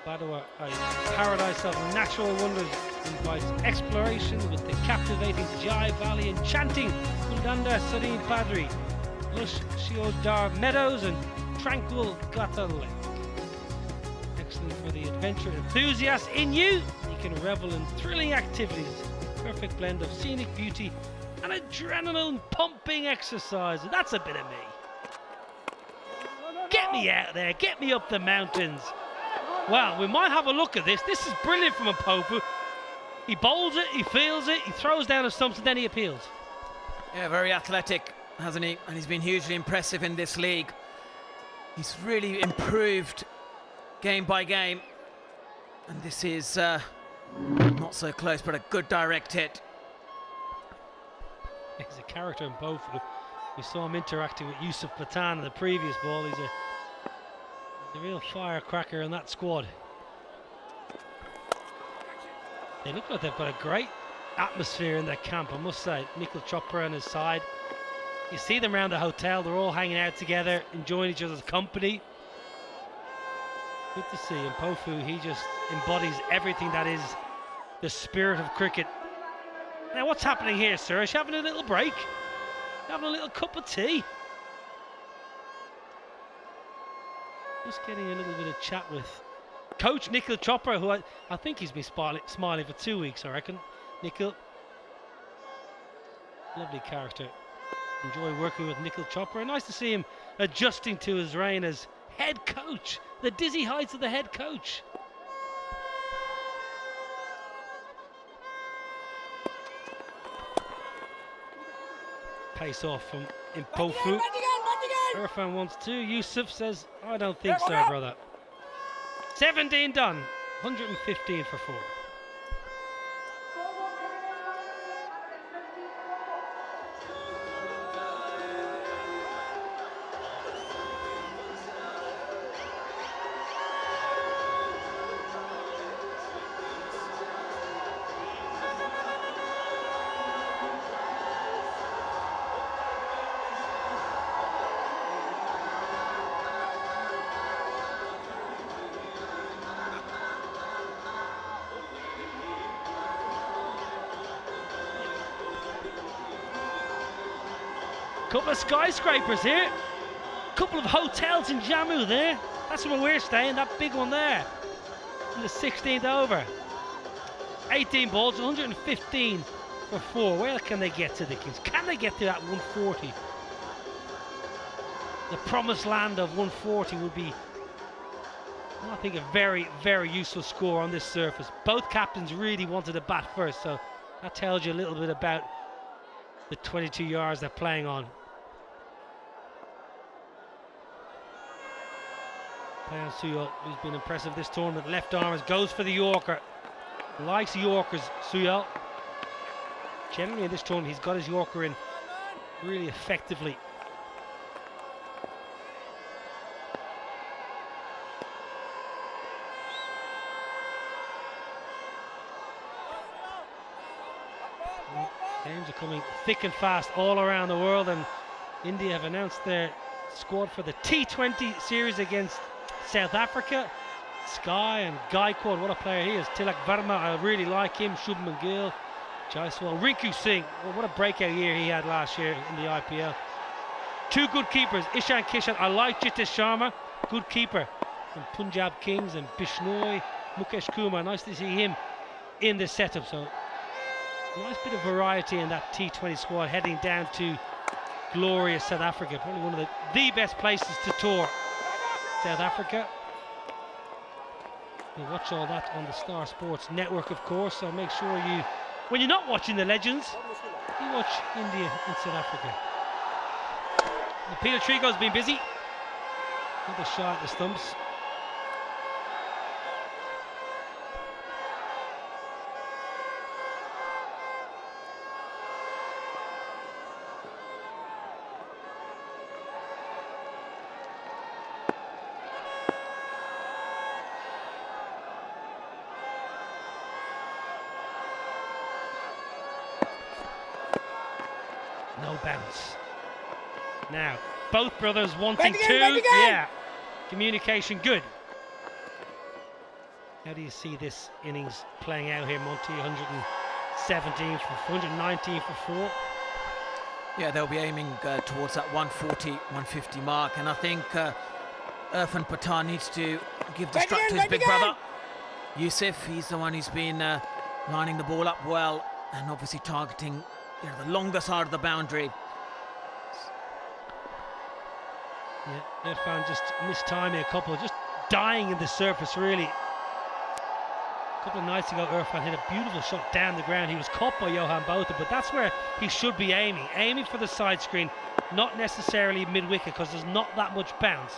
Badua, a paradise of natural wonders, invites exploration with the captivating Jai Valley, enchanting Udana Serene Padri, lush Shiodar meadows and tranquil Gata Lake. Excellent for the adventure enthusiast in you. You can revel in thrilling activities, perfect blend of scenic beauty and adrenaline pumping exercise. That's a bit of me. Get me out there, get me up the mountains. Well, we might have a look at this. This is brilliant from Mpofu. He bowls it, he feels it, he throws down the stumps, and then he appeals. Yeah, very athletic, hasn't he? And he's been hugely impressive in this league. He's really improved game by game. And this is not so close, but a good direct hit. He's a character in Mpofu. We saw him interacting with Yusuf Pathan in the previous ball. He's a real firecracker in that squad. They look like they've got a great atmosphere in their camp, I must say. Nikhil Chopra and his side. You see them around the hotel, they're all hanging out together, enjoying each other's company. Good to see. And Mpofu, he just embodies everything that is the spirit of cricket. Now what's happening here, Suresh? Having a little break? Having a little cup of tea? Just getting a little bit of chat with Coach Nikhil Chopra, who I think he's been smiling for 2 weeks, I reckon. Nikhil, lovely character. Enjoy working with Nikhil Chopra. Nice to see him adjusting to his reign as head coach. The dizzy heights of the head coach. Pace off from Mpofu. Irfan wants 2. Yusuf says, I don't think so, brother. 17 done. 115 for 4. Couple of skyscrapers here. Couple of hotels in Jammu there. That's where we're staying, that big one there. In the 16th over. 18 balls, 115 for 4. Where can they get to, the Kings? Can they get to that 140? The promised land of 140 would be, I think, a very, very useful score on this surface. Both captains really wanted to bat first, so that tells you a little bit about the 22 yards they're playing on. Patel Suyol, who's been impressive this tournament, left armers, goes for the Yorker. Likes Yorkers, Suyol. Generally in this tournament, he's got his Yorker in really effectively. Games are coming thick and fast all around the world, and India have announced their squad for the T20 series against South Africa. Sky and Gaikwad, what a player he is. Tilak Verma, I really like him. Shubman Gill, Jaiswal, Rinku Singh, well, what a breakout year he had last year in the IPL. Two good keepers, Ishan Kishan, I like Jitesh Sharma, good keeper from Punjab Kings, and Bishnoi, Mukesh Kumar, nice to see him in the setup. So nice bit of variety in that T20 squad heading down to glorious South Africa. Probably one of the best places to tour South Africa. You watch all that on the Star Sports Network, of course, so make sure you, when you're not watching the Legends, you watch India and South Africa. And Peter Trigo's been busy. Another shot at the stumps. No bounce. Now, both brothers wanting to. Yeah. Communication good. How do you see this innings playing out here, Monty? 117 for 119 for 4. Yeah, they'll be aiming towards that 140, 150 mark, and I think Irfan Pathan needs to give the strut to his big brother. Yusuf, he's the one who's been lining the ball up well and obviously targeting the longer side of the boundary. Yeah, Irfan just mistiming a couple, just dying in the surface, really. A couple of nights ago, Irfan hit a beautiful shot down the ground. He was caught by Johan Botha, but that's where he should be aiming for the side screen, not necessarily mid-wicket, because there's not that much bounce.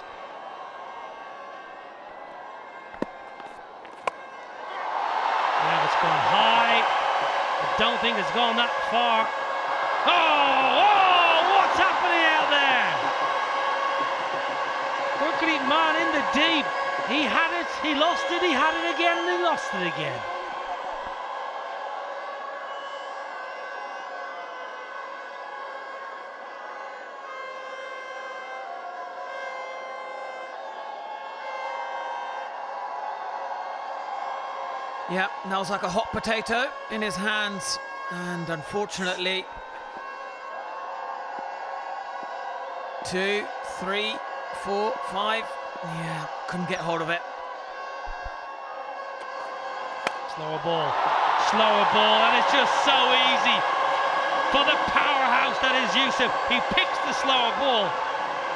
Now it's gone high. I don't think it's gone that far. Oh, what's happening out there? Gurpreet Man in the deep. He had it, he lost it, he had it again, and he lost it again. Yeah, that was like a hot potato in his hands, and unfortunately 2, 3, 4, 5, yeah, couldn't get hold of it. Slower ball, and it's just so easy for the powerhouse that is Yusuf. He picks the slower ball,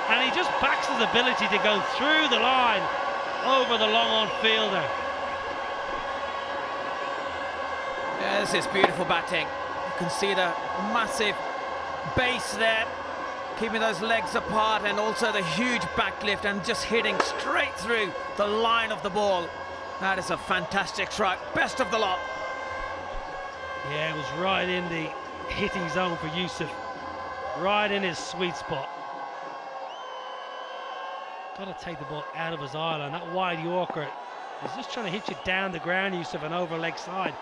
and he just backs his ability to go through the line over the long-on fielder. Yeah, this is beautiful batting. You can see the massive base there, keeping those legs apart, and also the huge backlift and just hitting straight through the line of the ball. That is a fantastic strike, best of the lot. Yeah, it was right in the hitting zone for Yusuf, right in his sweet spot. Got to take the ball out of his island. That wide Yorker is just trying to hit you down the ground, Yusuf, and over leg side.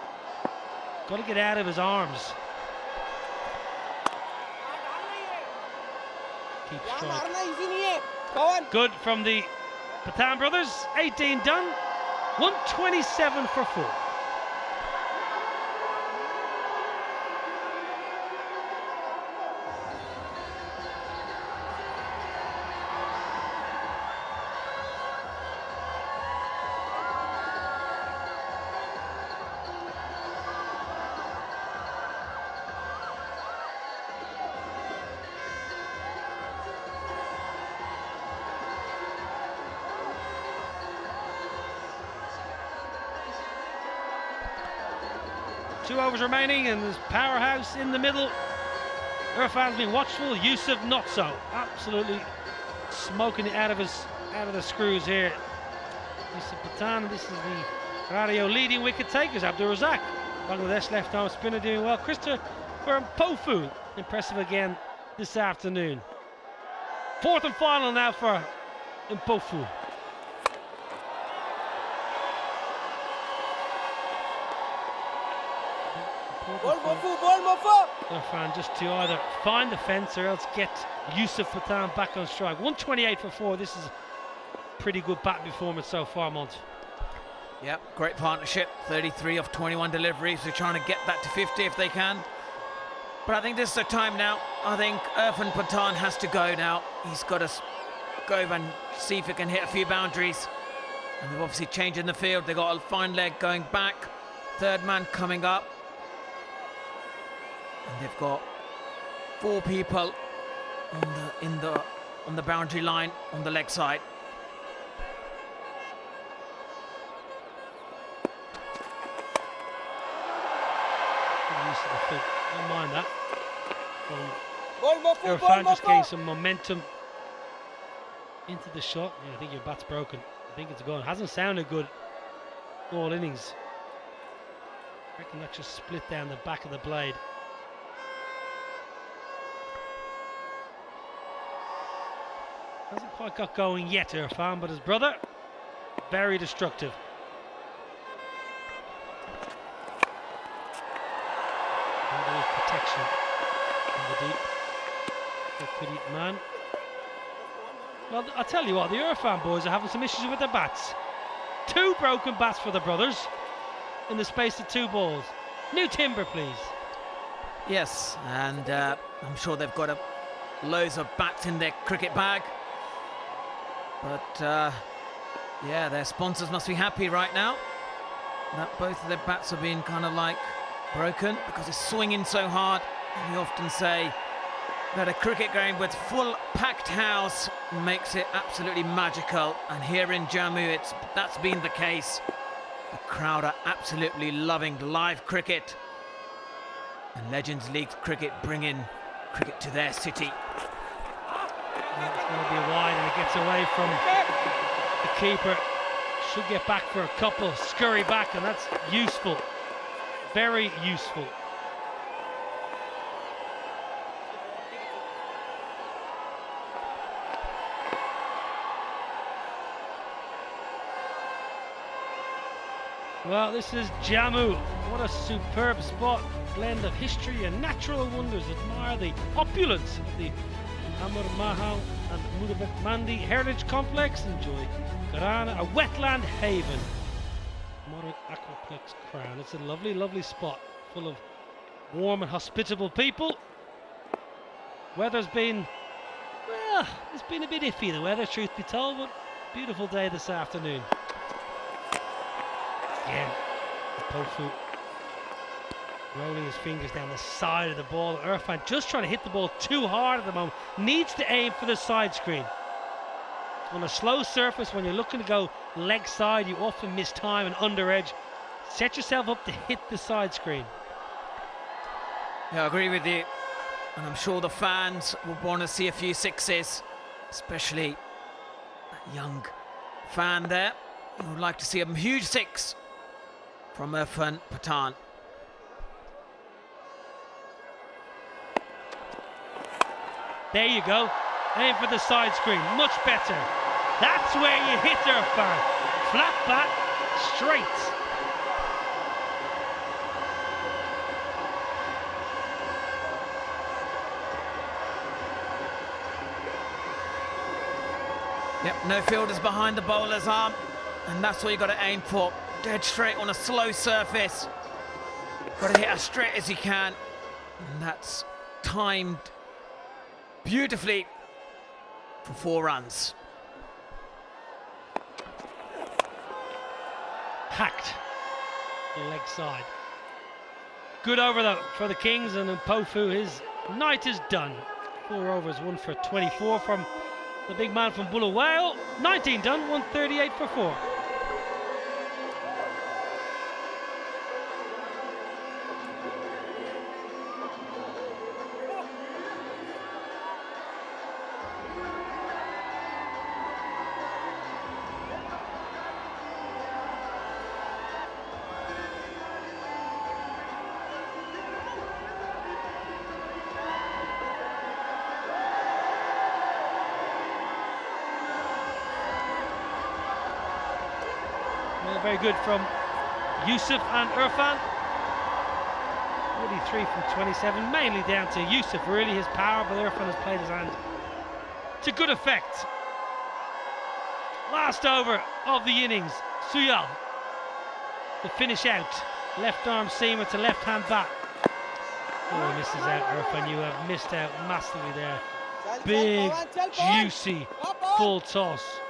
Got to get out of his arms. Keep strike. Good from the Pathan brothers. 18 done. 127 for 4. 2 overs remaining, and there's powerhouse in the middle. Irfan's been watchful, Yusuf not so. Absolutely smoking it out of the screws here. Yusuf Pathan, this is the radio leading wicket takers. Abdul Razak, Bangladesh left-arm spinner, doing well. Christopher Mpofu, impressive again this afternoon. 4th and final now for Mpofu. Irfan just to either find the fence or else get Yusuf Pathan back on strike. 128 for 4. This is a pretty good batting performance so far, Mont. Yep, great partnership. 33 of 21 deliveries. They're trying to get that to 50 if they can. But I think this is the time now. I think Irfan Pathan has to go now. He's got to go and see if he can hit a few boundaries. And they've obviously changed in the field. They've got a fine leg going back. 3rd man coming up. And they've got 4 people on the boundary line on the leg side. Don't mind that. Irfan just getting some momentum into the shot. Yeah, I think your bat's broken. I think it's gone. Hasn't sounded good all innings. I reckon that just split down the back of the blade. Hasn't quite got going yet, Irfan, but his brother, very destructive. And there is protection in the deep. Good eat man. Well, I'll tell you what, the Irfan boys are having some issues with their bats. 2 broken bats for the brothers in the space of 2 balls. New timber, please. Yes, and I'm sure they've got loads of bats in their cricket bag. But yeah, their sponsors must be happy right now that both of their bats are being kind of like broken because it's swinging so hard. And we often say that a cricket game with full packed house makes it absolutely magical, and here in Jammu that's been the case. The crowd are absolutely loving live cricket, and Legends League cricket bringing cricket to their city. It's going to be wide, and it gets away from the keeper. Should get back for a couple, scurry back, and that's useful. Very useful. Well, this is Jammu. What a superb spot. Blend of history and natural wonders. Admire the opulence of the Amur Mahal and Mudabek Mandi Heritage Complex. Enjoy Karana, a wetland haven. Modern Aquaplex Crown. It's a lovely, lovely spot full of warm and hospitable people. Weather's been, well, it's been a bit iffy, the weather, truth be told, but beautiful day this afternoon. Again, Pofu rolling his fingers down the side of the ball. Irfan just trying to hit the ball too hard at the moment. Needs to aim for the side screen. On a slow surface, when you're looking to go leg side, you often miss time and under edge. Set yourself up to hit the side screen. Yeah, I agree with you. And I'm sure the fans will want to see a few sixes, especially that young fan there. Who would like to see a huge 6 from Irfan Pathan. There you go. Aim for the side screen. Much better. That's where you hit Irfan. Flat bat, straight. Yep, no fielders behind the bowler's arm. And that's what you got to aim for. Dead straight on a slow surface. Got to hit as straight as you can. And that's timed beautifully for 4 runs. Hacked. Leg side. Good over though for the Kings, and Mpofu, his night is done. 4 overs, 1 for 24 from the big man from Bulawayo. 19 done, 138 for 4. Very good from Yusuf and Irfan. 43 from 27, mainly down to Yusuf, really, his power, but Irfan has played his hand to good effect. Last over of the innings, Suyal to finish out. Left arm seamer to left hand bat. Oh, he misses out, Irfan. You have missed out massively there. Big, juicy, full toss.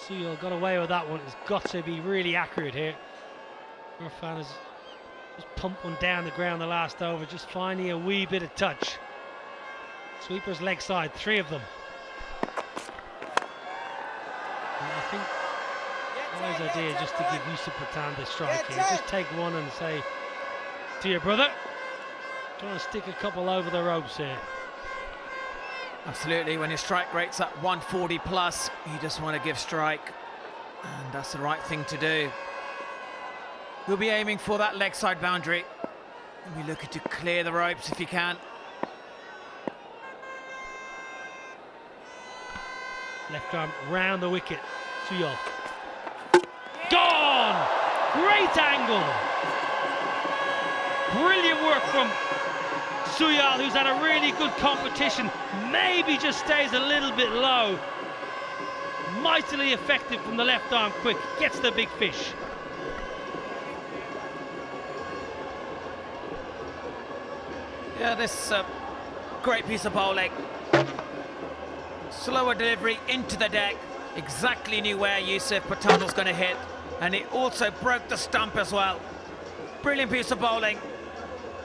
Suyal got away with that one. It's got to be really accurate here. Irfan has just pumped one down the ground the last over, just finding a wee bit of touch. Sweepers leg side, 3 of them. And I think Wise idea just to give Yusuf Pathan the strike here. Just take one and say to your brother, trying to stick a couple over the ropes here. Absolutely, when your strike rate's at 140 plus, you just want to give strike, and that's the right thing to do. He'll be aiming for that leg side boundary. He'll be looking to clear the ropes if he can. Left arm round the wicket, Suyal. Gone! Great angle! Brilliant work from Suyal, who's had a really good competition. Maybe just stays a little bit low. Mightily effective from the left arm quick. Gets the big fish. Yeah, this great piece of bowling. Slower delivery into the deck. Exactly knew where Yusuf Pathan was going to hit. And it also broke the stump as well. Brilliant piece of bowling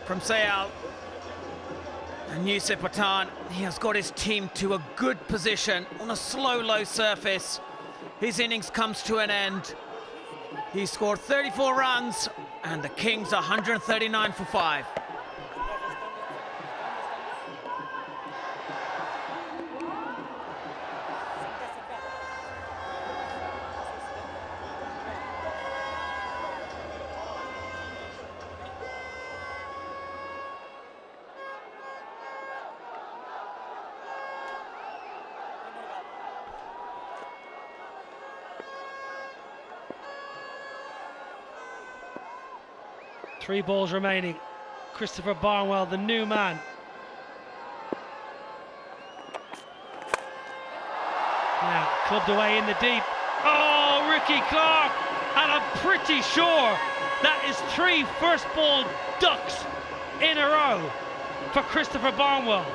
from Suyal. And Yusuf Pathan, he has got his team to a good position on a slow, low surface. His innings comes to an end. He scored 34 runs, and the Kings are 139 for 5. Three balls remaining. Christopher Barnwell, the new man. Now, clubbed away in the deep. Oh, Ricky Clark! And I'm pretty sure that is 3 first ball ducks in a row for Christopher Barnwell.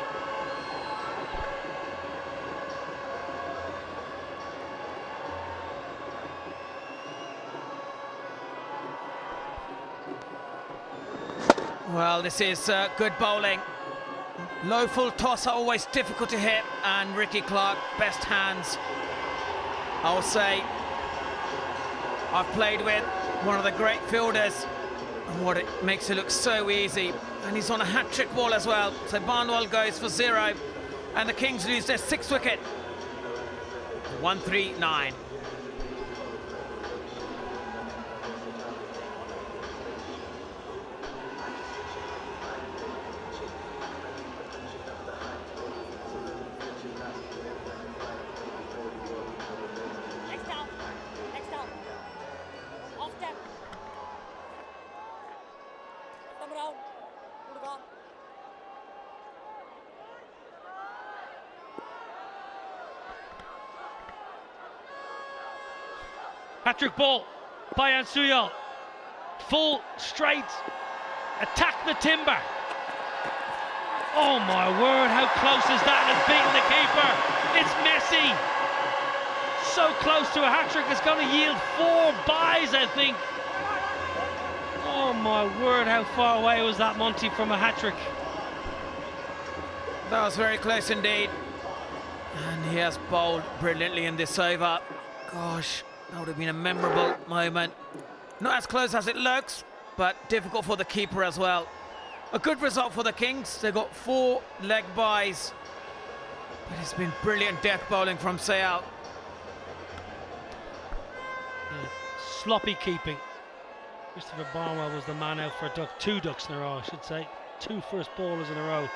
Well, this is good bowling. Low full toss are always difficult to hit, and Ricky Clark, best hands. I'll say, I've played with one of the great fielders, and what it makes it look so easy. And he's on a hat-trick ball as well. So Barnwell goes for 0, and the Kings lose their 6th wicket. 139. Patrick ball by Suyal. Full straight. Attack the timber. Oh my word, how close is that? It's beaten the keeper. It's messy. So close to a hat-trick. It's going to yield 4 byes, I think. Oh my word, how far away was that, Monty, from a hat-trick? That was very close indeed. And he has bowled brilliantly in this over. Gosh, that would have been a memorable moment. Not as close as it looks, but difficult for the keeper as well. A good result for the Kings. They got 4 leg byes. But it's been brilliant death bowling from Suyal. Sloppy keeping. Christopher Barnwell was the man out for a duck, 2 ducks in a row, I should say. 2 first ballers in a row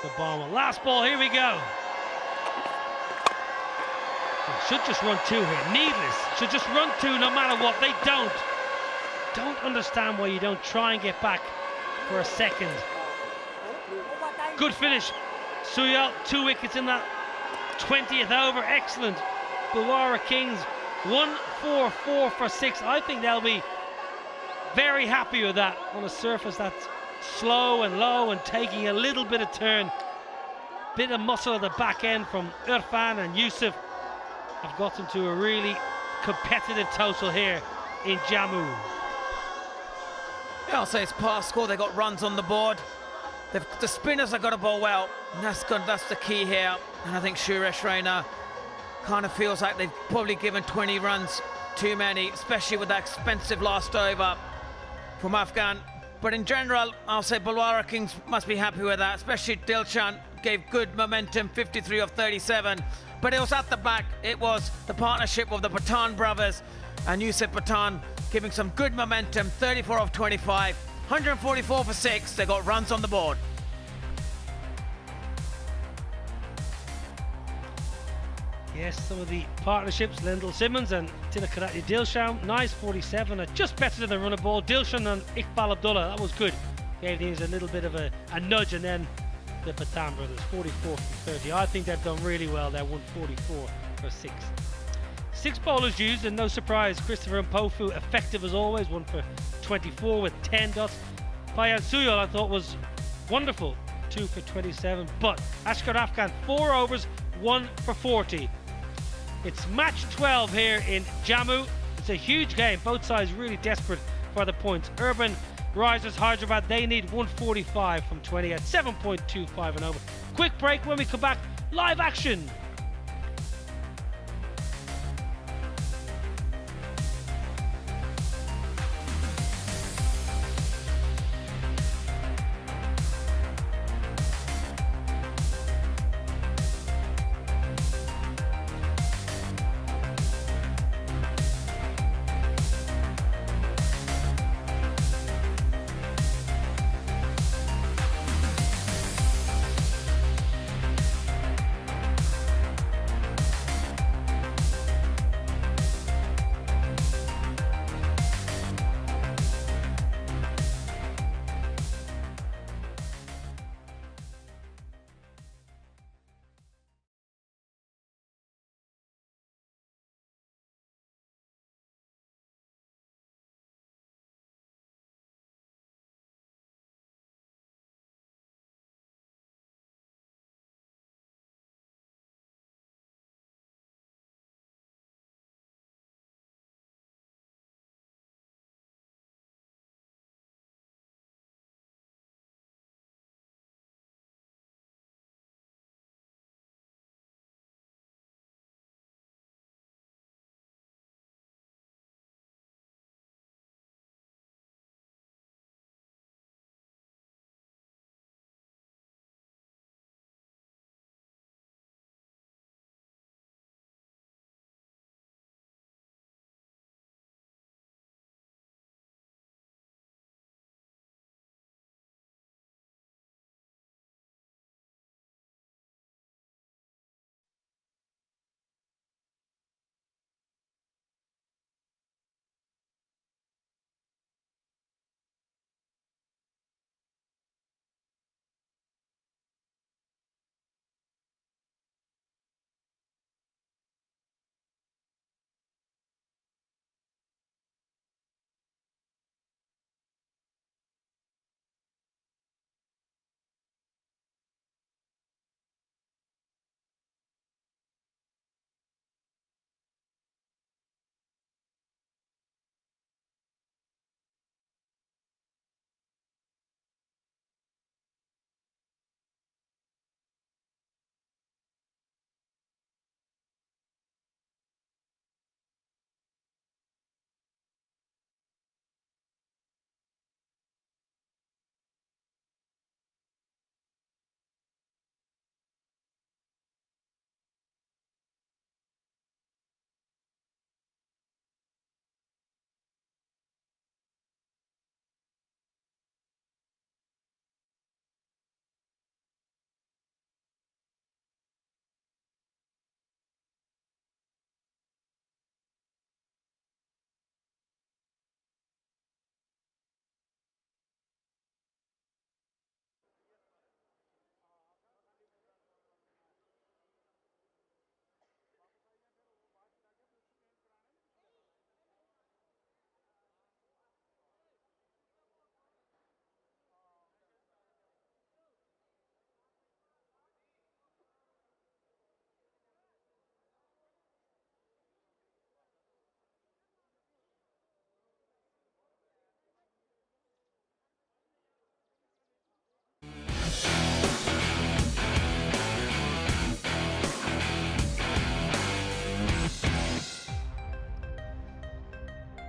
for Barnwell. Last ball, here we go. They should just run 2 here, needless. Should just run 2 no matter what. They don't. Don't understand why you don't try and get back for a second. Good finish. Suyal, 2 wickets in that 20th over. Excellent. Dilhara Kings 1-4-4 for 6. I think they'll be very happy with that on a surface that's slow and low and taking a little bit of turn. Bit of muscle at the back end from Irfan and Yusuf have got them to a really competitive total here in Jammu. Yeah, I'll say it's past score. They got runs on the board. The spinners have got to bowl well. And that's good. That's the key here. And I think Suresh Raina kind of feels like they've probably given 20 runs too many, especially with that expensive last over from Afghan. But in general, I'll say Dilhara Kings must be happy with that, especially Dilshan gave good momentum, 53 of 37. But it was at the back. It was the partnership of the Pathan brothers and Yusuf Pathan giving some good momentum, 34 of 25, 144 for 6. They got runs on the board. Yes, some of the partnerships, Lendl Simmons and Tilakirati Dilshan, nice 47, just better than the runner ball. Dilshan and Iqbal Abdullah, that was good. Gave things a little bit of a nudge, and then the Pathan brothers, 44 for 30. I think they've done really well. They won 44 for 6. 6 bowlers used, and no surprise, Christopher Mpofu, effective as always, 1 for 24 with 10 dots. Payan Suyal, I thought, was wonderful, 2 for 27. But Ashkar Afghan, 4 overs, 1 for 40. It's match 12 here in Jammu. It's a huge game. Both sides really desperate for the points. Urban Risers Hyderabad, they need 145 from 20 at 7.25 and over. Quick break. When we come back, live action.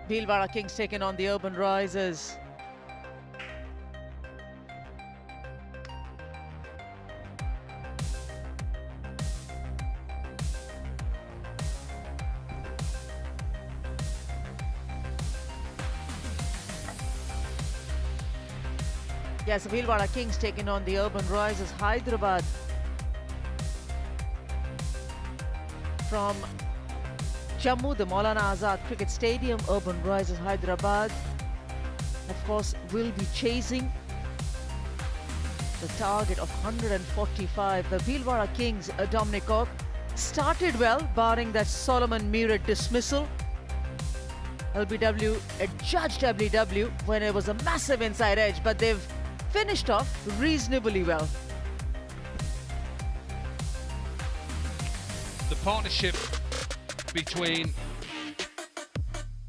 Dilhara Kings taking on the Urban Risers. Yes, Dilhara Kings taking on the Urban Risers Hyderabad. From Jammu, the Maulana Azad Cricket Stadium, Urban Risers Hyderabad, of course, will be chasing the target of 145. The Dilhara Kings, Dominic Cork, started well, barring that Solomon Murad dismissal. LBW adjudged WW when it was a massive inside edge, but they've finished off reasonably well. The partnership between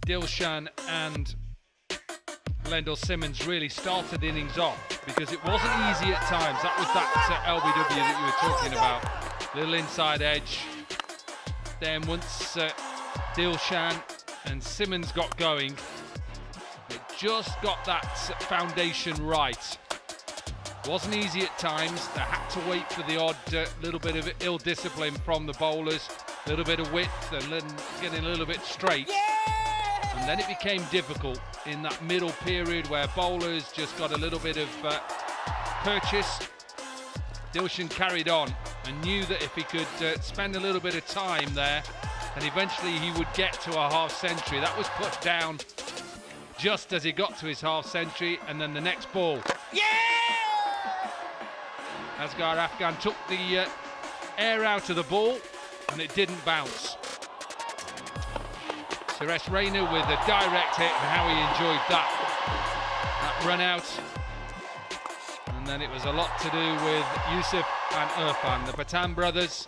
Dilshan and Lendl Simmons really started the innings off, because it wasn't easy at times. That was that LBW that you were talking about. Little inside edge. Then once Dilshan and Simmons got going, it just got that foundation right. Wasn't easy at times. They had to wait for the odd little bit of ill discipline from the bowlers, a little bit of width and then getting a little bit straight. Yeah! And then it became difficult in that middle period where bowlers just got a little bit of purchase. Dilshan carried on and knew that if he could spend a little bit of time there, and eventually he would get to a half century. That was put down just as he got to his half century, and then the next ball. Yeah! Asghar Afghan took the air out of the ball and it didn't bounce. Suresh Raina with a direct hit, and how he enjoyed that run out. And then it was a lot to do with Yusuf and Irfan, the Pathan brothers.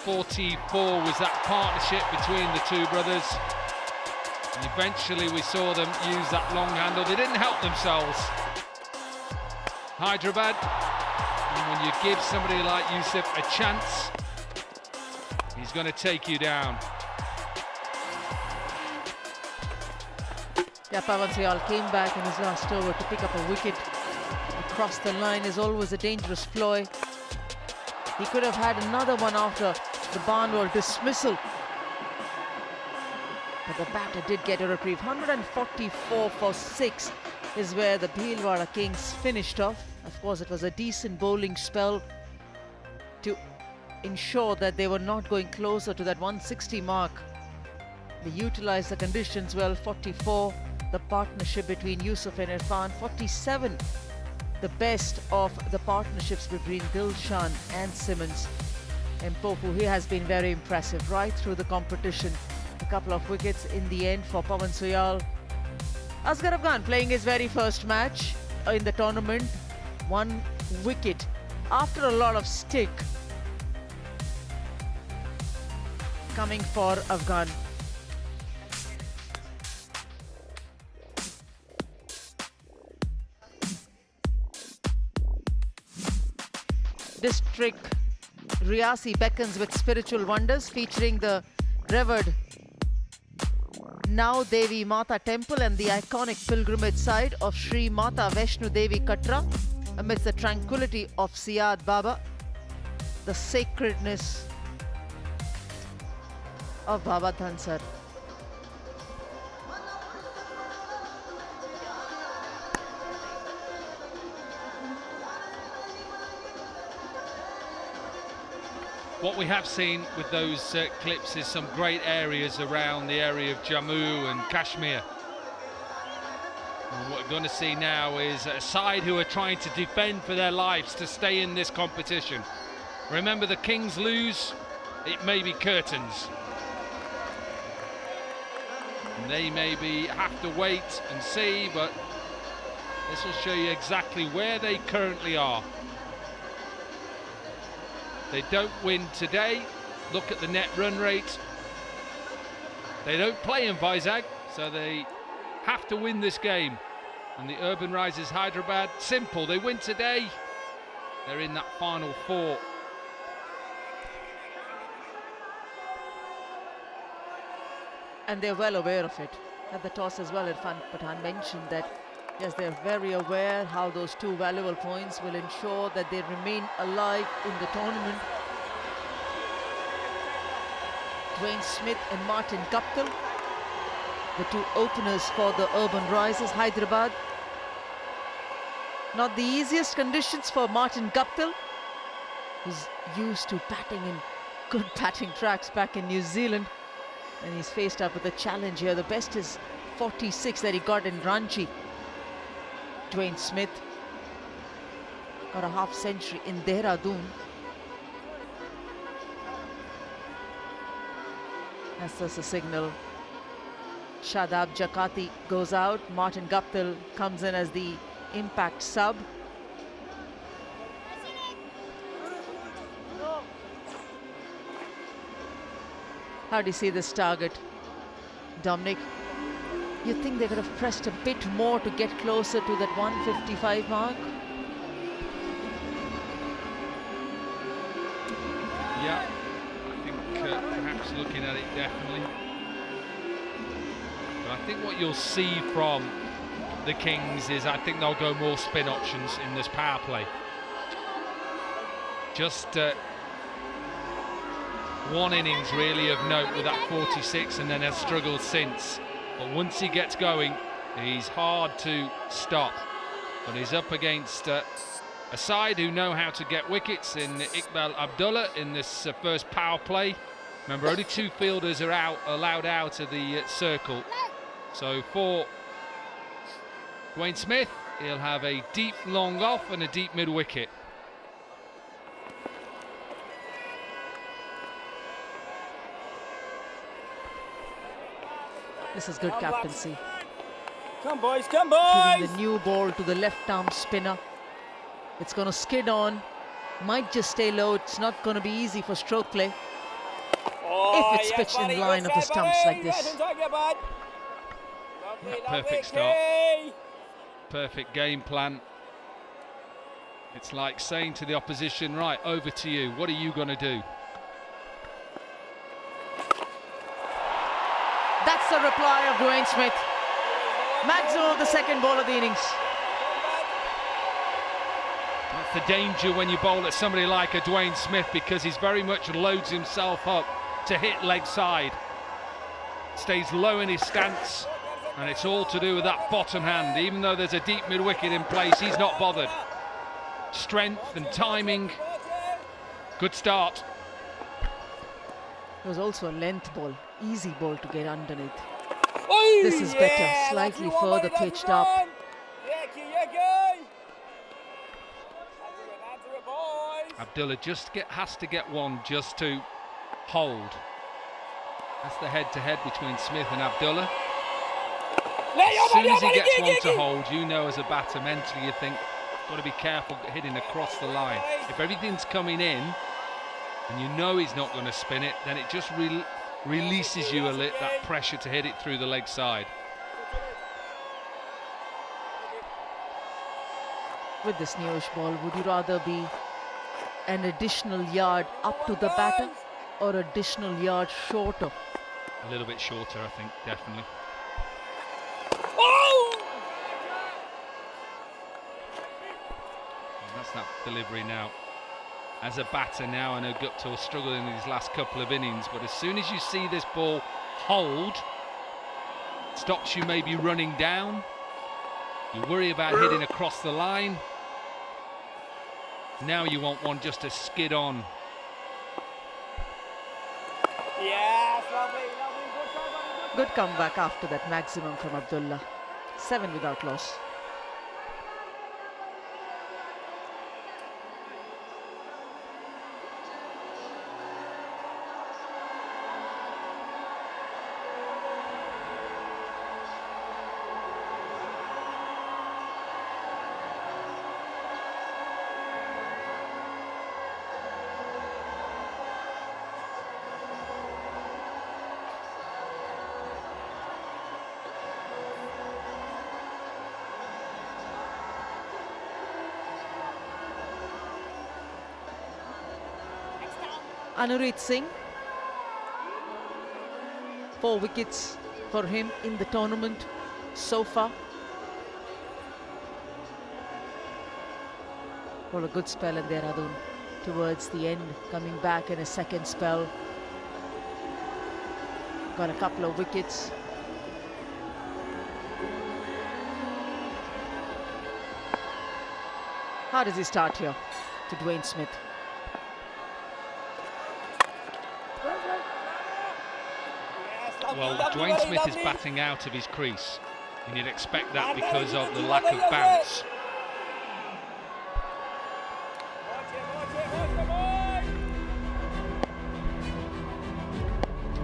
.44 was that partnership between the two brothers. And eventually we saw them use that long handle. They didn't help themselves. Hyderabad, and when you give somebody like Yusuf a chance, he's going to take you down. Yeah, Pavan Sayal came back in his last over to pick up a wicket. Across the line is always a dangerous ploy. He could have had another one after the Barnwell dismissal, but the batter did get a reprieve. 144 for 6 is where the Dilhara Kings finished off. Of course, it was a decent bowling spell to ensure that they were not going closer to that 160 mark. They utilised the conditions well. 44, the partnership between Yusuf and Irfan. 47, the best of the partnerships between Dilshan and Simmons. And Popu, he has been very impressive right through the competition. A couple of wickets in the end for Pavan Sayal. Asghar Afghan playing his very first match in the tournament. 1 wicket after a lot of stick coming for Afghan. District Riyasi beckons with spiritual wonders, featuring the revered Now Devi Mata Temple and the iconic pilgrimage site of Sri Mata Vaishnu Devi Katra, amidst the tranquility of Siad Baba, the sacredness of Baba Dhansar. What we have seen with those clips is some great areas around the area of Jammu and Kashmir. And what we're going to see now is a side who are trying to defend for their lives to stay in this competition. Remember, the Kings lose, it may be curtains. And they maybe have to wait and see, but this will show you exactly where they currently are. They don't win today. Look at the net run rate. They don't play in Vizag, so they have to win this game. And the Urban Risers Hyderabad, simple. They win today. They're in that final 4. And they're well aware of it. At the toss as well, Irfan Pathan mentioned that, yes, they're very aware how those 2 valuable points will ensure that they remain alive in the tournament. Dwayne Smith and Martin Guptill, the 2 openers for the Urban Risers, Hyderabad. Not the easiest conditions for Martin Guptill, who's used to batting in good batting tracks back in New Zealand. And he's faced up with a challenge here. The best is 46 that he got in Ranchi. Dwayne Smith got a half century in Dehradun. That's a signal. Shadab Jakati goes out. Martin Guptill comes in as the impact sub. How do you see this target, Dominic? You think they could have pressed a bit more to get closer to that 155 mark? Yeah, I think perhaps looking at it definitely. But I think what you'll see from the Kings is I think they'll go more spin options in this power play. Just one innings really of note with that 46, and then has struggled since. But once he gets going, he's hard to stop. But he's up against a side who know how to get wickets in Iqbal Abdullah in this first power play. Remember, only 2 fielders are allowed out of the circle. So for Dwayne Smith, he'll have a deep long off and a deep mid wicket. This is good captaincy. Come boys, come boys! Giving the new ball to the left arm spinner. It's going to skid on. Might just stay low. It's not going to be easy for stroke play. Oh, if it's pitched in line of the stumps like this. Perfect start. Perfect game plan. It's like saying to the opposition, right, over to you. What are you going to do? That's the reply of Dwayne Smith. Maximum of the second ball of the innings. That's the danger when you bowl at somebody like a Dwayne Smith, because he's very much loads himself up to hit leg side. Stays low in his stance, and it's all to do with that bottom hand. Even though there's a deep mid wicket in place, he's not bothered. Strength and timing. Good start. It was also a length ball, easy ball to get underneath. Oi, This is better, slightly further pitched up. Abdullah just has to get one just to hold. That's the head-to-head between Smith and Abdullah. As soon as he gets one to hold, you know as a batter mentally you think, got to be careful hitting across the line. If everything's coming in and you know he's not going to spin it, then it just releases you that pressure to hit it through the leg side. With this newish ball, would you rather be an additional yard up to the batter or additional yard shorter? A little bit shorter, I think, definitely. And that's that delivery now. As a batter now, I know Guptill struggled in his last couple of innings, but as soon as you see this ball hold, it stops you maybe running down. You worry about hitting across the line. Now you want one just to skid on. Yes, lovely. Good comeback after that maximum from Abdullah. 7 without loss. Anurit Singh, 4 wickets for him in the tournament so far. Well, a good spell in there, Adun, towards the end, coming back in a second spell. Got a couple of wickets. How does he start here to Dwayne Smith? Well, Dwayne Smith is batting out of his crease, and you'd expect that because of the lack of bounce.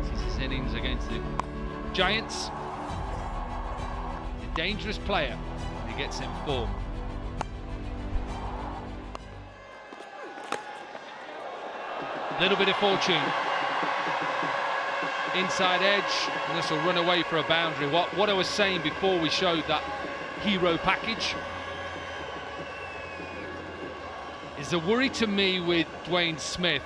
This is his innings against the Giants. A dangerous player, and he gets in form. Little bit of fortune. Inside edge, and this will run away for a boundary. What I was saying before we showed that hero package is the worry to me with Dwayne Smith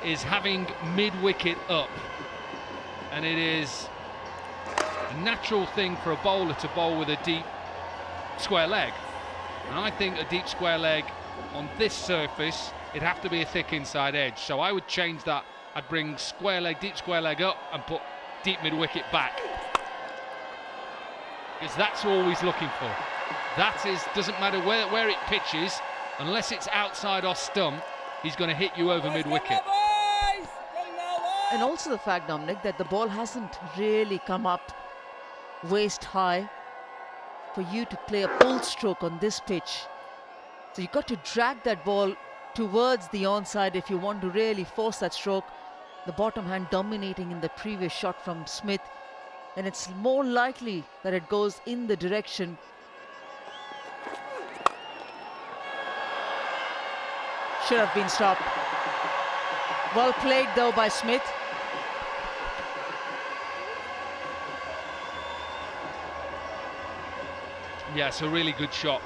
is having mid-wicket up, and it is a natural thing for a bowler to bowl with a deep square leg, and I think a deep square leg on this surface, it'd have to be a thick inside edge. So I would change that. I'd bring square leg, deep square leg up and put deep mid-wicket back. Because that's all he's looking for. That is, doesn't matter where it pitches, unless it's outside or stump, he's going to hit you over mid-wicket. And also the fact, Dominic, that the ball hasn't really come up waist high for you to play a pull stroke on this pitch. So you've got to drag that ball towards the onside if you want to really force that stroke. The bottom hand dominating in the previous shot from Smith, and it's more likely that it goes in the direction. Should have been stopped. Well played though by Smith. Yeah, it's a really good shot,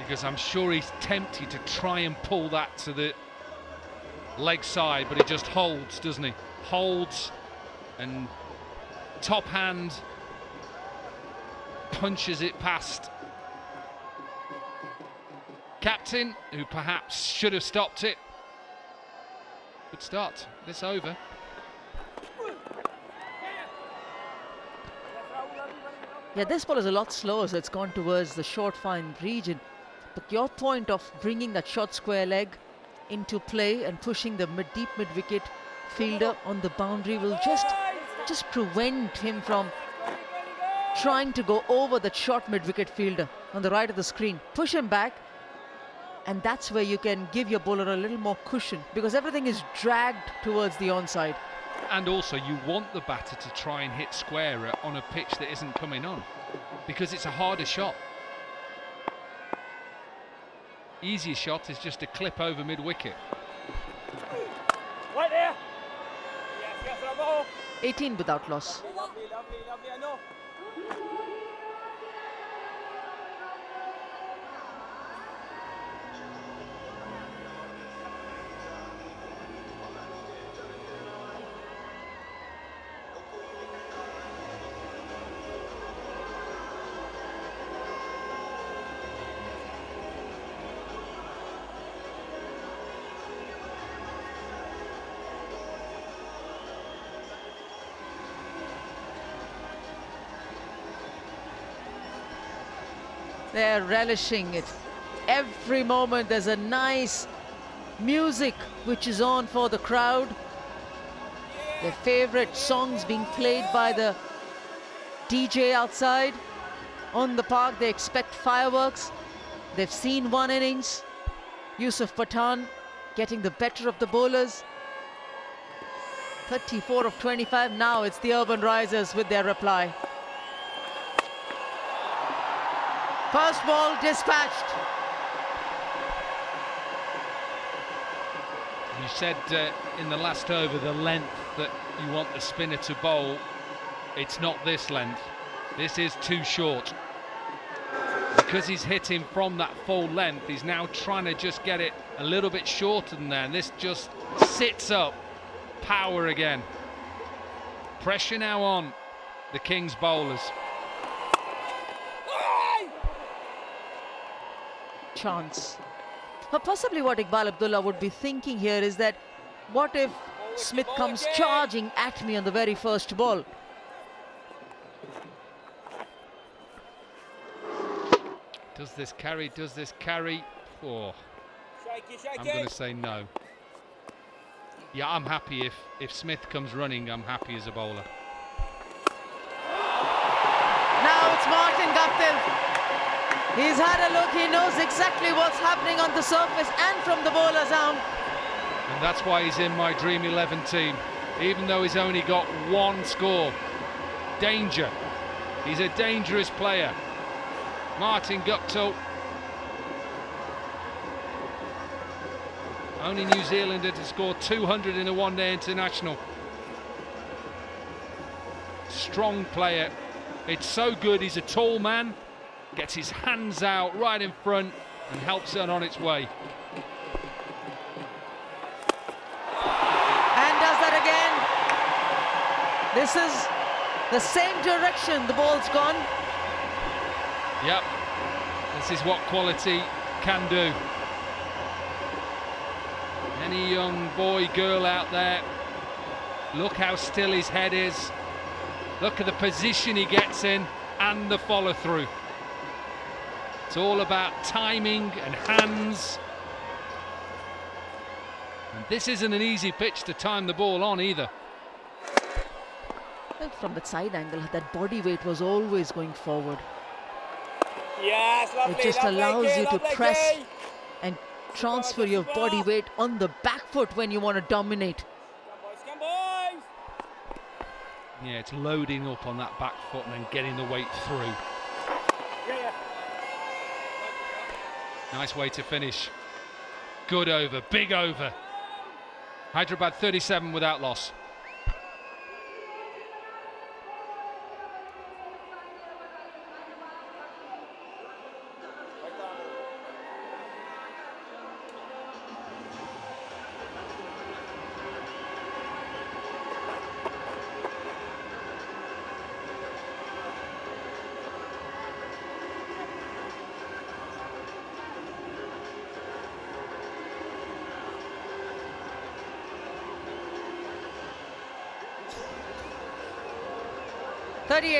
because I'm sure he's tempted to try and pull that to the leg side, but he just holds, doesn't he? Holds, and top hand punches it past captain, who perhaps should have stopped it. Good start this over. Yeah, this ball is a lot slower, so it's gone towards the short fine region. But your point of bringing that short square leg into play and pushing the deep mid-wicket fielder on the boundary will just prevent him from trying to go over that short mid-wicket fielder on the right of the screen. Push him back, and that's where you can give your bowler a little more cushion, because everything is dragged towards the onside. And also you want the batter to try and hit square on a pitch that isn't coming on, because it's a harder shot. Easier shot is just a clip over mid-wicket. Right there. Yes, bravo. 18 without loss. Lovely, I know. They're relishing it. Every moment there's a nice music which is on for the crowd. Their favorite songs being played by the DJ outside. On the park they expect fireworks. They've seen one innings. Yusuf Pathan getting the better of the bowlers. 34 of 25. Now it's the Urban Risers with their reply. First ball dispatched. You said in the last over the length that you want the spinner to bowl. It's not this length. This is too short. because he's hitting from that full length, he's now trying to just get it a little bit shorter than there, and this just sits up power again. Pressure now on the Kings bowlers. Chance. But possibly what Iqbal Abdullah would be thinking here is that what if Smith comes charging at me on the very first ball? Does this carry? Does this carry? Oh, I'm going to say no. Yeah, I'm happy if Smith comes running, I'm happy as a bowler. Now it's Martin Guptill. He's had a look, he knows exactly what's happening on the surface and from the bowler's arm. And that's why he's in my Dream 11 team, even though he's only got one score. Danger. He's a dangerous player. Martin Guptill. Only New Zealander to score 200 in a one-day international. Strong player. It's so good, he's a tall man. Gets his hands out right in front and helps it on its way. And does that again. This is the same direction the ball's gone. Yep, this is what quality can do. Any young boy, girl out there, look how still his head is. Look at the position he gets in and the follow through. It's all about timing and hands. And this isn't an easy pitch to time the ball on either. Well, from that side angle, that body weight was always going forward. Yes, lovely, it just lovely, allows you to lovely, press key. and transfer your body weight on the back foot when you want to dominate. Come boys. Yeah, it's loading up on that back foot and then getting the weight through. Yeah. Nice way to finish. Good over, big over. Hyderabad 37 without loss.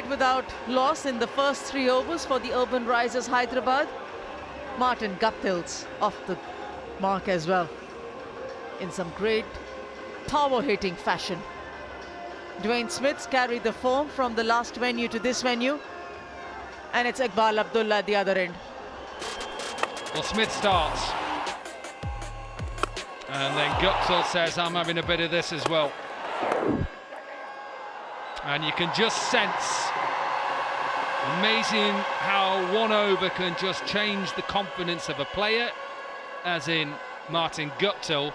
Without loss in the first 3 overs for the Urban Risers Hyderabad. Martin Guptill's off the mark as well in some great power hitting fashion. Dwayne Smith's carried the form from the last venue to this venue, and it's Iqbal Abdullah at the other end. Well, Smith starts and then Guptill says, I'm having a bit of this as well. And you can just sense, amazing how 1 over can just change the confidence of a player, as in Martin Guptill,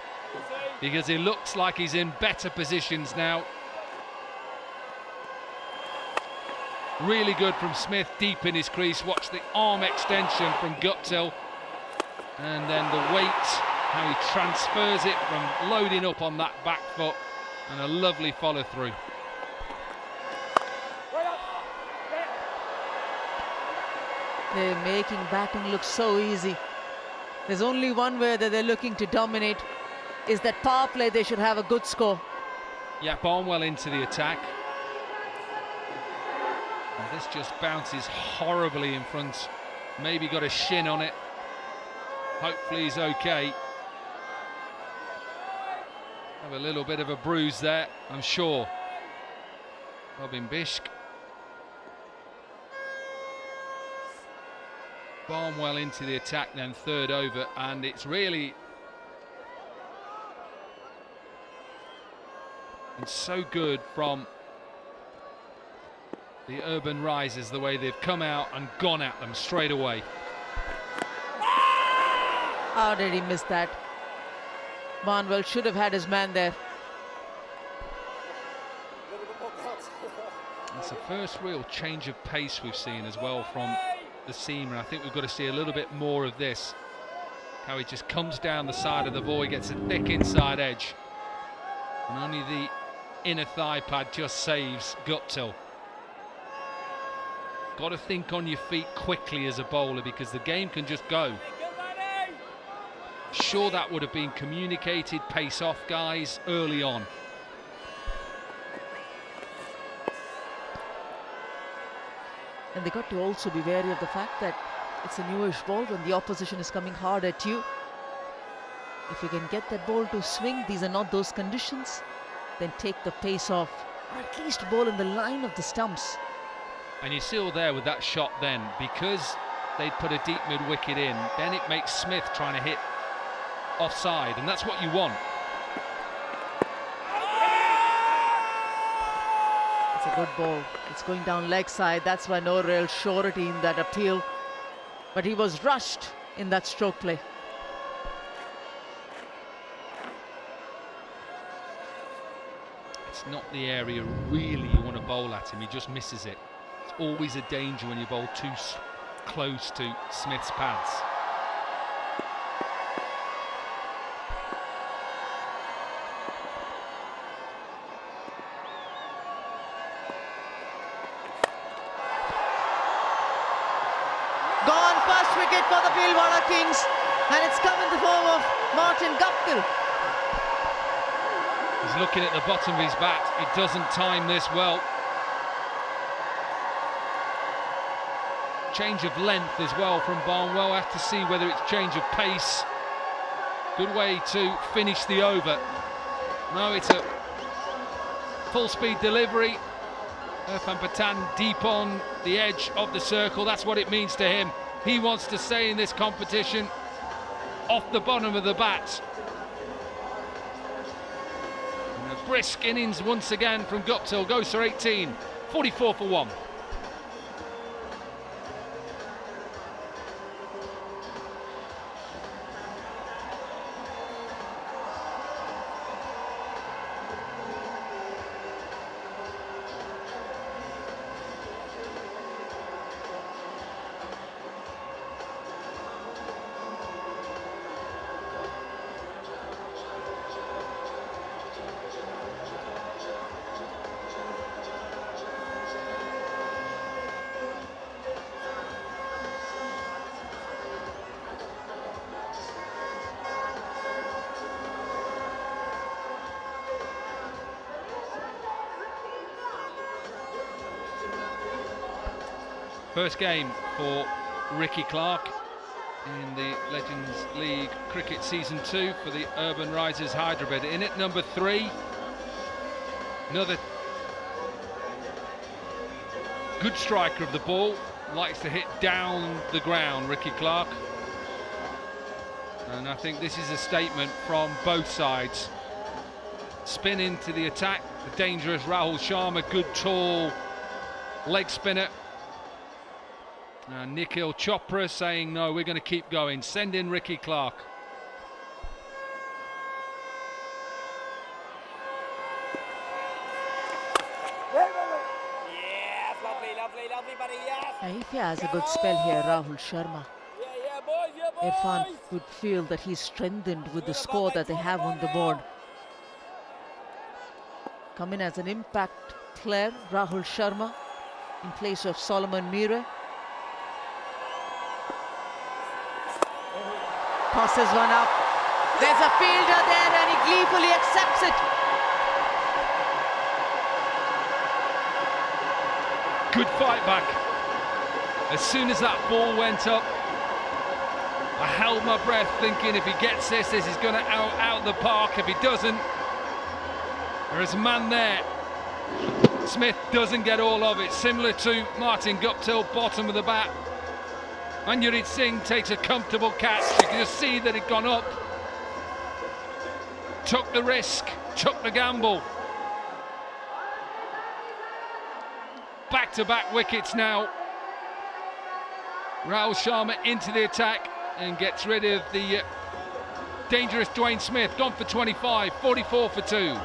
because he looks like he's in better positions now. Really good from Smith, deep in his crease. Watch the arm extension from Guptill, and then the weight, how he transfers it from loading up on that back foot, and a lovely follow through. They're making batting look so easy. There's only one way that they're looking to dominate, is that power play. They should have a good score. Yeah, Barnwell into the attack. And this just bounces horribly in front. Maybe got a shin on it. Hopefully he's okay. Have a little bit of a bruise there, I'm sure. Robin Bishk. Barnwell into the attack then, 3rd over, and it's really been so good from the Urban Risers, the way they've come out and gone at them straight away. How did he miss that? Barnwell should have had his man there. It's the first real change of pace we've seen as well from the seam, and I think we've got to see a little bit more of this. How he just comes down the side of the ball, he gets a thick inside edge, and only the inner thigh pad just saves Guptill. Got to think on your feet quickly as a bowler, because the game can just go. Sure, that would have been communicated, pace off guys early on. And they got to also be wary of the fact that it's a newish ball when the opposition is coming hard at you. If you can get that ball to swing, these are not those conditions, then take the pace off, or at least bowl in the line of the stumps. And you're still there with that shot then, because they'd put a deep mid-wicket in, then it makes Smith trying to hit offside, and that's what you want. It's a good ball. It's going down leg side. That's why no real surety in that appeal. But he was rushed in that stroke play. It's not the area really you want to bowl at him. He just misses it. It's always a danger when you bowl too close to Smith's pads. Gone first wicket for the Dilhara Kings, and it's come in the form of Martin Guptill. He's looking at the bottom of his bat. He doesn't time this well. Change of length as well from Barnwell. Have to see whether it's change of pace. Good way to finish the over. No, it's a full speed delivery. Irfan Pathan deep on the edge of the circle. That's what it means to him. He wants to stay in this competition off the bottom of the bat. And a brisk innings once again from Guptill. Goes for 18, 44 for 1. First game for Ricky Clark in the Legends League Cricket Season 2 for the Urban Risers Hyderabad. In at number 3, another good striker of the ball, likes to hit down the ground, Ricky Clark. And I think this is a statement from both sides. Spin into the attack, the dangerous Rahul Sharma, good tall leg spinner. Nikhil Chopra saying no, we're going to keep going. Send in Ricky Clark. Yes, lovely, buddy, yes. If he has a good spell here, Rahul Sharma, Irfan could feel that he's strengthened with the score that they have on the board. Come in as an impact player, Rahul Sharma, in place of Solomon Mire. Tosses one up. There's a fielder there and he gleefully accepts it. Good fight back. As soon as that ball went up, I held my breath thinking if he gets this is going to out the park. If he doesn't, there is a man there. Smith doesn't get all of it. Similar to Martin Guptill, bottom of the bat. Manjurit Singh takes a comfortable catch. You can just see that it gone up. Took the risk, took the gamble. Back-to-back wickets now. Rahul Sharma into the attack and gets rid of the dangerous Dwayne Smith. Gone for 25, 44 for 2.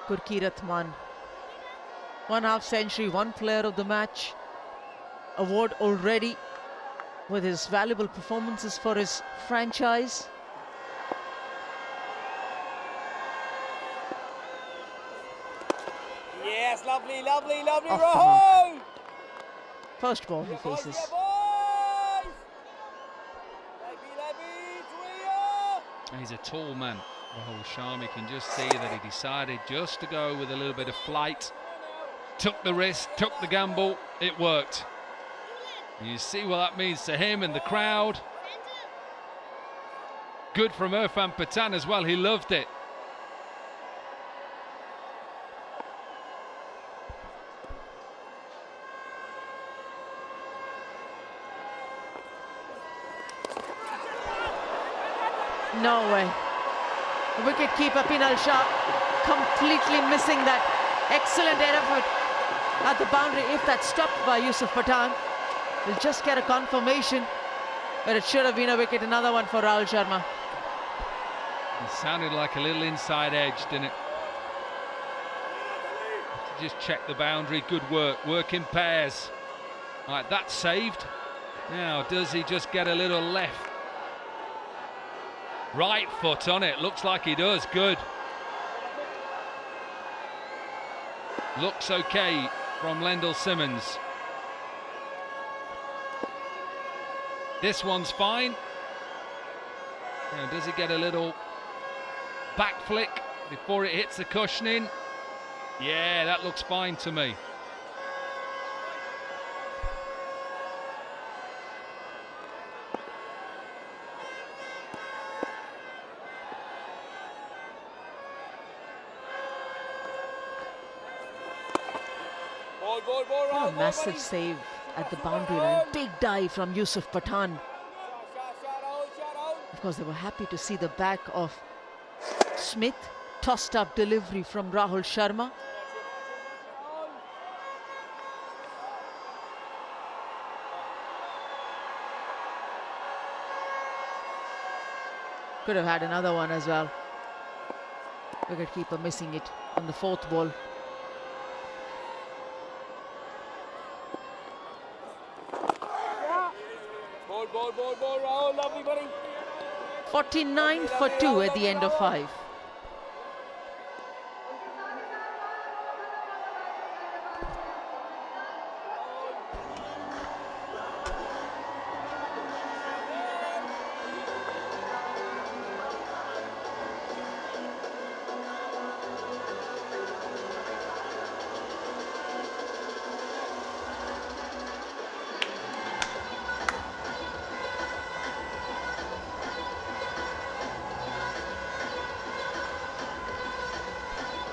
Gurkiratman. 1/2 century, 1 player of the match award already with his valuable performances for his franchise. Yes, lovely, lovely, lovely, Off the Rahul! First ball he faces. He's a tall man, Rahul Sharma. You can just see that he decided just to go with a little bit of flight. Took the risk, took the gamble, it worked. You see what that means to him and the crowd. Good from Irfan Pathan as well, he loved it. No way. Wicket-keeper Pinal Shah completely missing that excellent effort at the boundary. If that's stopped by Yusuf Pathan, we'll just get a confirmation, but it should have been a wicket. Another one for Rahul Sharma. It sounded like a little inside edge, didn't it? Just check the boundary. Good work. Work in pairs. Right, that's saved. Now, does he just get a little left? Right foot on it. Looks like he does. Good. Looks okay from Lendl Simmons. This one's fine. Now, does he get a little back flick before it hits the cushioning? Yeah, that looks fine to me. What a massive save at the boundary line. Big dive from Yusuf Pathan. Of course, they were happy to see the back of Smith. Tossed up delivery from Rahul Sharma. Could have had another one as well. Wicketkeeper missing it on the 4th ball. Ball, Rahul, lovely buddy. 49 for 2 at the end of 5.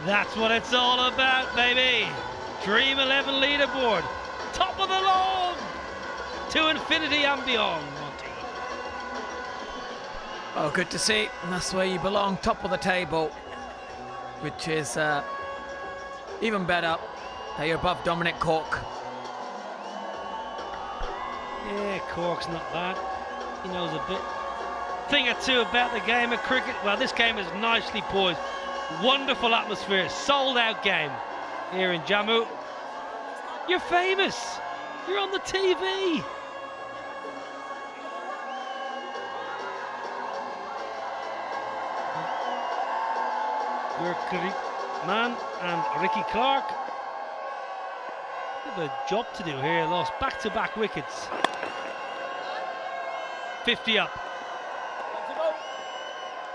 That's what it's all about, baby. Dream 11 leaderboard. Top of the log. To infinity and beyond, Monty. Oh, good to see. And that's where you belong, top of the table. Which is even better that you're above Dominic Cork. Yeah, Cork's not bad. He knows a thing or two about the game of cricket. Well, this game is nicely poised. Wonderful atmosphere, sold out game here in Jammu. You're famous. You're on the TV. Man and Ricky Clark. Have a job to do here. Lost back-to-back wickets. 50 up.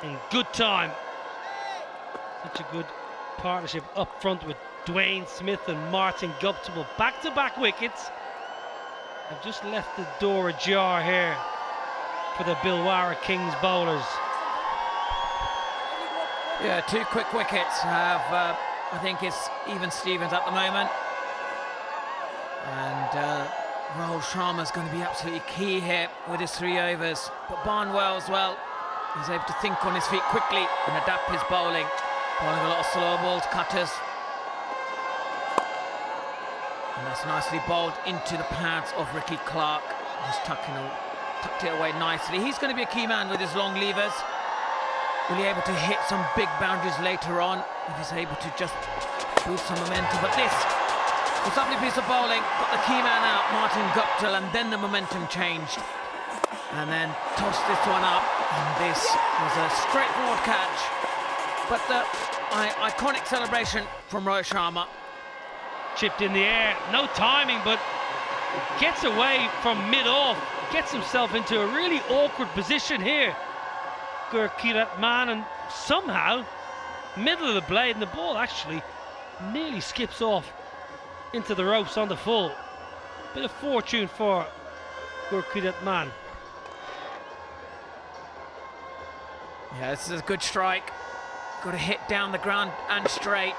In good time. Such a good partnership up front with Dwayne Smith and Martin Guptill. Back-to-back wickets. I've just left the door ajar here for the Dilhara Kings bowlers. Yeah, 2 quick wickets have, I think it's even Stevens at the moment. And Rahul Sharma's going to be absolutely key here with his 3 overs. But Barnwell as well, he's able to think on his feet quickly and adapt his bowling. Bowling a lot of slow balls, cutters. And that's nicely bowled into the pads of Ricky Clark. Just tucked it away nicely. He's going to be a key man with his long levers. Will he able to hit some big boundaries later on if he's able to just boost some momentum? But this was a lovely piece of bowling. Got the key man out, Martin Guptill, and then the momentum changed. And then tossed this one up, and this was a straightforward catch. But the iconic celebration from Rohit Sharma. Chipped in the air, no timing, but gets away from mid-off, gets himself into a really awkward position here. Gurkirat man, and somehow middle of the blade, and the ball actually nearly skips off into the ropes on the full. Bit of fortune for Gurkirat man. Yeah, this is a good strike. Got to hit down the ground and straight.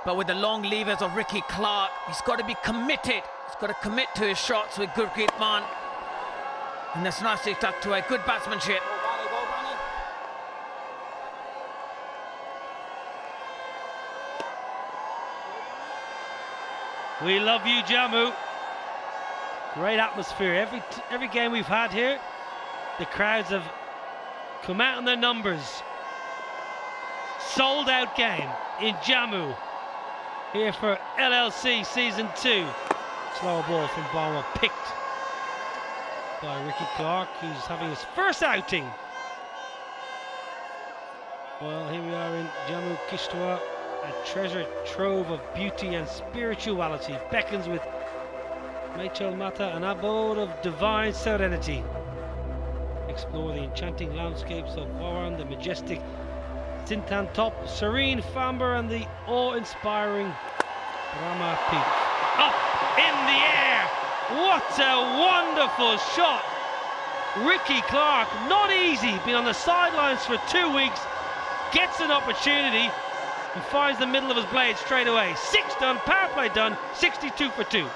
But with the long levers of Ricky Clark, he's got to be committed. He's got to commit to his shots with Gurpreet Man. And that's nicely tucked away. Good batsmanship. We love you, Jammu. Great atmosphere. Every game we've had here, the crowds have come out in their numbers. Sold out game in Jammu here for LLC Season 2. Slower ball from Bowler, picked by Ricky Clark, who's having his first outing. Well, here we are in Jammu Kishtwar, a treasure trove of beauty and spirituality, beckons with Maichel Mata, an abode of divine serenity. Explore the enchanting landscapes of Warren, the majestic Sintan Top, serene Famber, and the awe-inspiring Brahma Peak. Up in the air! What a wonderful shot! Ricky Clark, not easy, been on the sidelines for 2 weeks, gets an opportunity and finds the middle of his blade straight away. 6 done, power play done, 62 for 2.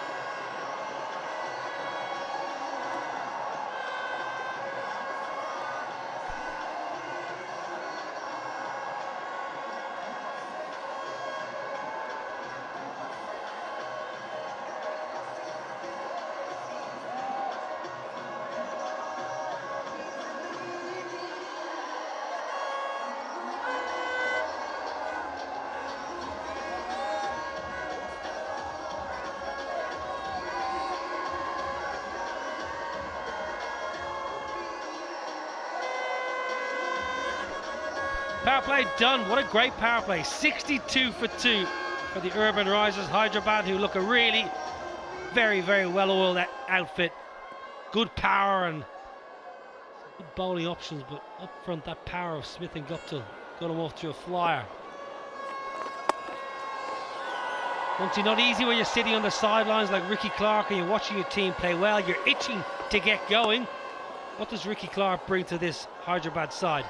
Power play done. What a great power play. 62 for 2 for the Urban Risers Hyderabad, who look a really very, very well-oiled outfit. Good power and good bowling options, but up front that power of Smith and Guptill got him off to a flyer. Once not easy when you're sitting on the sidelines like Ricky Clark and you're watching your team play well. You're itching to get going. What does Ricky Clark bring to this Hyderabad side?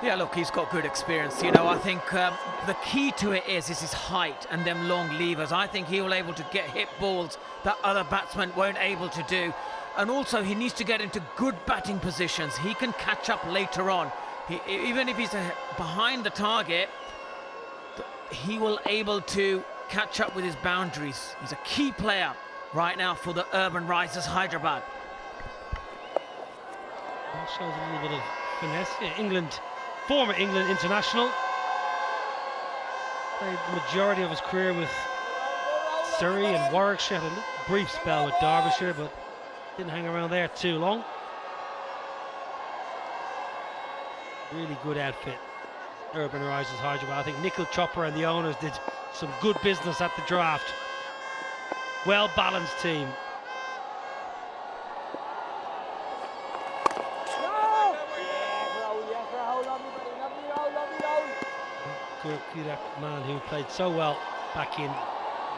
Yeah, look, he's got good experience. You know, I think the key to it is his height and them long levers. I think he will able to hit balls that other batsmen won't able to do. And also, he needs to get into good batting positions. He can catch up later on. Even if he's behind the target, he will able to catch up with his boundaries. He's a key player right now for the Urban Risers Hyderabad. That shows a little bit of finesse. Yeah, former England international. Played the majority of his career with Surrey and Warwickshire. Had a brief spell with Derbyshire, but didn't hang around there too long. Really good outfit, Urban Risers Hyderabad. I think Nikhil Chopra and the owners did some good business at the draft. Well balanced team. Kirak man, who played so well back in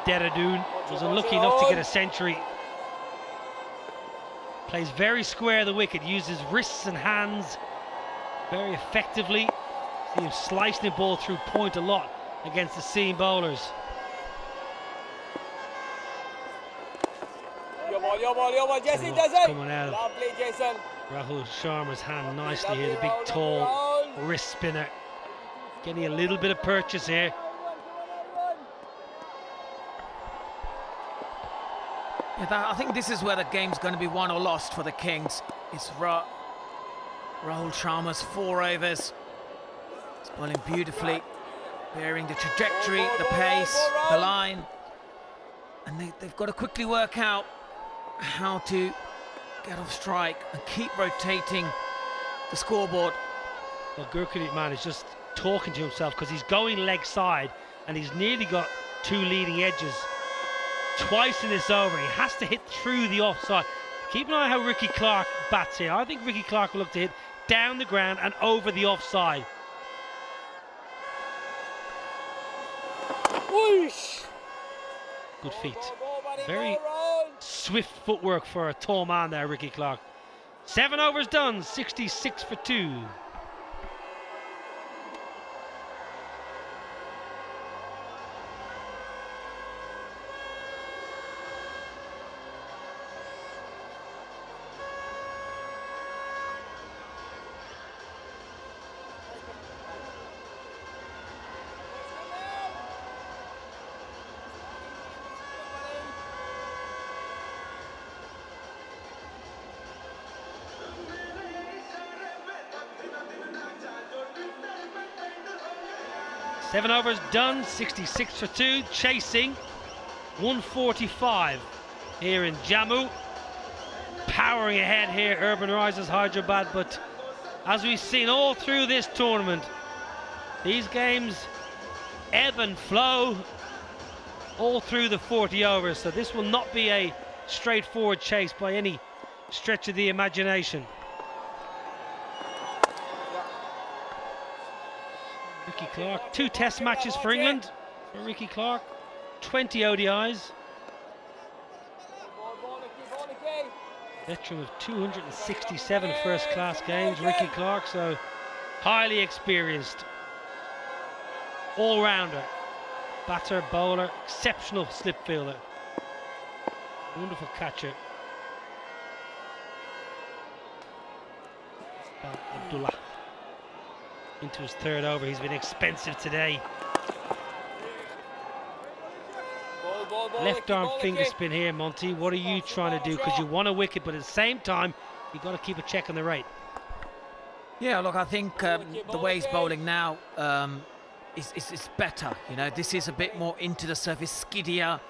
Dehradun, was unlucky enough to get a century. Plays very square the wicket, uses wrists and hands very effectively. See him slicing the ball through point a lot against the seam bowlers. Your ball, Jason does it. Coming out of Lovely, Jason. Rahul Sharma's hand nicely here, the big tall wrist spinner. Getting a little bit of purchase here. Yeah, I think this is where the game's going to be won or lost for the Kings. It's Rahul Sharma's 4 overs. He's bowling beautifully, bearing the trajectory, the pace, the line. And they've got to quickly work out how to get off strike and keep rotating the scoreboard. Well, Gurkrit man is just talking to himself because he's going leg side and he's nearly got 2 leading edges. Twice in this over, he has to hit through the offside. Keep an eye how Ricky Clark bats here. I think Ricky Clark will look to hit down the ground and over the offside. Whoosh! Good feet. Very swift footwork for a tall man there, Ricky Clark. 7 overs done, 66 for 2. Seven overs done, 66 for 2, chasing 145 here in Jammu. Powering ahead here, Urban Risers Hyderabad, but as we've seen all through this tournament, these games ebb and flow all through the 40 overs, so this will not be a straightforward chase by any stretch of the imagination. Ricky Clark, 2 test matches for England for Ricky Clark, 20 ODIs. Veteran of 267 first class games, Ricky Clark, so highly experienced all-rounder, batter, bowler, exceptional slip fielder, wonderful catcher. Abdullah into his 3rd over. He's been expensive today. Left arm finger spin here, Monty. What are you trying to do? Because you want a wicket, but at the same time, you've got to keep a check on the rate. Yeah, look, I think the way he's bowling now is better. You know, this is a bit more into the surface, skiddier,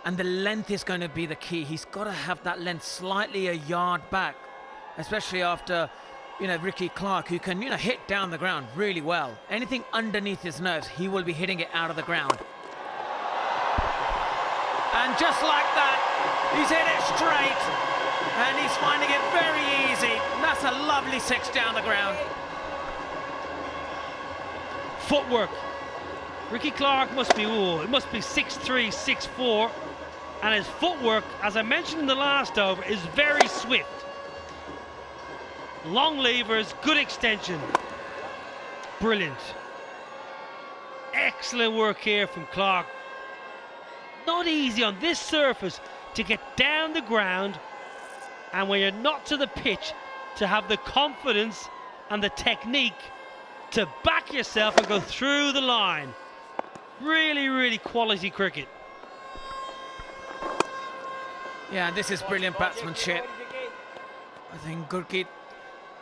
and the length is going to be the key. He's got to have that length slightly a yard back, especially after, you know, Ricky Clark, who can, you know, hit down the ground really well. Anything underneath his nerves, he will be hitting it out of the ground. And just like that, he's hit it straight, and he's finding it very easy. That's a lovely 6 down the ground. Footwork. Ricky Clark must be, it must be 6'3", 6'4", and his footwork, as I mentioned in the last over, is very swift. Long levers, good extension. Brilliant. Excellent work here from Clark. Not easy on this surface to get down the ground, and when you're not to the pitch, to have the confidence and the technique to back yourself and go through the line. Really, really quality cricket. Yeah, this is brilliant batsmanship. I think Gurkrit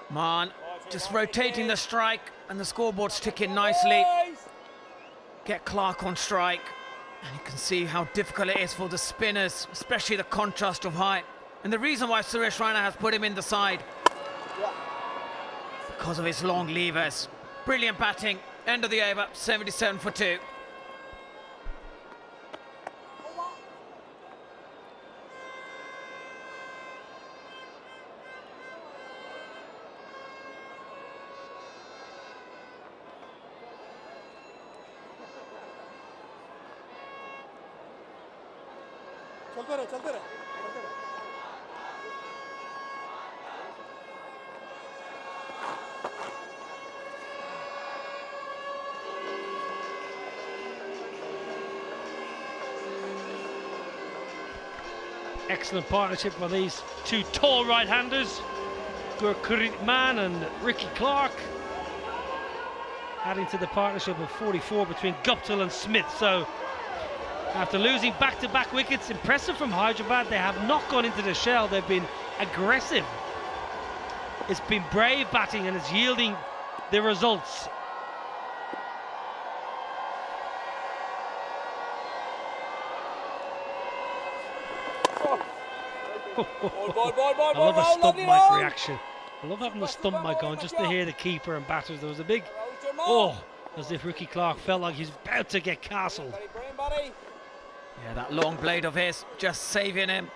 Man just rotating the strike, and the scoreboard's ticking nicely. Get Clark on strike, and you can see how difficult it is for the spinners, especially the contrast of height. And the reason why Suresh Raina has put him in the side, because of his long levers. Brilliant batting, end of the over, 77 for 2. चलते रहे Excellent partnership for these 2 tall right-handers, Gurkrit Man and Ricky Clark, adding to the partnership of 44 between Guptill and Smith. So after losing back-to-back wickets, impressive from Hyderabad. They have not gone into the shell. They've been aggressive. It's been brave batting and it's yielding the results. I love a stump mic reaction. I love having the stump mic on just to hear the keeper and batters. There was a big as if Ricky Clark felt like he's about to get castled. Yeah, that long blade of his just saving him.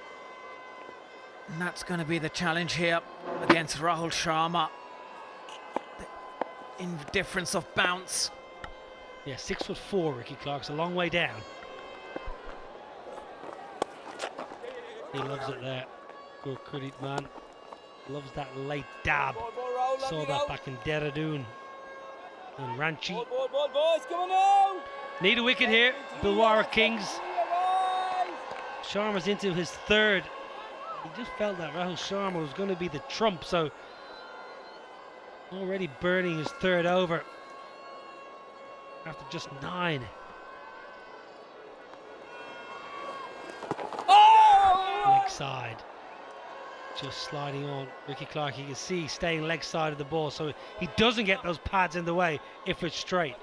And that's going to be the challenge here against Rahul Sharma. The indifference of bounce. Yeah, 6'4", Ricky Clark's a long way down. He loves it there. Good credit, man. Loves that late dab. Saw that back in Dehradun and Ranchi. Need a wicket here. Dilhara Kings. Sharma's into his third. He just felt that Rahul Sharma was going to be the trump, so already burning his third over after just 9. Leg side. Just sliding on. Ricky Clark, you can see, staying leg side of the ball, so he doesn't get those pads in the way if it's straight.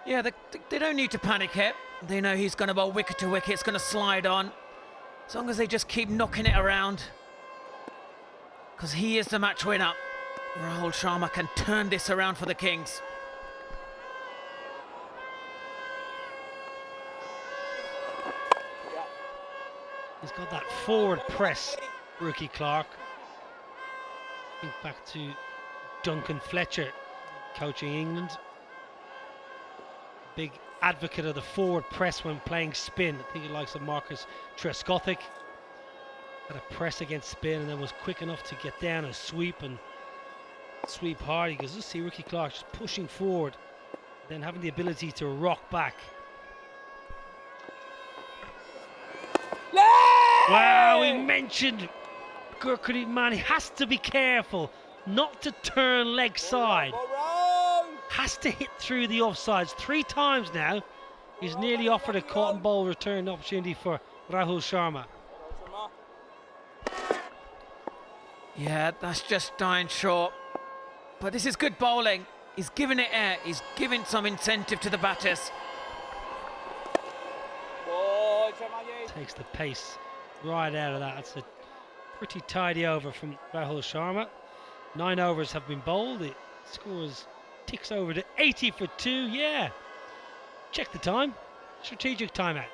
Yeah, they don't need to panic here. They know he's going to bowl wicket to wicket. It's going to slide on. As long as they just keep knocking it around. Because he is the match winner. Rahul Sharma can turn this around for the Kings. He's got that forward press, Ricky Clark. Think back to Duncan Fletcher coaching England. Big advocate of the forward press when playing spin. I think he likes the Marcus Trescothic. Had a press against spin and then was quick enough to get down and sweep hard. He goes, let's see Ricky Clark just pushing forward, then having the ability to rock back. Wow, we mentioned Gurkrit, man, he has to be careful not to turn leg side. Has to hit through the offsides 3 times now. He's nearly offered a cotton ball return opportunity for Rahul Sharma. Yeah, that's just dying short. But this is good bowling. He's giving it air. He's giving some incentive to the batters. Takes the pace right out of that. That's a pretty tidy over from Rahul Sharma. 9 overs have been bowled. It scores ticks over to 80 for 2. Yeah. Check the time. Strategic timeout.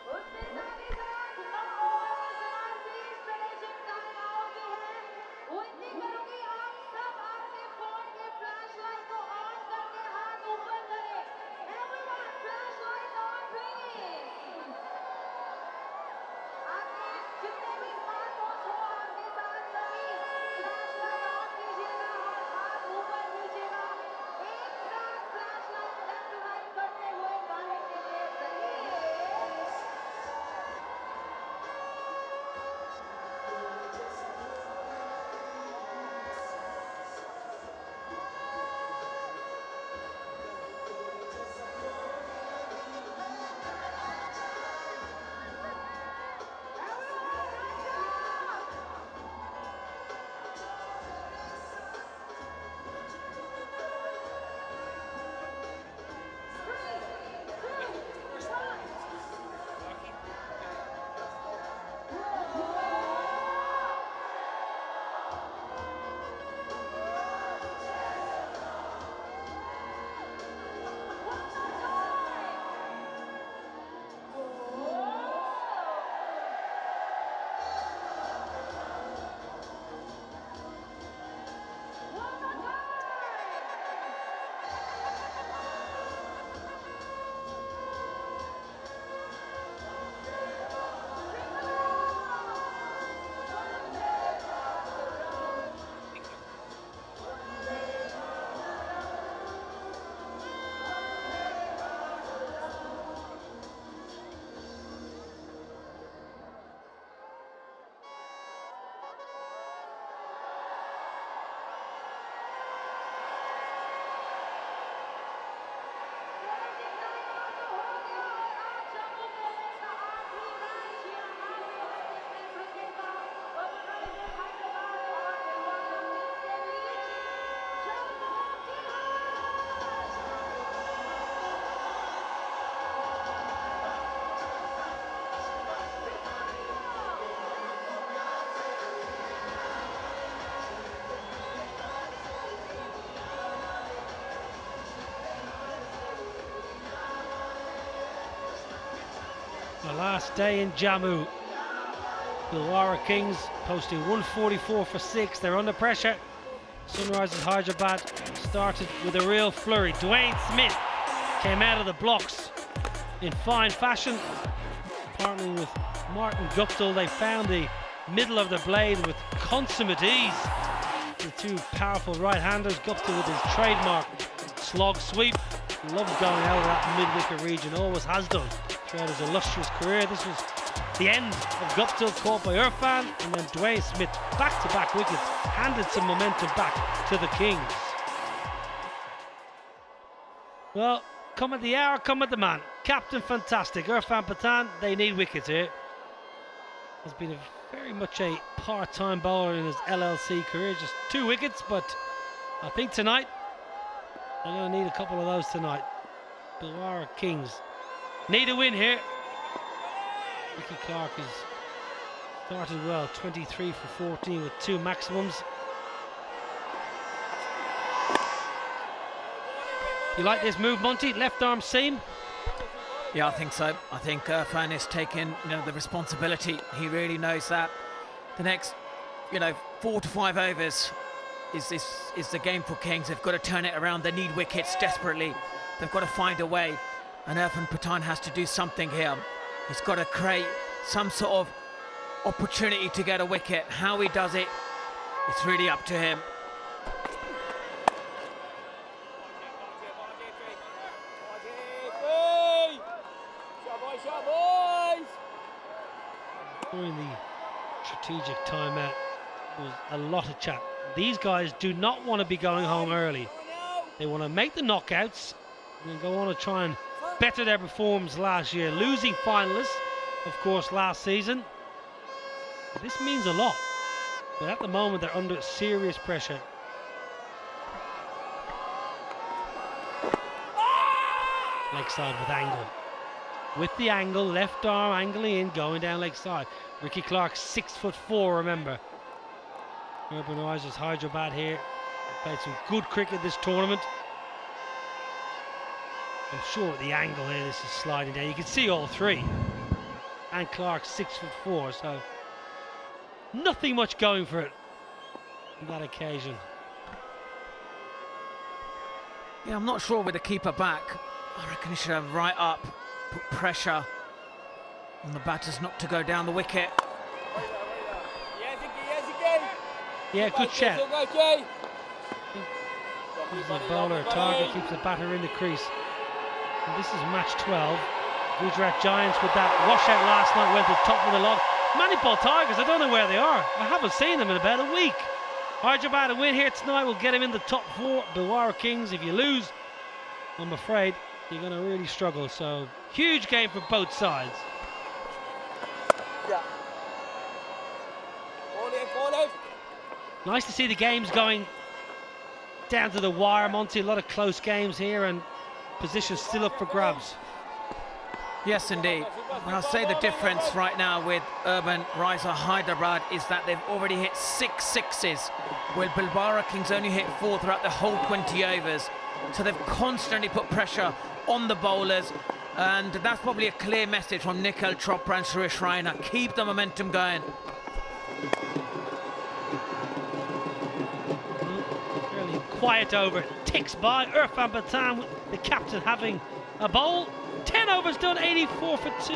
The last day in Jammu. Dilhara Kings posting 144 for 6. They're under pressure. Sunrisers Hyderabad started with a real flurry. Dwayne Smith came out of the blocks in fine fashion. Partnering with Martin Guptill, they found the middle of the blade with consummate ease. The two powerful right-handers, Guptill with his trademark slog sweep. Loves going out of that mid-wicket region, always has done throughout his illustrious career. This was the end of Guptill, caught by Irfan, and then Dwayne Smith back-to-back wickets handed some momentum back to the Kings. Well, come at the hour, come at the man. Captain fantastic, Irfan Pathan, they need wickets here. Has been very much a part-time bowler in his LLC career, just 2 wickets, but I think tonight they're going to need a couple of those tonight. Dilhara Kings need a win here. Ricky Clark has started well, 23 for 14 with 2 maximums. You like this move, Monty? Left arm seam? Yeah, I think so. I think Irfan is taking the responsibility. He really knows that the next 4 to 5 overs is the game for Kings. They've got to turn it around. They need wickets desperately. They've got to find a way, and Irfan Pathan has to do something here. He's got to create some sort of opportunity to get a wicket. How he does it, it's really up to him. During the strategic timeout, there was a lot of chat. These guys do not want to be going home early. They want to make the knockouts and then go on to try and better their performance last year. Losing finalists, of course, last season. This means a lot. But at the moment, they're under serious pressure. Leg side with angle. With the angle, left arm angling in, going down leg side. Ricky Clark, 6'4", remember. Urban Risers Hyderabad here. They played some good cricket this tournament. I'm sure at the angle here, this is sliding down. You can see all 3. And Clark, 6'4", so nothing much going for it on that occasion. Yeah, I'm not sure with the keeper back. I reckon he should have right up, put pressure on the batters not to go down the wicket. Yeah, good shot. He's the bowler, target keeps the batter in the crease. And this is match 12. Gujarat Giants with that washout last night went to the top of the log. Manipur Tigers, I don't know where they are. I haven't seen them in about a week. Hyderabad a win here tonight will get him in the top 4. Dilhara Kings, if you lose, I'm afraid you're going to really struggle. So huge game for both sides. Yeah. Nice to see the games going down to the wire, Monty. A lot of close games here and positions still up for grabs. Yes, indeed. And I'll say the difference right now with Urban Riser Hyderabad is that they've already hit 6 sixes, while Dilhara Kings only hit 4 throughout the whole 20 overs. So they've constantly put pressure on the bowlers, and that's probably a clear message from Nikhil Chopra and Suresh Raina. Keep the momentum going. Fairly quiet over, ticks by. Irfan Pathan, the captain, having a bowl. 10 overs done, 84 for 2.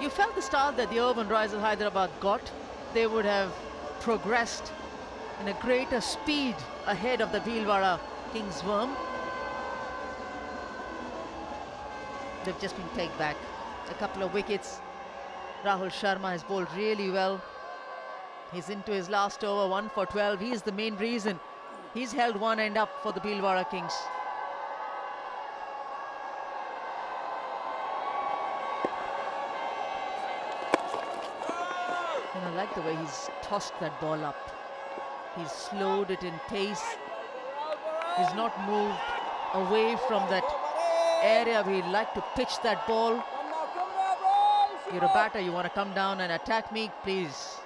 You felt the start that the Urban Risers Hyderabad got. They would have progressed in a greater speed ahead of the Dilhara Kings worm. They've just been pegged back. A couple of wickets. Rahul Sharma has bowled really well. He's into his last over, 1 for 12. He is the main reason. He's held one end up for the Dilhara Kings. And I like the way he's tossed that ball up. He's slowed it in pace. He's not moved away from that area where he'd like to pitch that ball. You're a batter, you want to come down and attack me? Please,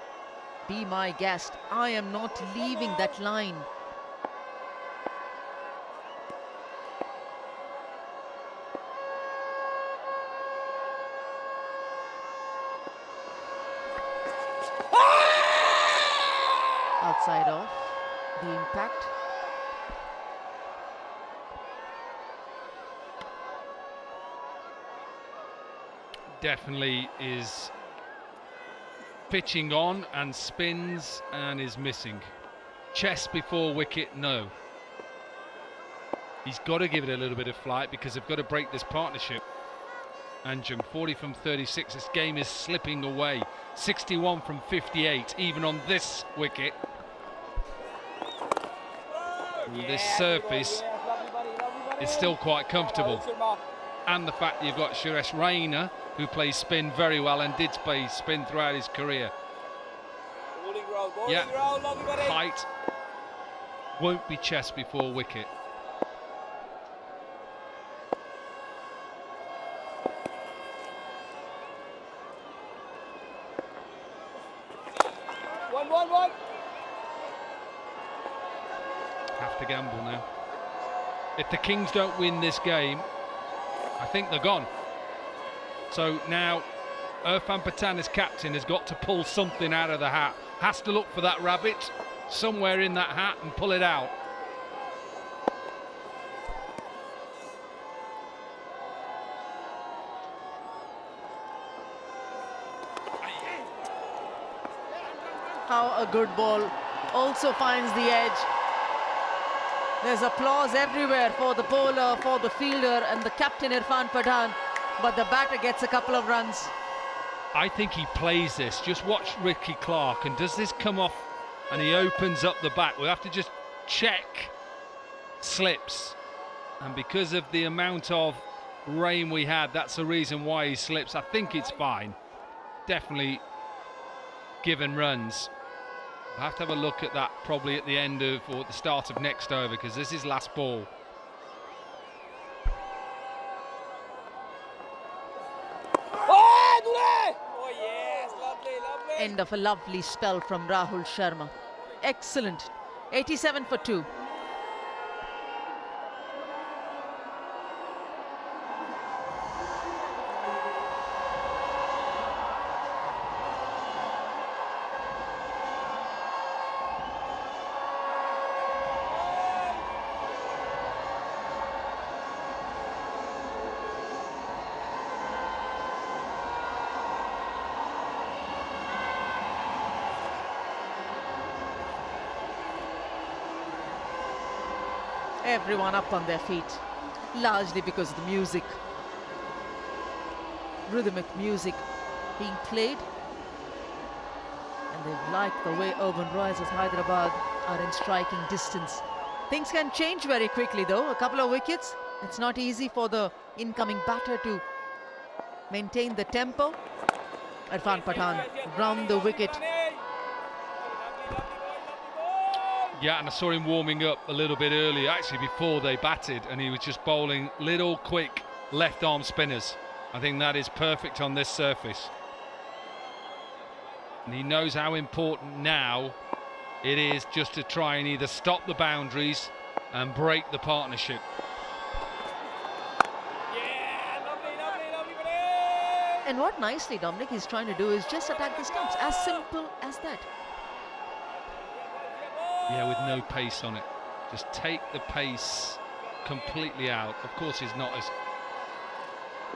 be my guest. I am not leaving that line. Outside off, the impact. Definitely is pitching on and spins and is missing. Chest before wicket, no. He's got to give it a little bit of flight because they've got to break this partnership. Anjum, 40 from 36. This game is slipping away. 61 from 58, even on this wicket. This surface is still quite comfortable. And the fact that you've got Suresh Raina, who plays spin very well and did play spin throughout his career. Yeah, height won't be chest before wicket. One. Have to gamble now. If the Kings don't win this game, I think they're gone. So now Irfan Pathan as captain has got to pull something out of the hat. Has to look for that rabbit somewhere in that hat and pull it out. How a good ball also finds the edge. There's applause everywhere for the bowler, for the fielder and the captain Irfan Pathan, but the batter gets a couple of runs. I think he plays this. Just watch Ricky Clark, and does this come off and he opens up the back? We'll have to just check slips, and because of the amount of rain we had, that's the reason why he slips. I think it's fine. Definitely given runs. I'll have to have a look at that probably at the end of or at the start of next over, because this is last ball. Oh yes, lovely. End of a lovely spell from Rahul Sharma. Excellent. 87 for 2. Everyone up on their feet, largely because of the music, rhythmic music being played, and they've liked the way Urban Risers Hyderabad are in striking distance. Things can change very quickly though. A couple of wickets, it's not easy for the incoming batter to maintain the tempo. Irfan Pathan round the wicket. Yeah, and I saw him warming up a little bit earlier, actually before they batted, and he was just bowling little quick left arm spinners. I think that is perfect on this surface. And he knows how important now it is just to try and either stop the boundaries and break the partnership. And what nicely Dominic is trying to do is just attack the stumps, as simple as that. Yeah, with no pace on it. Just take the pace completely out. Of course, he's not as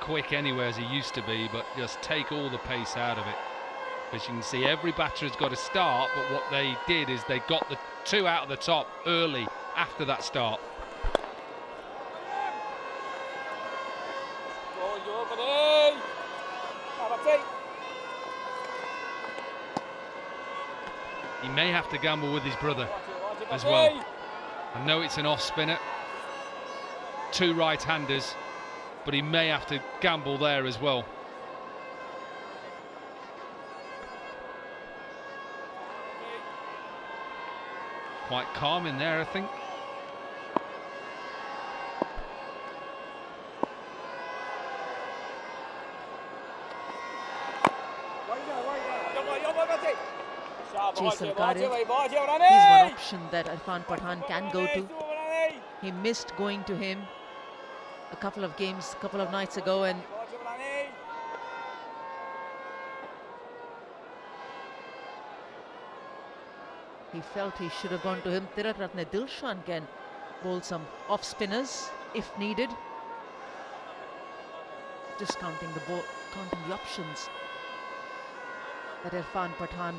quick anywhere as he used to be, but just take all the pace out of it. Because you can see every batter has got to start, but what they did is they got the two out of the top early after that start. He may have to gamble with his brother as well. I know it's an off spinner, 2 right-handers, but he may have to gamble there as well. Quite calm in there, I think. Jason Cardiff. He's one option that Irfan Pathan can go to. He missed going to him a couple of nights ago, and he felt he should have gone to him. Tiraratne Dilshan can bowl some off spinners if needed. Just counting the options that Irfan Pathan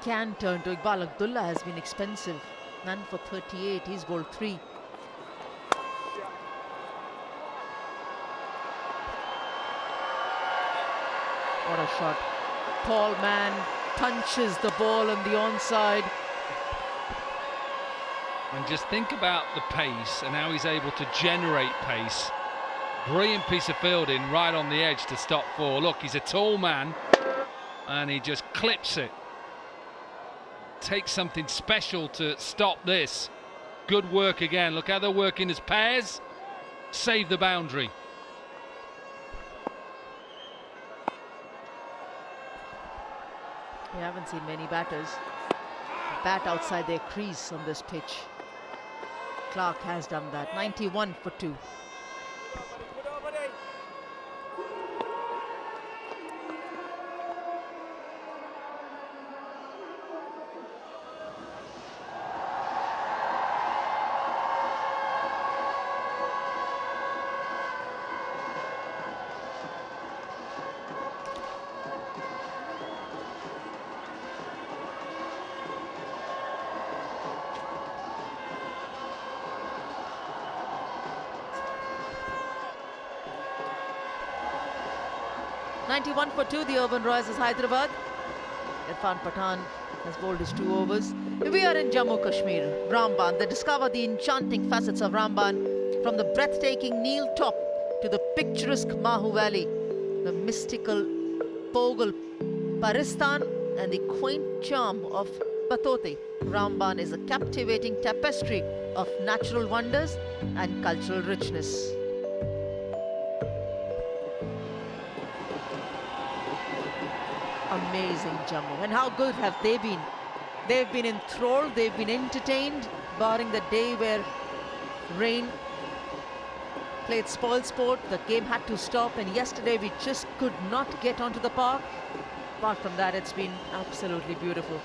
can turn to. Iqbal Abdullah has been expensive. None for 38. He's bowled 3. What a shot. Tall man punches the ball on the onside. And just think about the pace and how he's able to generate pace. Brilliant piece of fielding right on the edge to stop 4. Look, he's a tall man and he just clips it. Takes something special to stop this. Good work again. Look how they're working as pairs. Save the boundary. We haven't seen many batters bat outside their crease on this pitch. Clark has done that. 91 for 2. For 2, the Urban Risers Hyderabad. Irfan Pathan has bowled his 2 overs. We are in Jammu Kashmir, Ramban. They discover the enchanting facets of Ramban, from the breathtaking Neel top to the picturesque Mahu Valley, the mystical Pogal Paristan and the quaint charm of Patote. Ramban is a captivating tapestry of natural wonders and cultural richness. Amazing Jammu. And how good have they been? They've been enthralled, they've been entertained, barring the day where rain played spoil sport. The game had to stop, and yesterday we just could not get onto the park. Apart from that, it's been absolutely beautiful.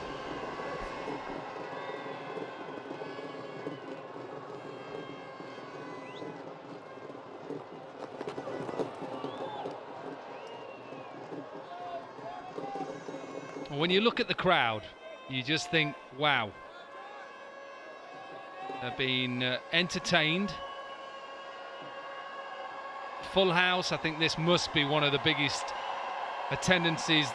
When you look at the crowd, you just think, wow. They've been entertained. Full house. I think this must be one of the biggest attendances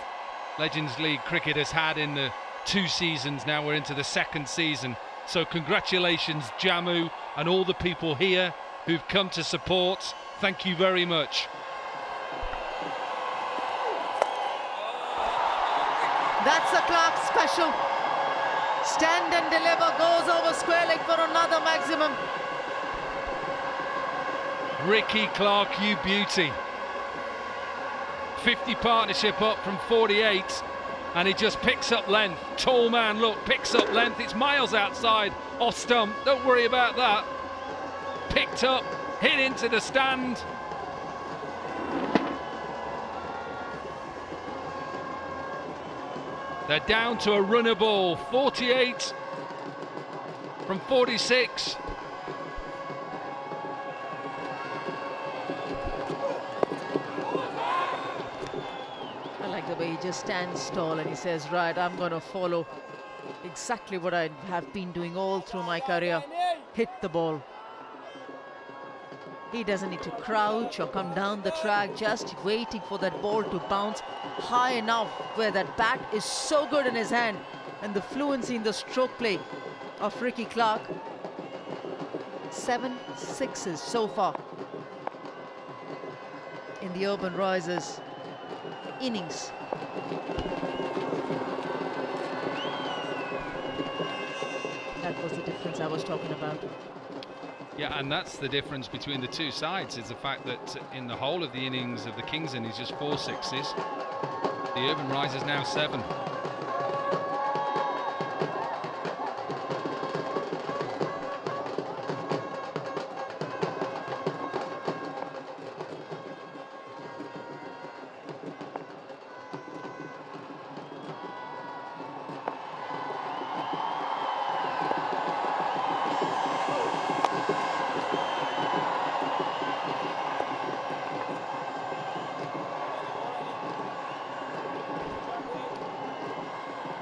Legends League cricket has had in the 2 seasons. Now we're into the 2nd season. So congratulations, Jammu, and all the people here who've come to support. Thank you very much. That's a Clark special. Stand and deliver, goes over square leg for another maximum. Ricky Clark, you beauty. 50 partnership up from 48, and he just picks up length. Tall man, look, picks up length. It's miles outside, off stump. Don't worry about that. Picked up, hit into the stand. They're down to a runner ball, 48 from 46. I like the way he just stands tall and he says, right, I'm going to follow exactly what I have been doing all through my career. Hit the ball. He doesn't need to crouch or come down the track, just waiting for that ball to bounce high enough where that bat is so good in his hand. and the fluency in the stroke play of Ricky Clark. 7 sixes so far in the Urban Risers innings. That was the difference I was talking about. Yeah, and that's the difference between the two sides, is the fact that in the whole of the innings of the Kings innings, just 4 sixes. The Urban Risers now 7.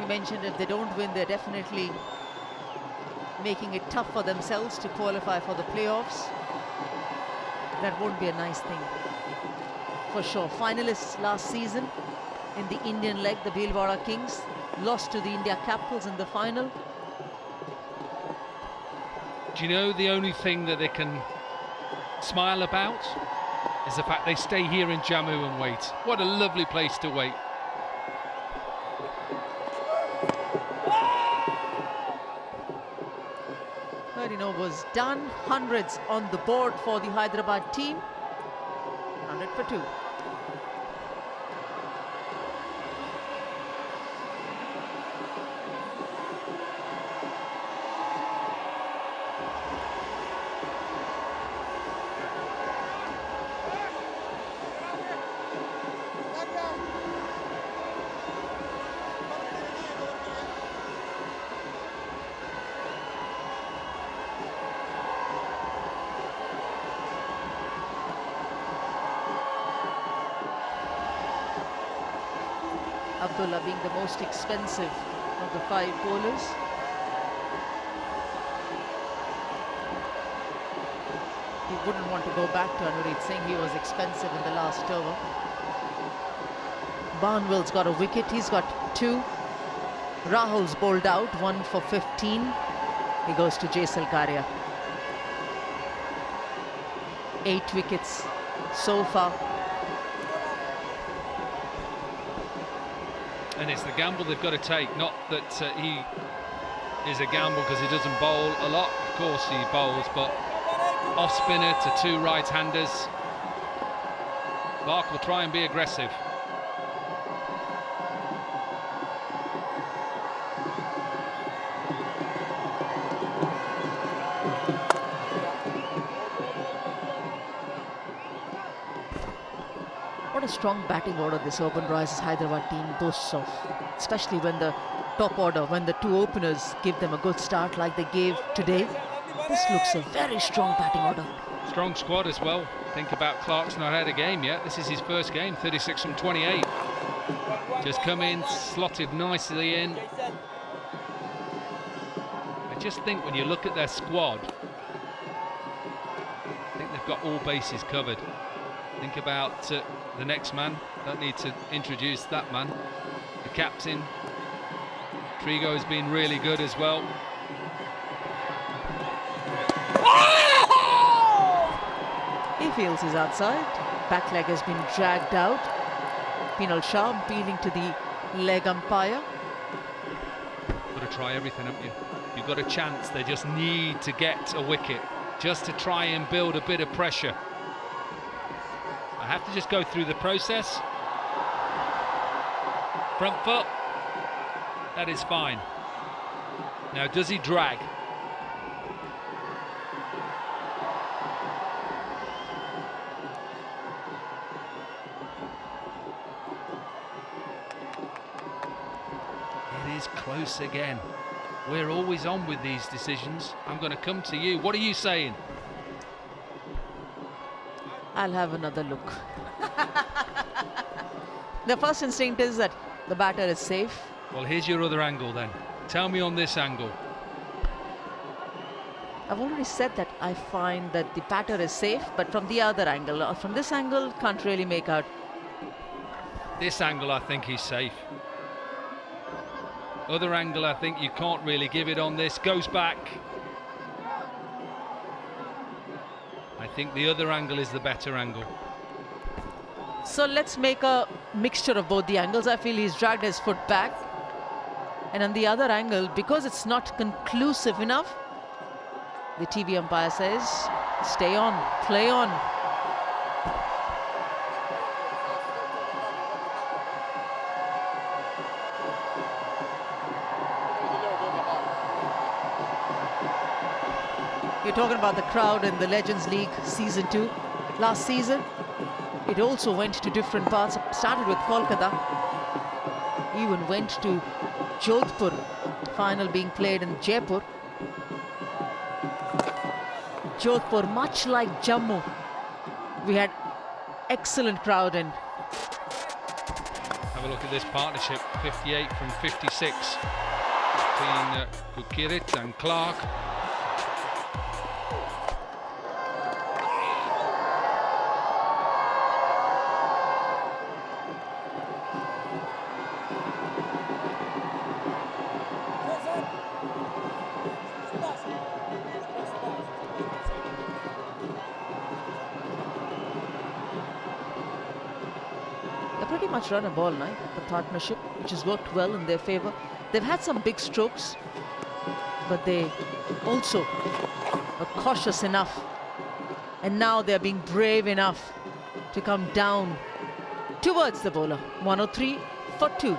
Mentioned if they don't win, they're definitely making it tough for themselves to qualify for the playoffs. That won't be a nice thing for sure. Finalists last season in the Indian leg, the Dilhara Kings lost to the India Capitals in the final. Do you know the only thing that they can smile about is the fact they stay here in Jammu and wait? What a lovely place to wait. Was done, hundreds on the board for the Hyderabad team, 100 for 2. Abdullah being the most expensive of the 5 bowlers. He wouldn't want to go back to Anurit Singh. He was expensive in the last over. Barnwell's got a wicket. He's got 2. Rahul's bowled out, 1 for 15. He goes to Jaisal Karya. 8 wickets so far. And it's the gamble they've got to take, not that he is a gamble because he doesn't bowl a lot. Of course he bowls, but off spinner to 2 right-handers. Clark will try and be aggressive. What a strong batting order this Urban Risers Hyderabad team boasts of, especially when the top order, when the 2 openers give them a good start like they gave today. This looks a very strong batting order. Strong squad as well. Think about Clark's not had a game yet. This is his first game, 36 from 28. Just come in, slotted nicely in. I just think when you look at their squad, I think they've got all bases covered. Think about the next man. Don't need to introduce that man. The captain, Trigo, has been really good as well. He feels he's outside. Back leg has been dragged out. Penal shot appealing to the leg umpire. Got to try everything, haven't you? You've got a chance. They just need to get a wicket just to try and build a bit of pressure. I have to just go through the process. Front foot. That is fine. Now, does he drag? It is close again. We're always on with these decisions. I'm going to come to you. What are you saying? I'll have another look. The first instinct is that the batter is safe. Well, here's your other angle then. Tell me on this angle. I've already said that I find that the batter is safe, but from the other angle, from this angle, can't really make out. This angle, I think he's safe. Other angle, I think you can't really give it on this. Goes back. I think the other angle is the better angle. So let's make a mixture of both the angles. I feel he's dragged his foot back. And on the other angle, because it's not conclusive enough, the TV umpire says, stay on, play on. You're talking about the crowd in the Legends League Season 2. Last season, it also went to different parts. Started with Kolkata, even went to Jodhpur, final being played in Jaipur. Jodhpur, much like Jammu, we had excellent crowd in. Have a look at this partnership, 58 from 56 between Gujarat and Clark. Run a ball now, the partnership, which has worked well in their favor. They've had some big strokes, but they also are cautious enough, and now they're being brave enough to come down towards the bowler. 103 for 2.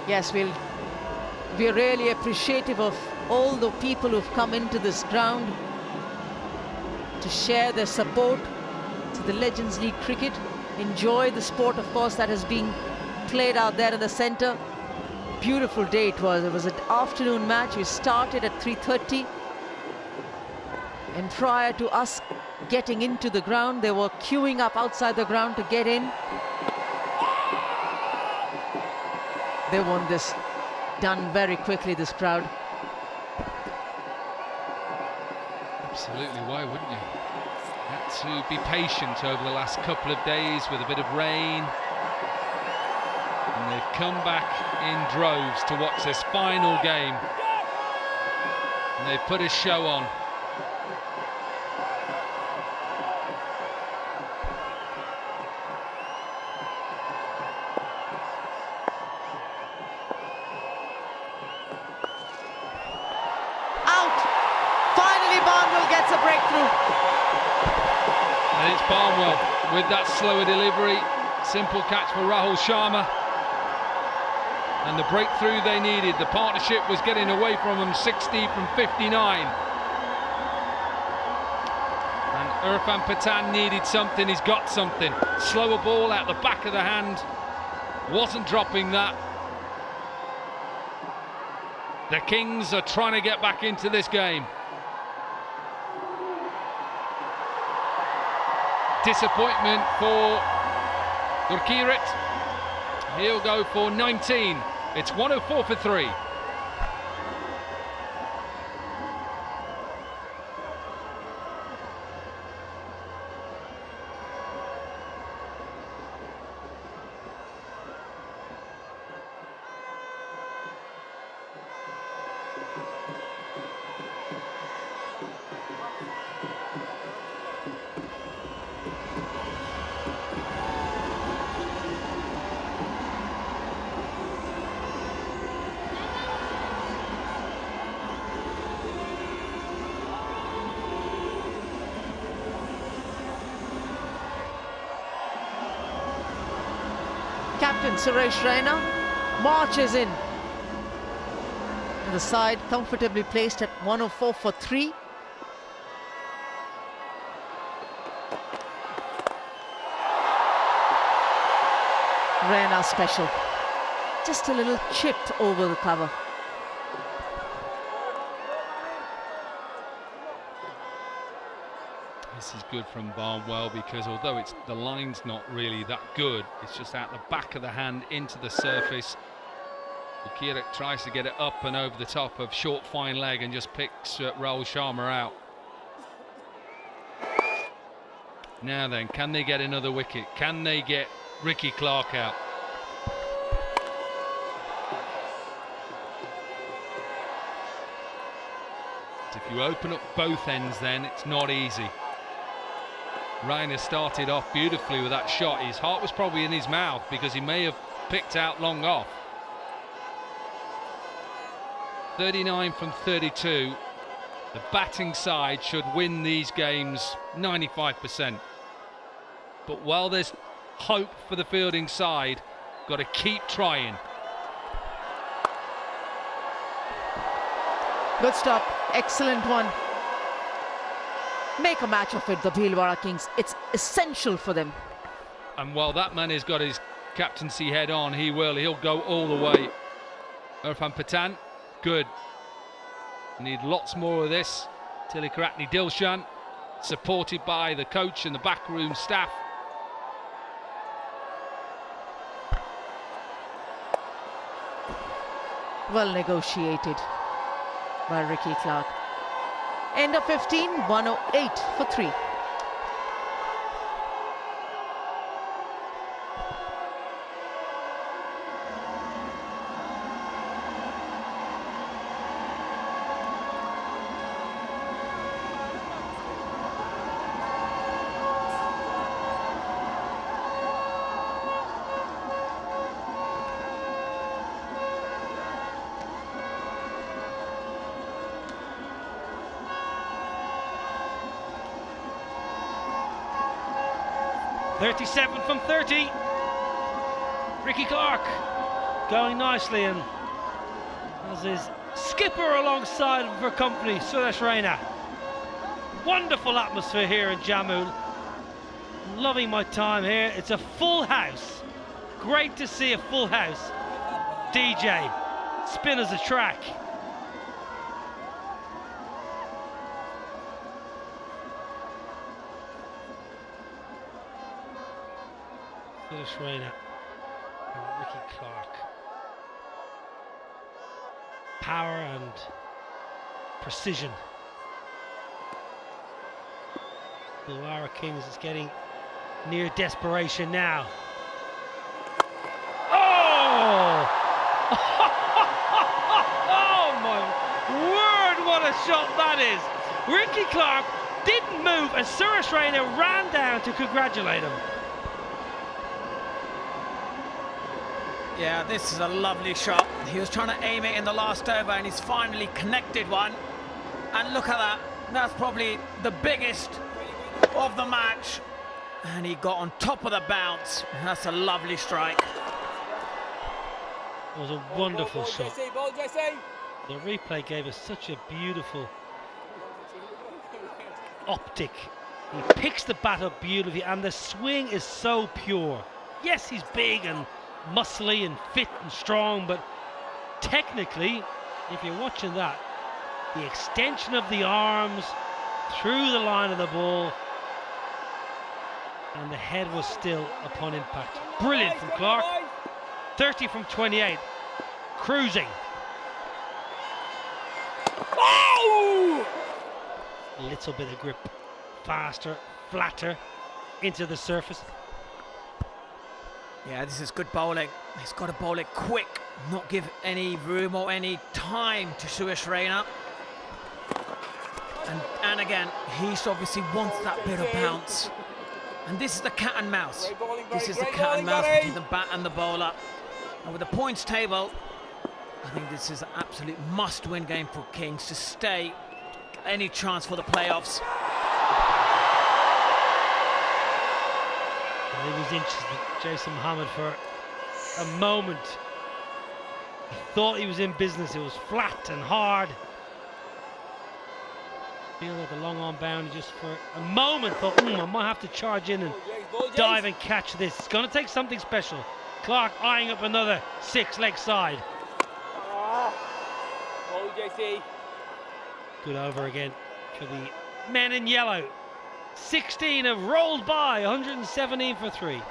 Yes, we're really appreciative of all the people who've come into this ground to share their support to the Legends League cricket. Enjoy the sport, of course, that is being played out there in the centre. Beautiful day it was. It was an afternoon match. We started at 3:30. And prior to us getting into the ground, they were queuing up outside the ground to get in. They want this done very quickly, this crowd. Absolutely, why wouldn't you? Had to be patient over the last couple of days with a bit of rain. And they've come back in droves to watch this final game. And they've put a show on. Barnwell with that slower delivery, simple catch for Rahul Sharma, and the breakthrough they needed. The partnership was getting away from them, 60 from 59, and Irfan Pathan needed something. He's got something. Slower ball out the back of the hand, wasn't dropping that. The Kings are trying to get back into this game. Disappointment for Gujarat. He'll go for 19. It's 104 for 3. Captain Suresh Raina marches in. The side comfortably placed at 104 for 3. Raina special. Just a little chipped over the cover. This is good from Barnwell because although the line's not really that good, it's just out the back of the hand into the surface. Kirk tries to get it up and over the top of short fine leg and just picks Rahul Sharma out. Now then, can they get another wicket? Can they get Ricky Clark out? If you open up both ends, then it's not easy. Raina started off beautifully with that shot. His heart was probably in his mouth because he may have picked out long off. 39 from 32. The batting side should win these games 95%. But while there's hope for the fielding side, got to keep trying. Good stop. Excellent one. Make a match of it, the Dilhara Kings. It's essential for them. And while that man has got his captaincy head on, he'll go all the way. Irfan Pathan, good. Need lots more of this. Tilikaratne Dilshan, supported by the coach and the backroom staff. Well negotiated by Ricky Clark. End of 15, 108 for 3. .37 from 30. Ricky Clark going nicely, and as his skipper alongside for company, Suresh Raina. Wonderful atmosphere here in Jammu. Loving my time here. It's a full house. Great to see a full house. DJ, spinners a track. Suresh Raina and Ricky Clark. Power and precision. Dilhara Kings is getting near desperation now. Oh! Oh my word, what a shot that is! Ricky Clark didn't move and Suresh Raina ran down to congratulate him. Yeah, this is a lovely shot. He was trying to aim it in the last over and he's finally connected one. And look at that. That's probably the biggest of the match. And he got on top of the bounce. That's a lovely strike. It was a wonderful shot. Ball, Jesse. The replay gave us such a beautiful optic. He picks the bat up beautifully and the swing is so pure. Yes, he's big and muscly and fit and strong, but technically, if you're watching that, the extension of the arms through the line of the ball, and the head was still upon impact. Brilliant from Clark. 30 from 28. Cruising. Oh! A little bit of grip. Faster, flatter, into the surface. Yeah, this is good bowling. He's got to bowl it quick, not give any room or any time to Suresh Raina. And again, he obviously wants that bit of bounce. And this is the cat and mouse. This is the cat and mouse between the bat and the bowler. And with the points table, I think this is an absolute must-win game for Kings to stay any chance for the playoffs. He was interested, Jason Mohammed, for a moment. He thought he was in business. It was flat and hard. Feel that the long arm bound just for a moment thought, I might have to charge in and dive and catch this. It's going to take something special Clark eyeing up another 6 leg side. Hold JC. Good over again for the men in yellow. 16 have rolled by, 117 for 3.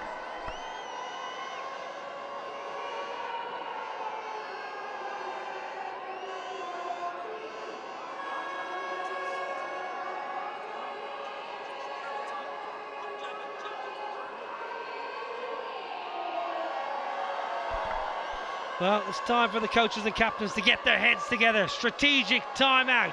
Well, it's time for the coaches and captains to get their heads together. Strategic timeout.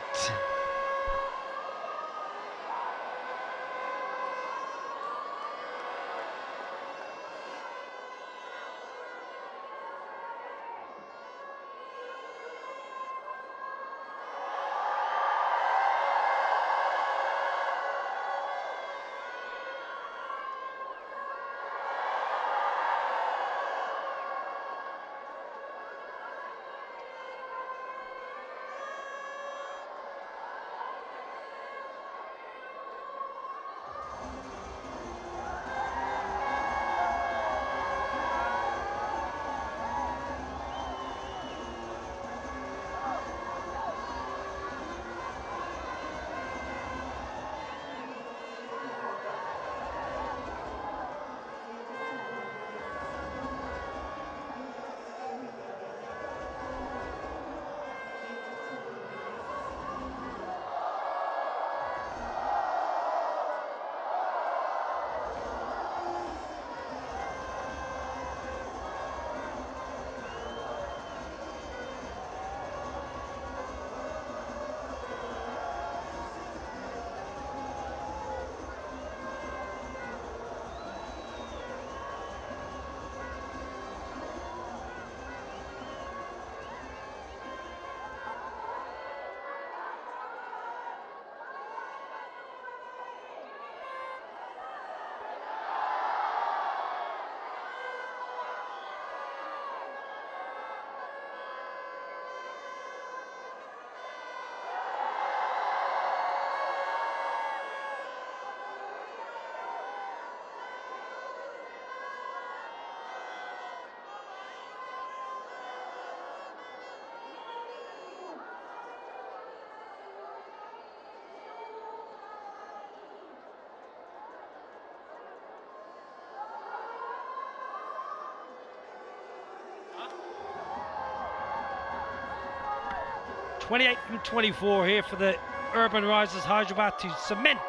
.28 from 24 here for the Urban Risers Hyderabad to cement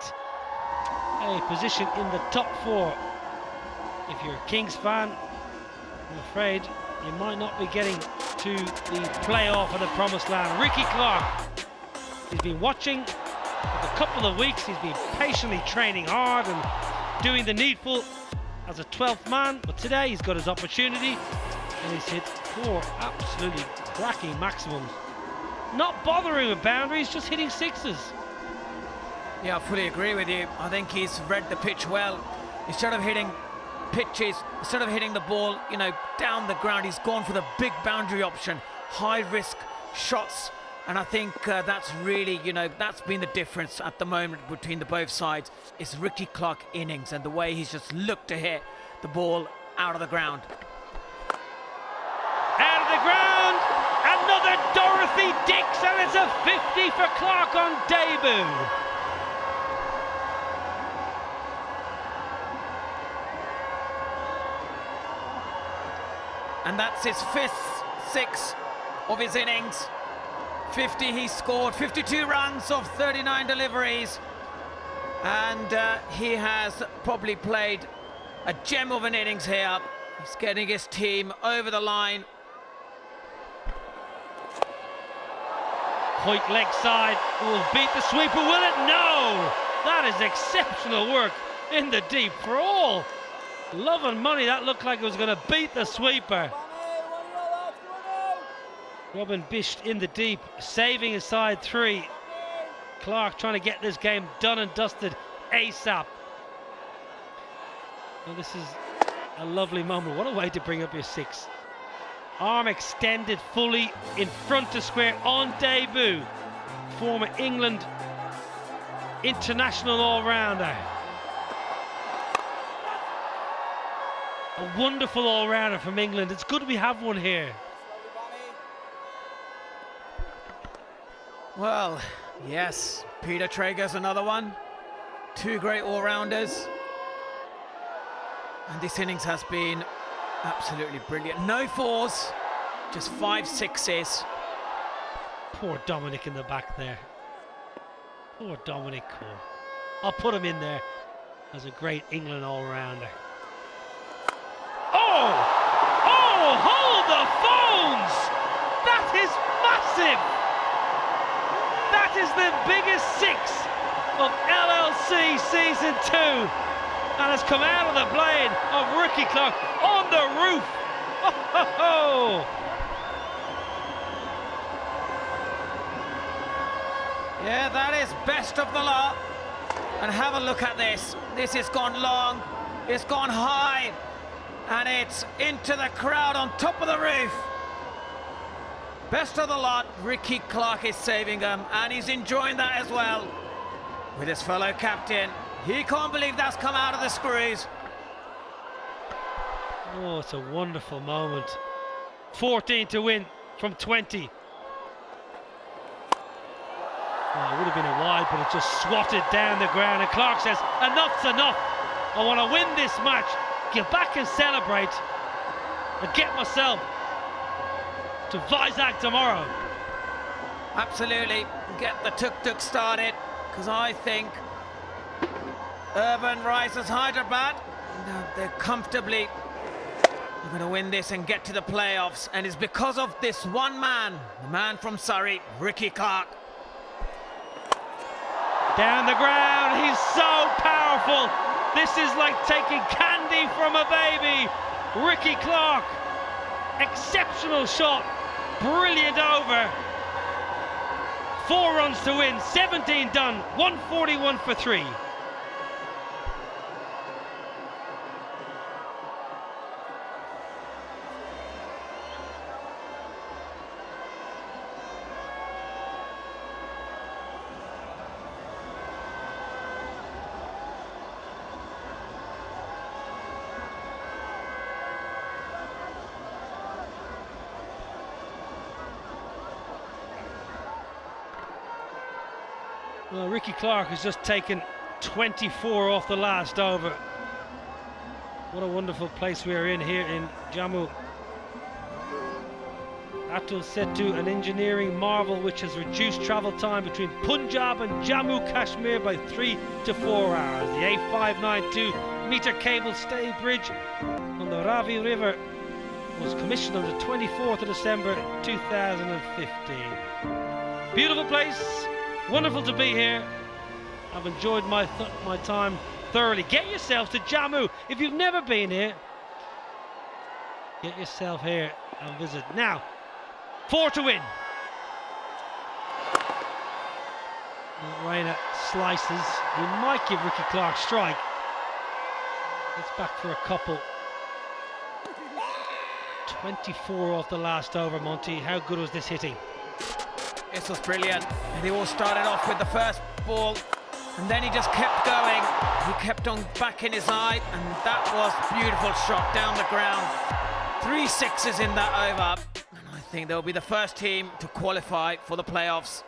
a position in the top 4. If you're a Kings fan, I'm afraid you might not be getting to the playoff of the promised land. Ricky Clark, he's been watching for a couple of weeks. He's been patiently training hard and doing the needful as a 12th man, but today he's got his opportunity and he's hit 4 absolutely cracking maximums. Not bothering with boundaries, just hitting 6s. Yeah, I fully agree with you. I think he's read the pitch well. Instead of hitting pitches, instead of hitting the ball, down the ground, he's gone for the big boundary option, high risk shots. And I think that's really, that's been the difference at the moment between the both sides. It's Ricky Clark innings and the way he's just looked to hit the ball out of the ground. Out of the ground, another Dorothy Dix, and it's a 50 for Clark on debut. And that's his 5th 6 of his innings. 50 he scored, 52 runs of 39 deliveries. And he has probably played a gem of an innings here. He's getting his team over the line. Point leg side will beat the sweeper, will it? No! That is exceptional work in the deep. For all love and money, that looked like it was going to beat the sweeper. Robin Bisht in the deep, saving his side 3. Clark trying to get this game done and dusted ASAP. Well, this is a lovely moment. What a way to bring up your 6. Arm extended fully in front of square on debut. Former England international all-rounder. A wonderful all-rounder from England. It's good we have one here. Well, yes, Peter Traeger's another one. Two great all-rounders. And this innings has been absolutely brilliant. No fours, just 5 sixes. Poor Dominic in the back there. Poor Dominic Cork. I'll put him in there as a great England all-rounder. Oh! Oh, hold the phones! That is massive! That is the biggest six of LLC Season 2 and has come out of the blade of Ricky Clark on the roof. Oh, ho, ho. Yeah, that is best of the lot. And have a look at this. This has gone long, it's gone high, and it's into the crowd on top of the roof. Best of the lot, Ricky Clark is saving them, and he's enjoying that as well with his fellow captain. He can't believe that's come out of the screws. Oh, it's a wonderful moment. 14 to win from 20. Oh, it would have been a wide, but it just swatted down the ground, and Clark says, enough's enough. I want to win this match, get back and celebrate, and get myself to Vizag tomorrow. Absolutely, get the tuk-tuk started, because I think Urban Risers Hyderabad, they're comfortably going to win this and get to the playoffs, and it's because of this one man, the man from Surrey, Ricky Clark. Down the ground, he's so powerful. This is like taking candy from a baby. Ricky Clark, exceptional shot, brilliant over. 4 runs to win, 17 done, 141 for 3. Well, Ricky Clark has just taken 24 off the last over. What a wonderful place we are in here in Jammu. Atul Setu, an engineering marvel which has reduced travel time between Punjab and Jammu Kashmir by 3 to 4 hours. The A592 meter cable stay bridge on the Ravi River was commissioned on the 24th of December 2015. Beautiful place. Wonderful to be here. I've enjoyed my time thoroughly. Get yourself to Jammu. If you've never been here, get yourself here and visit. Now, 4 to win. Raina slices. He might give Ricky Clark strike. Gets back for a couple. 24 off the last over, Monty. How good was this hitting? This was brilliant, and he all started off with the first ball, and then he just kept going. He kept on backing his eye, and that was beautiful shot down the ground. 3 sixes in that over, and I think they'll be the first team to qualify for the playoffs.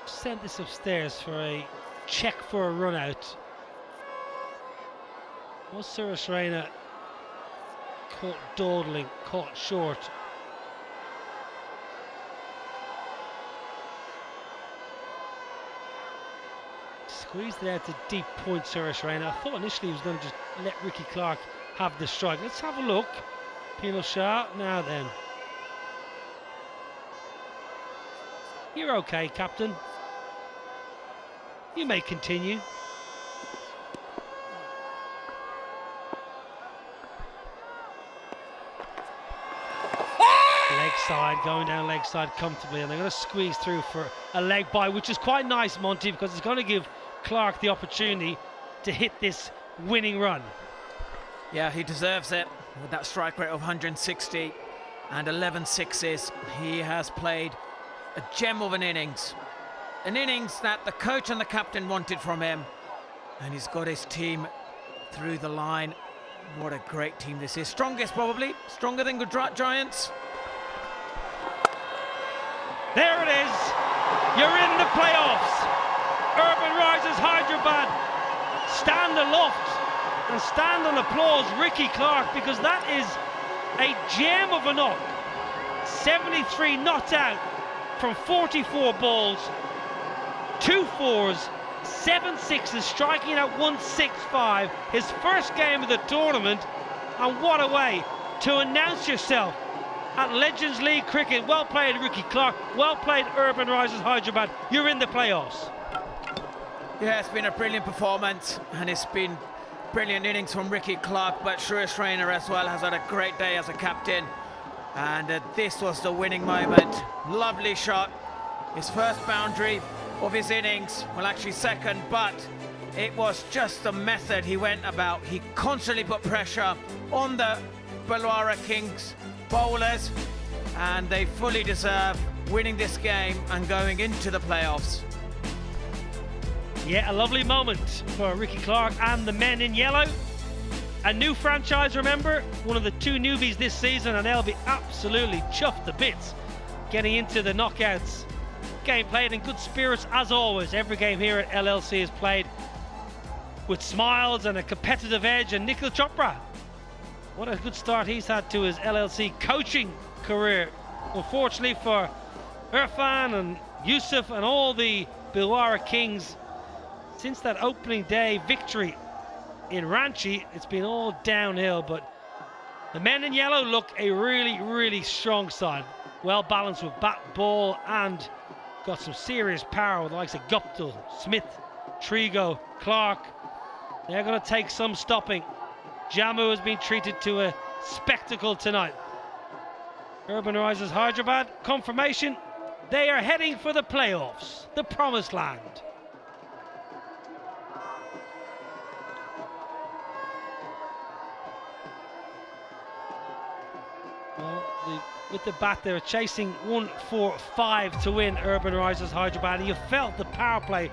Sent this upstairs for a check for a run out. Was Suresh Raina caught dawdling, caught short. Squeezed it out to deep point, Suresh Raina. I thought initially he was going to just let Ricky Clark have the strike. Let's have a look. Penal shot. Now then. You're okay, Captain. You may continue. Leg side, going down leg side comfortably, and they're going to squeeze through for a leg bye, which is quite nice, Monty, because it's going to give Clark the opportunity to hit this winning run. Yeah, he deserves it with that strike rate of 160 and 11 sixes. He has played a gem of an innings that the coach and the captain wanted from him. And he's got his team through the line. What a great team this is. Strongest probably, stronger than Gujarat Giants. There it is. You're in the playoffs. Urban Risers Hyderabad stand aloft and stand and applause Ricky Clark, because that is a gem of a knock. 73 not out from 44 balls, 2 4s, 7 6s, striking out 165. His first game of the tournament, and what a way to announce yourself at Legends League cricket. Well played, Ricky Clark. Well played, Urban Risers Hyderabad. You're in the playoffs. Yeah, it's been a brilliant performance, and it's been brilliant innings from Ricky Clark, but Suresh Raina as well has had a great day as a captain. And this was the winning moment. Lovely shot. His first boundary of his innings, well, actually second, but it was just the method he went about. He constantly put pressure on the Dilhara Kings bowlers, and they fully deserve winning this game and going into the playoffs. Yeah, a lovely moment for Ricky Clark and the men in yellow. A new franchise, remember, one of the 2 newbies this season, and they'll be absolutely chuffed to bits getting into the knockouts. Game played in good spirits as always. Every game here at LLC is played with smiles and a competitive edge. And Nikhil Chopra, what a good start he's had to his LLC coaching career. Unfortunately for Irfan and Yusuf and all the Dilhara Kings, since that opening day victory in Ranchi, it's been all downhill. But the men in yellow look a really, really strong side. Well balanced with bat, ball, and got some serious power with the likes of Guptill, Smith, Trigo, Clark. They're going to take some stopping. Jammu has been treated to a spectacle tonight. Urban Risers Hyderabad, confirmation, they are heading for the playoffs, the promised land. Well, with the bat, they were chasing 1-4-5 to win, Urban Risers Hyderabad. And you felt the power play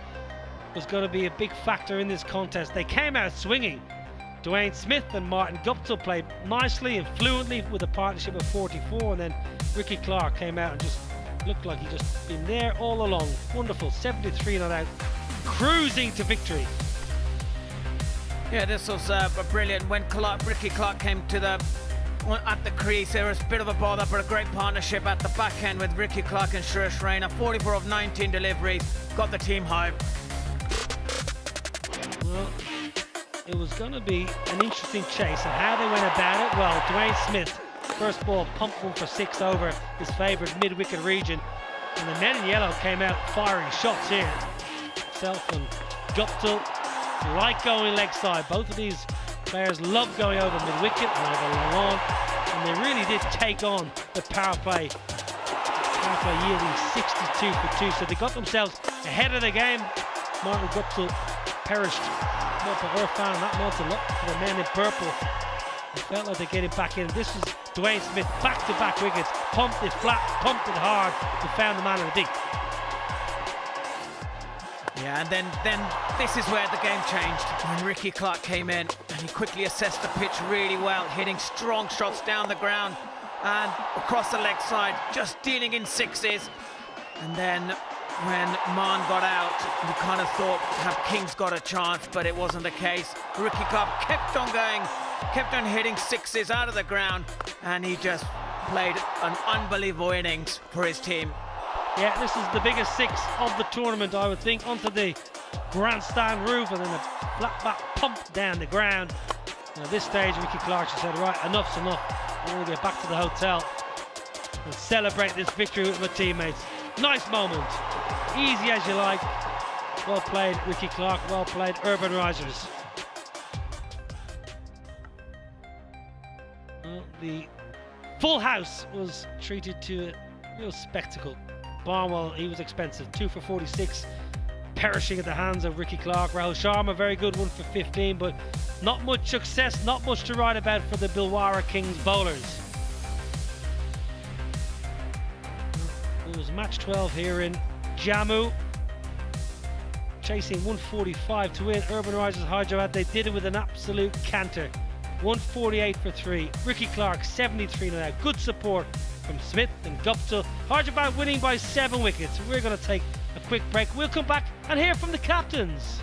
was going to be a big factor in this contest. They came out swinging. Dwayne Smith and Martin Guptill played nicely and fluently with a partnership of 44, and then Ricky Clark came out and just looked like he just been there all along. Wonderful, 73 not out, cruising to victory. Yeah, this was brilliant. When Ricky Clark came to at the crease, there was a bit of a bother, but a great partnership at the back end with Ricky Clark and Suresh Raina. 44 of 19 deliveries, got the team home. Well, it was going to be an interesting chase, and how they went about it, well, Dwayne Smith, first ball, pumped one for 6 over his favourite mid-wicket region, and the men in yellow came out firing shots here. Self and Guptill like going leg side. Both of these players love going over mid-wicket and over long on, and they really did take on the power play. Power play yielding 62 for 2, so they got themselves ahead of the game. Martin Guptill perished. Not for Irfan, that meant a lot for the men in purple. It felt like they're getting back in. This was Dwayne Smith, back-to-back wickets, pumped it flat, pumped it hard, and found the man in the deep. Yeah, and then this is where the game changed, when Ricky Clark came in, and he quickly assessed the pitch really well, hitting strong shots down the ground and across the leg side, just dealing in 6s. And then when Morne got out, we kind of thought, have Kings got a chance, but it wasn't the case. Ricky Clark kept on going, kept on hitting 6s out of the ground, and he just played an unbelievable innings for his team. Yeah, this is the biggest 6 of the tournament, I would think, onto the grandstand roof, and then a flat bat pumped down the ground. And at this stage, Ricky Clark just said, right, enough's enough. I'm going to get back to the hotel and celebrate this victory with my teammates. Nice moment. Easy as you like. Well played, Ricky Clark. Well played, Urban Risers. Well, the full house was treated to a real spectacle. Barnwell, he was expensive. 2 for 46, perishing at the hands of Ricky Clark. Rahul Sharma, very good, 1 for 15, but not much success, not much to write about for the Dilhara Kings bowlers. It was match 12 here in Jammu. chasing 145 to win Urban Risers Hyderabad. They did it with an absolute canter. 148 for 3. Ricky Clark 73 now. Good support from Smith and Gupta. Hyderabad winning by 7 wickets. We're going to take a quick break. We'll come back and hear from the captains.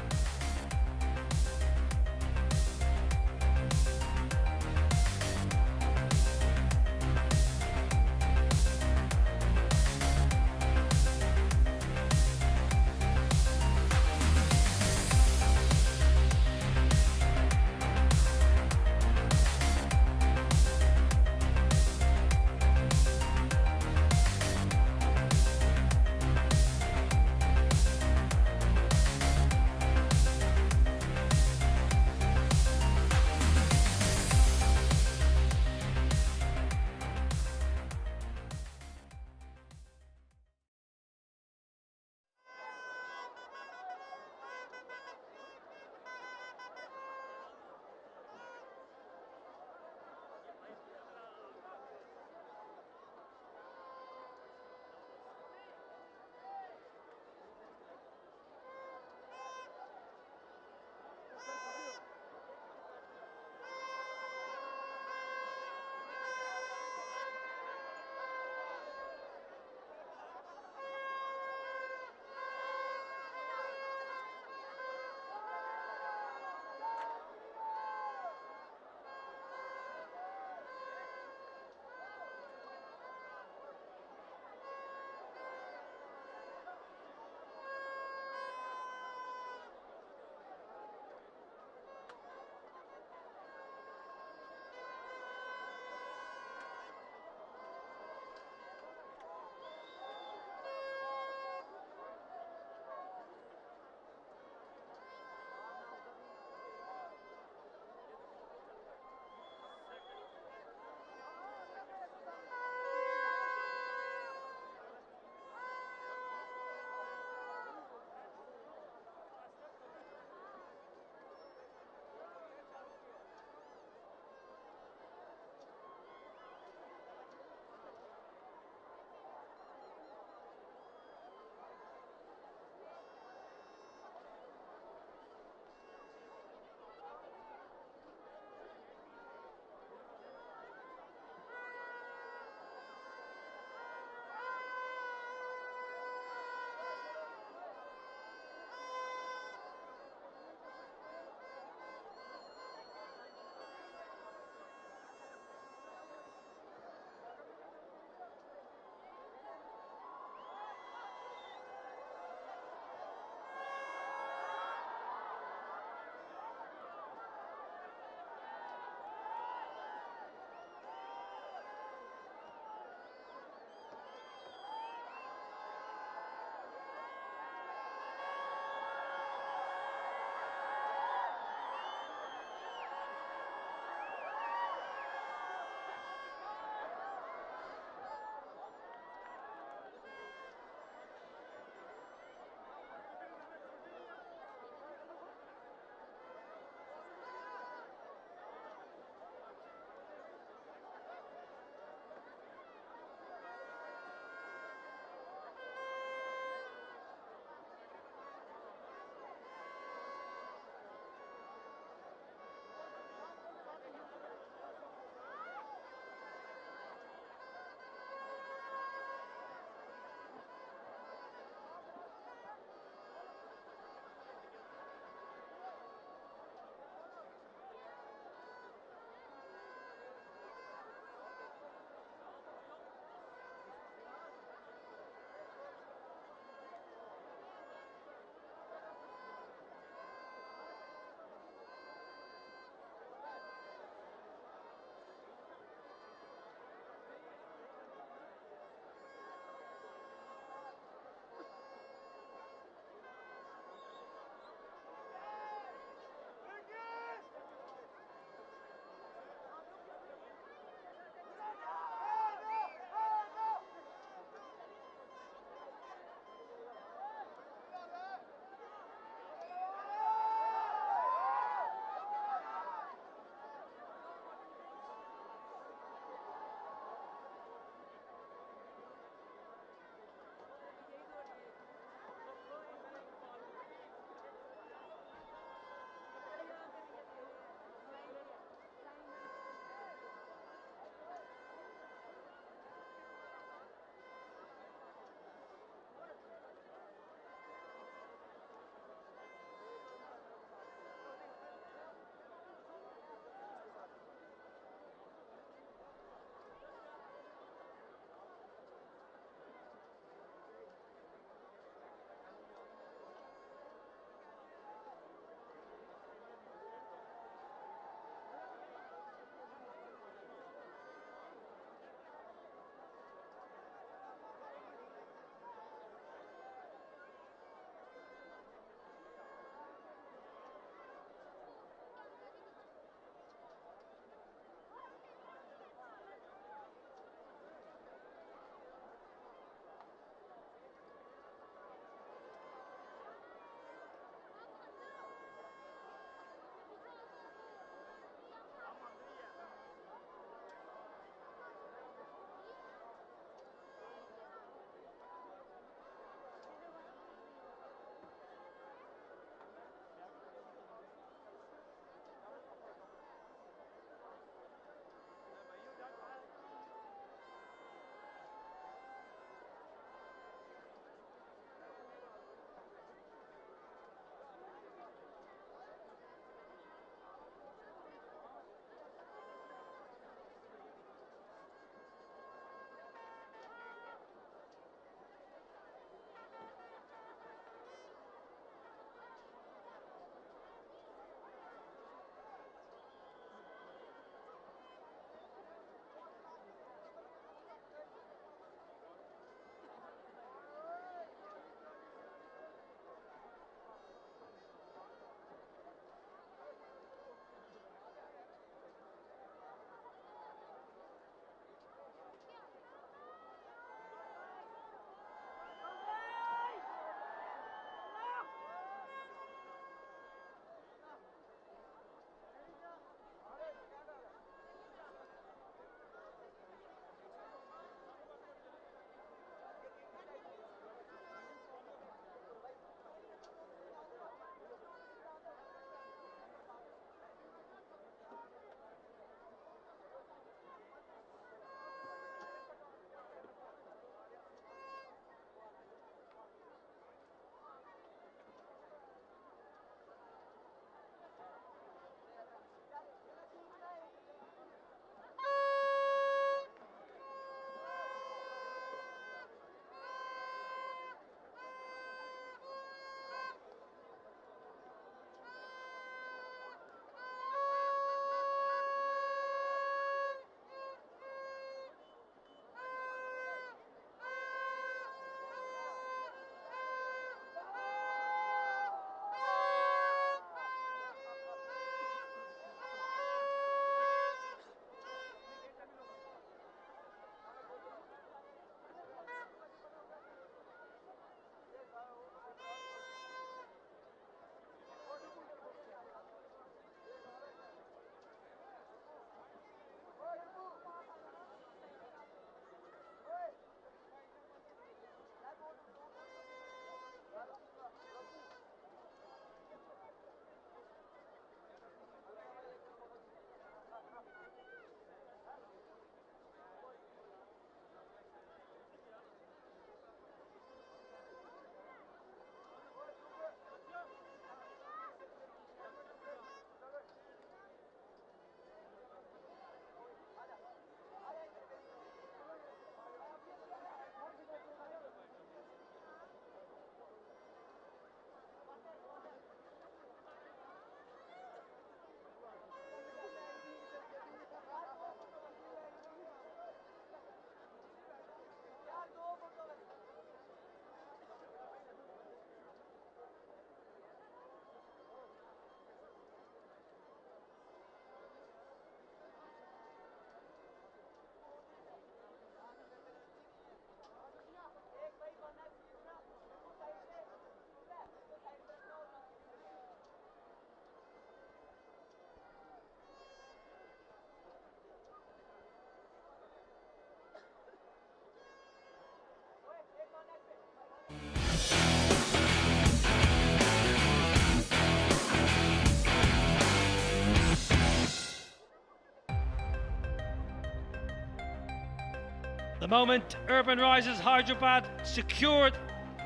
moment, Urban Risers Hyderabad secured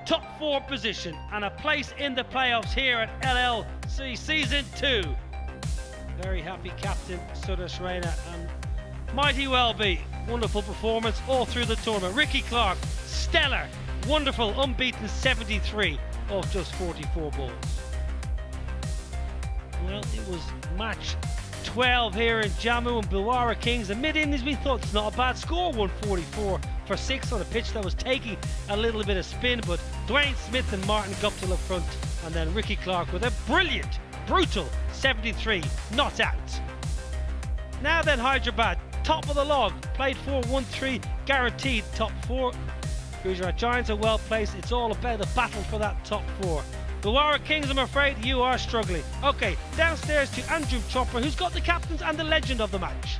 top 4 position and a place in the playoffs here at LLC Season 2. Very happy captain Suresh Raina, and might he well be. Wonderful performance all through the tournament. Ricky Clark, stellar, wonderful, unbeaten 73 off just 44 balls. Well, it was match 12 here in Jammu and Bhilwara Kings. And mid-innings we thought it's not a bad score, 144 for 6 on a pitch that was taking a little bit of spin, but Dwayne Smith and Martin Guptill up front, and then Ricky Clark with a brilliant, brutal 73 not out. Now then, Hyderabad, top of the log, played 4-1-3, guaranteed top 4. Gujarat Giants are well placed. It's all about the battle for that top 4. Bhilwara Kings, I'm afraid you are struggling. Okay, downstairs to Andrew Chopra, who's got the captains and the legend of the match.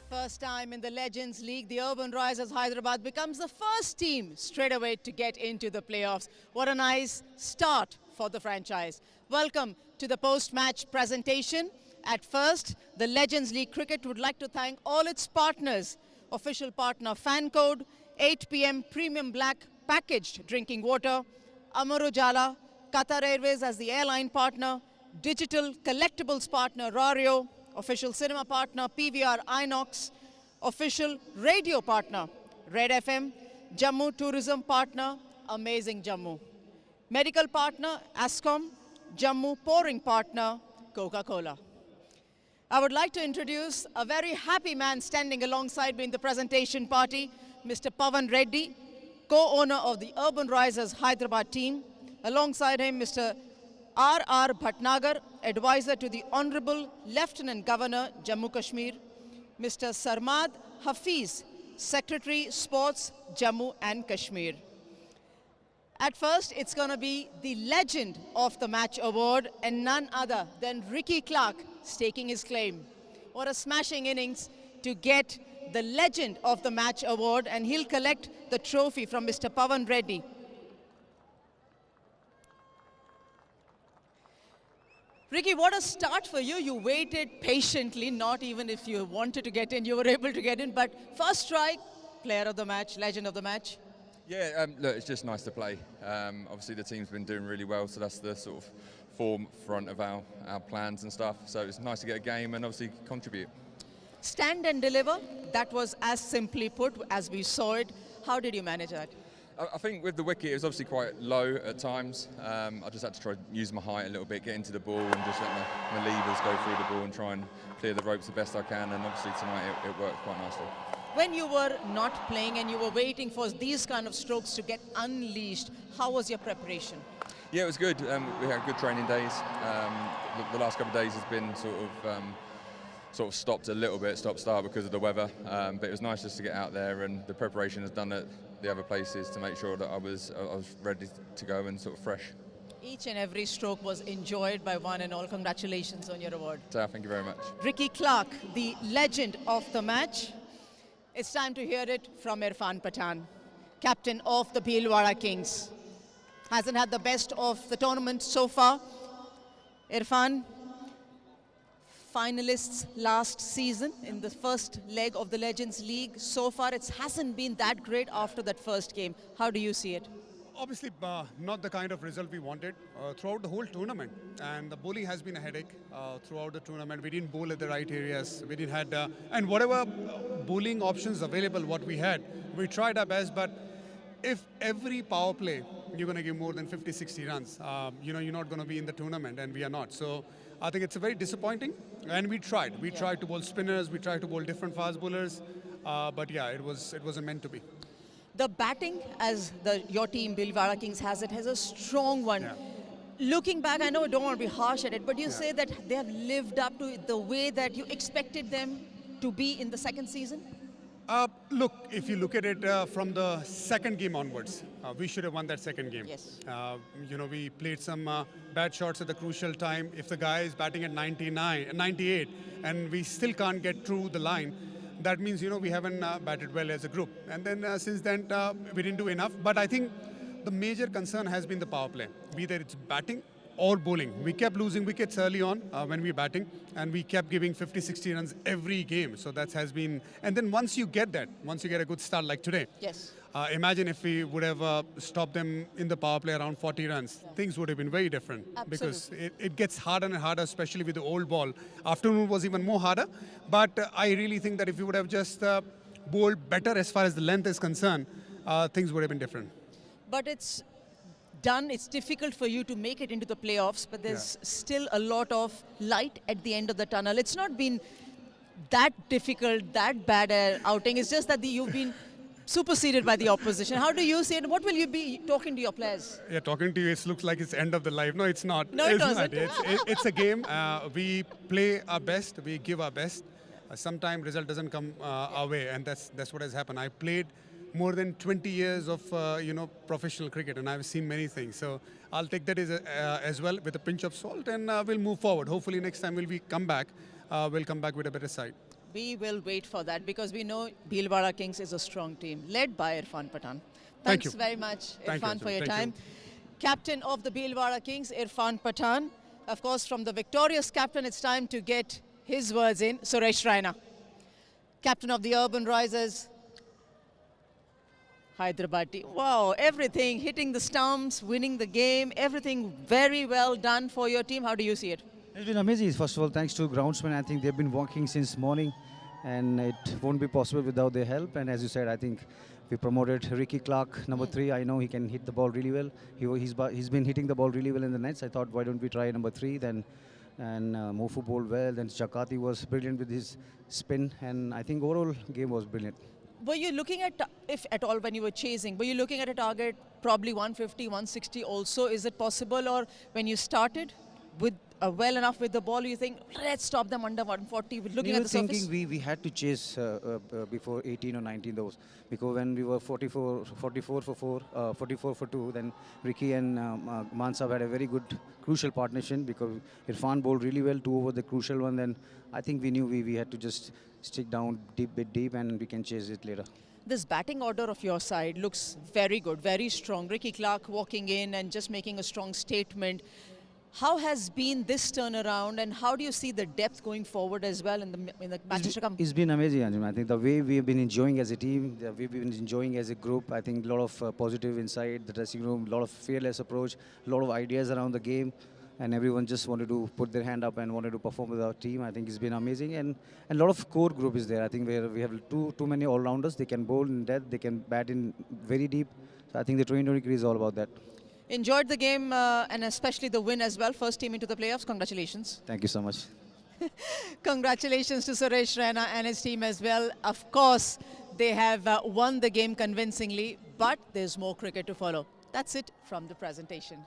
First time in the Legends League, the Urban Risers Hyderabad becomes the first team straight away to get into the playoffs. What a nice start for the franchise. Welcome to the post-match presentation. At first, the Legends League Cricket would like to thank all its partners. Official partner Fan Code, 8 PM Premium Black Packaged Drinking Water, Amar Ujala, Qatar Airways as the airline partner, Digital Collectibles partner Rario, official cinema partner PVR Inox, official radio partner Red FM, Jammu Tourism partner Amazing Jammu, medical partner Ascom, Jammu pouring partner Coca-Cola. I would like to introduce a very happy man standing alongside me in the presentation party, Mr. Pavan Reddy, co-owner of the Urban Risers Hyderabad team. Alongside him, Mr. R.R. Bhatnagar, advisor to the Honorable Lieutenant Governor, Jammu Kashmir. Mr. Sarmad Hafiz, Secretary, Sports, Jammu and Kashmir. At first, it's going to be the Legend of the Match award, and none other than Ricky Clark staking his claim. What a smashing innings to get the Legend of the Match award, and he'll collect the trophy from Mr. Pavan Reddy. Ricky, what a start for you. You waited patiently, not even if you wanted to get in, you were able to get in. But first strike, player of the match, legend of the match. Yeah, look, it's just nice to play. Obviously, the team's been doing really well, so that's the sort of forefront of our plans and stuff. So it's nice to get a game and obviously contribute. Stand and deliver, that was as simply put as we saw it. How did you manage that? I think with the wicket, it was obviously quite low at times. I just had to try to use my height a little bit, get into the ball and just let my levers go through the ball and try and clear the ropes the best I can. And obviously tonight it worked quite nicely. When you were not playing and you were waiting for these kind of strokes to get unleashed, how was your preparation? Yeah, it was good. We had good training days. The last couple of days has been sort of stopped a little bit, stop-start because of the weather. But it was nice just to get out there, and the preparation is done at the other places to make sure that I was ready to go and sort of fresh. Each and every stroke was enjoyed by one and all. Congratulations on your award. Thank you very much. Ricky Clark, the legend of the match. It's time to hear it from Irfan Pathan, captain of the Bhilwara Kings. Hasn't had the best of the tournament so far. Irfan, finalists last season in the first leg of the Legends League. So far, it hasn't been that great after that first game. How do you see it? Obviously, not the kind of result we wanted throughout the whole tournament. And the bowling has been a headache throughout the tournament. We didn't bowl at the right areas. We didn't had, and whatever bowling options available, what we had, we tried our best. But if every power play, you're going to give more than 50, 60 runs, you're not going to be in the tournament, and we are not. So I think it's a very disappointing. And we tried. We tried to bowl spinners. We tried to bowl different fast bowlers. But yeah, it wasn't meant to be. The batting, as your team, Bhilwara Kings, has a strong one. Yeah. Looking back, I know I don't want to be harsh at it, but you say that they have lived up to the way that you expected them to be in the second season? Look, if you look at it from the second game onwards, we should have won that second game. Yes. We played some bad shots at the crucial time. If the guy is batting at 98, and we still can't get through the line, that means, we haven't batted well as a group. And then since then, we didn't do enough. But I think the major concern has been the power play. Whether it's batting or bowling. We kept losing wickets early on when we were batting, and we kept giving 50, 60 runs every game. So that has been, and then once you get a good start like today, Yes. imagine if we would have stopped them in the power play around 40 runs, things would have been very different. Because it gets harder and harder, especially with the old ball. Afternoon was even more harder, but I really think that if we would have just bowled better as far as the length is concerned, things would have been different. But it's done. It's difficult for you to make it into the playoffs, but there's still a lot of light at the end of the tunnel. It's not been that difficult, that bad an outing. It's just that you've been superseded by the opposition. How do you see it? What will you be talking to your players? Yeah, talking to you, it looks like it's end of the life. No, it's not. No, it doesn't. It's a game. We play our best. We give our best. Sometimes result doesn't come our way, and that's what has happened. I played more than 20 years of professional cricket, and I've seen many things. So I'll take that as well with a pinch of salt, and we'll move forward. Hopefully next time we'll come back with a better side. We will wait for that because we know Dilhara Kings is a strong team led by Irfan Pathan. Thank Thanks you. very much, Thank you, Irfan, for your Thank time. Captain of the Dilhara Kings, Irfan Pathan. Of course, from the victorious captain, it's time to get his words in. Suresh Raina, captain of the Urban Risers, Hyderabad team. Wow, everything, hitting the stumps, winning the game, everything very well done for your team. How do you see it? It's been amazing. First of all, thanks to groundsmen. I think they've been working since morning, and it won't be possible without their help. And as you said, I think we promoted Ricky Clark, number 3. I know he can hit the ball really well. He's been hitting the ball really well in the nets. I thought, why don't we try number 3 then? And Mofu bowled well. Then Jakati was brilliant with his spin, and I think overall game was brilliant. Were you looking at, if at all, when you were chasing, were you looking at a target probably 150, 160 also? Is it possible? Or when you started with well enough with the ball, you think, let's stop them under 140, looking at the surface? We had to chase before 18 or 19 those, because when we were 44 for 2, then Ricky and Mansab had a very good crucial partnership, because Irfan bowled really well, 2 over the crucial one. Then I think we knew we had to just stick down deep, and we can chase it later. This batting order of your side looks very good, very strong. Ricky Clark walking in and just making a strong statement. How has been this turnaround, and how do you see the depth going forward as well in the matches to come? It's been amazing, Anjum. I think the way we've been enjoying as a team, we've been enjoying as a group. I think a lot of positive inside the dressing room, a lot of fearless approach, a lot of ideas around the game, and everyone just wanted to put their hand up and wanted to perform with our team. I think it's been amazing, and a lot of core group is there. I think we have too many all-rounders. They can bowl in depth, they can bat in very deep. So I think the 2020 is all about that. Enjoyed the game and especially the win as well. First team into the playoffs. Congratulations. Thank you so much. Congratulations to Suresh Raina and his team as well. Of course, they have won the game convincingly, but there's more cricket to follow. That's it from the presentation.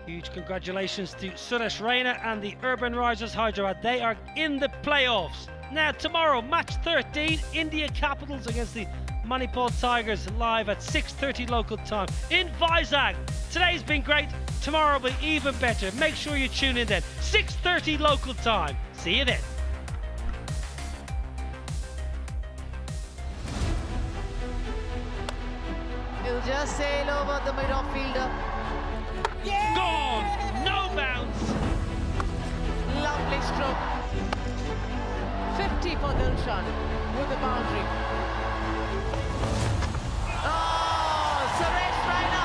Huge congratulations to Suresh Raina and the Urban Risers Hyderabad. They are in the playoffs. Now tomorrow, match 13, India Capitals against the Manipur Tigers, live at 6:30 local time in Vizag. Today's been great, tomorrow will be even better. Make sure you tune in then, 6:30 local time. See you then. He'll just sail over the mid-off fielder. Gone, no bounce. Lovely stroke. 50 for Dilshan with the boundary. Oh, Suresh Raina.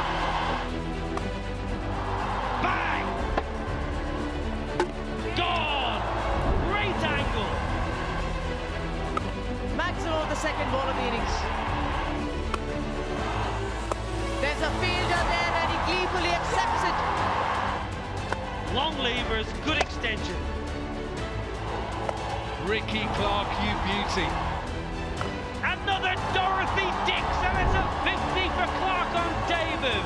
Bang! Gone! Great angle. Maximum the second ball of the innings. There's a fielder there and he gleefully accepts it. Long levers, good extension. Ricky Clark, you beauty. Another Dorothy Dix, and it's a 50 for Clark on debut.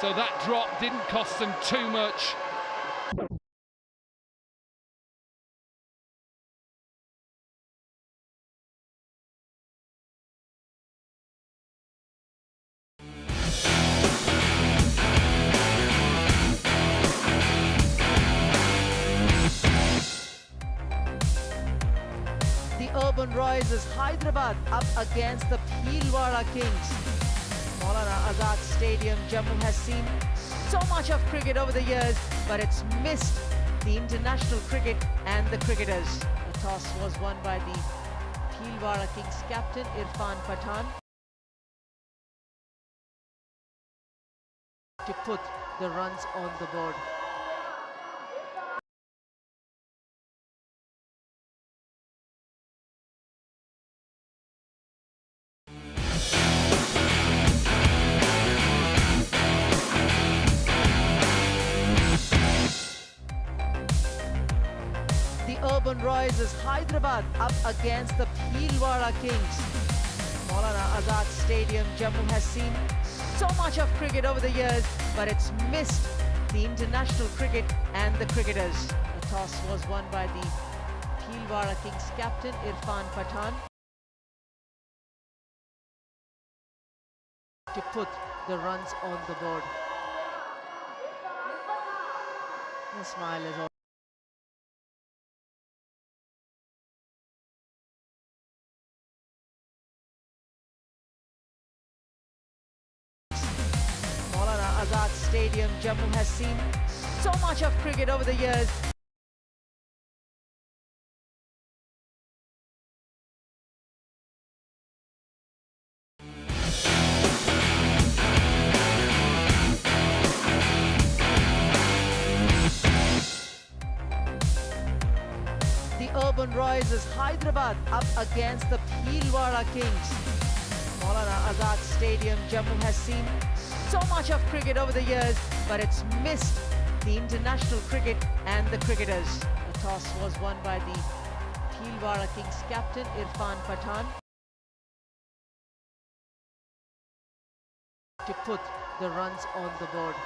So that drop didn't cost them too much. The Urban Risers Hyderabad up against the Bhilwara Kings. Maulana Azad Stadium, Jammu has seen so much of cricket over the years, but it's missed the international cricket and the cricketers. The toss was won by the Bhilwara Kings captain Irfan Pathan to put the runs on the board. The Urban Risers Hyderabad up against the Bhilwara Kings. Maulana Azad Stadium, Jammu has seen so much of cricket over the years, but it's missed the international cricket and the cricketers. The toss was won by the Bhilwara Kings captain Irfan Pathan to put the runs on the board. The smile is all. Maulana Azad Stadium, Jammu has seen so much of cricket over the years. The Urban Risers Hyderabad up against the Bhilwara Kings. Maulana Azad Stadium, Jammu has seen so much of cricket over the years, but it's missed the international cricket and the cricketers. The toss was won by the Bhilwara Kings captain Irfan Pathan to put the runs on the board.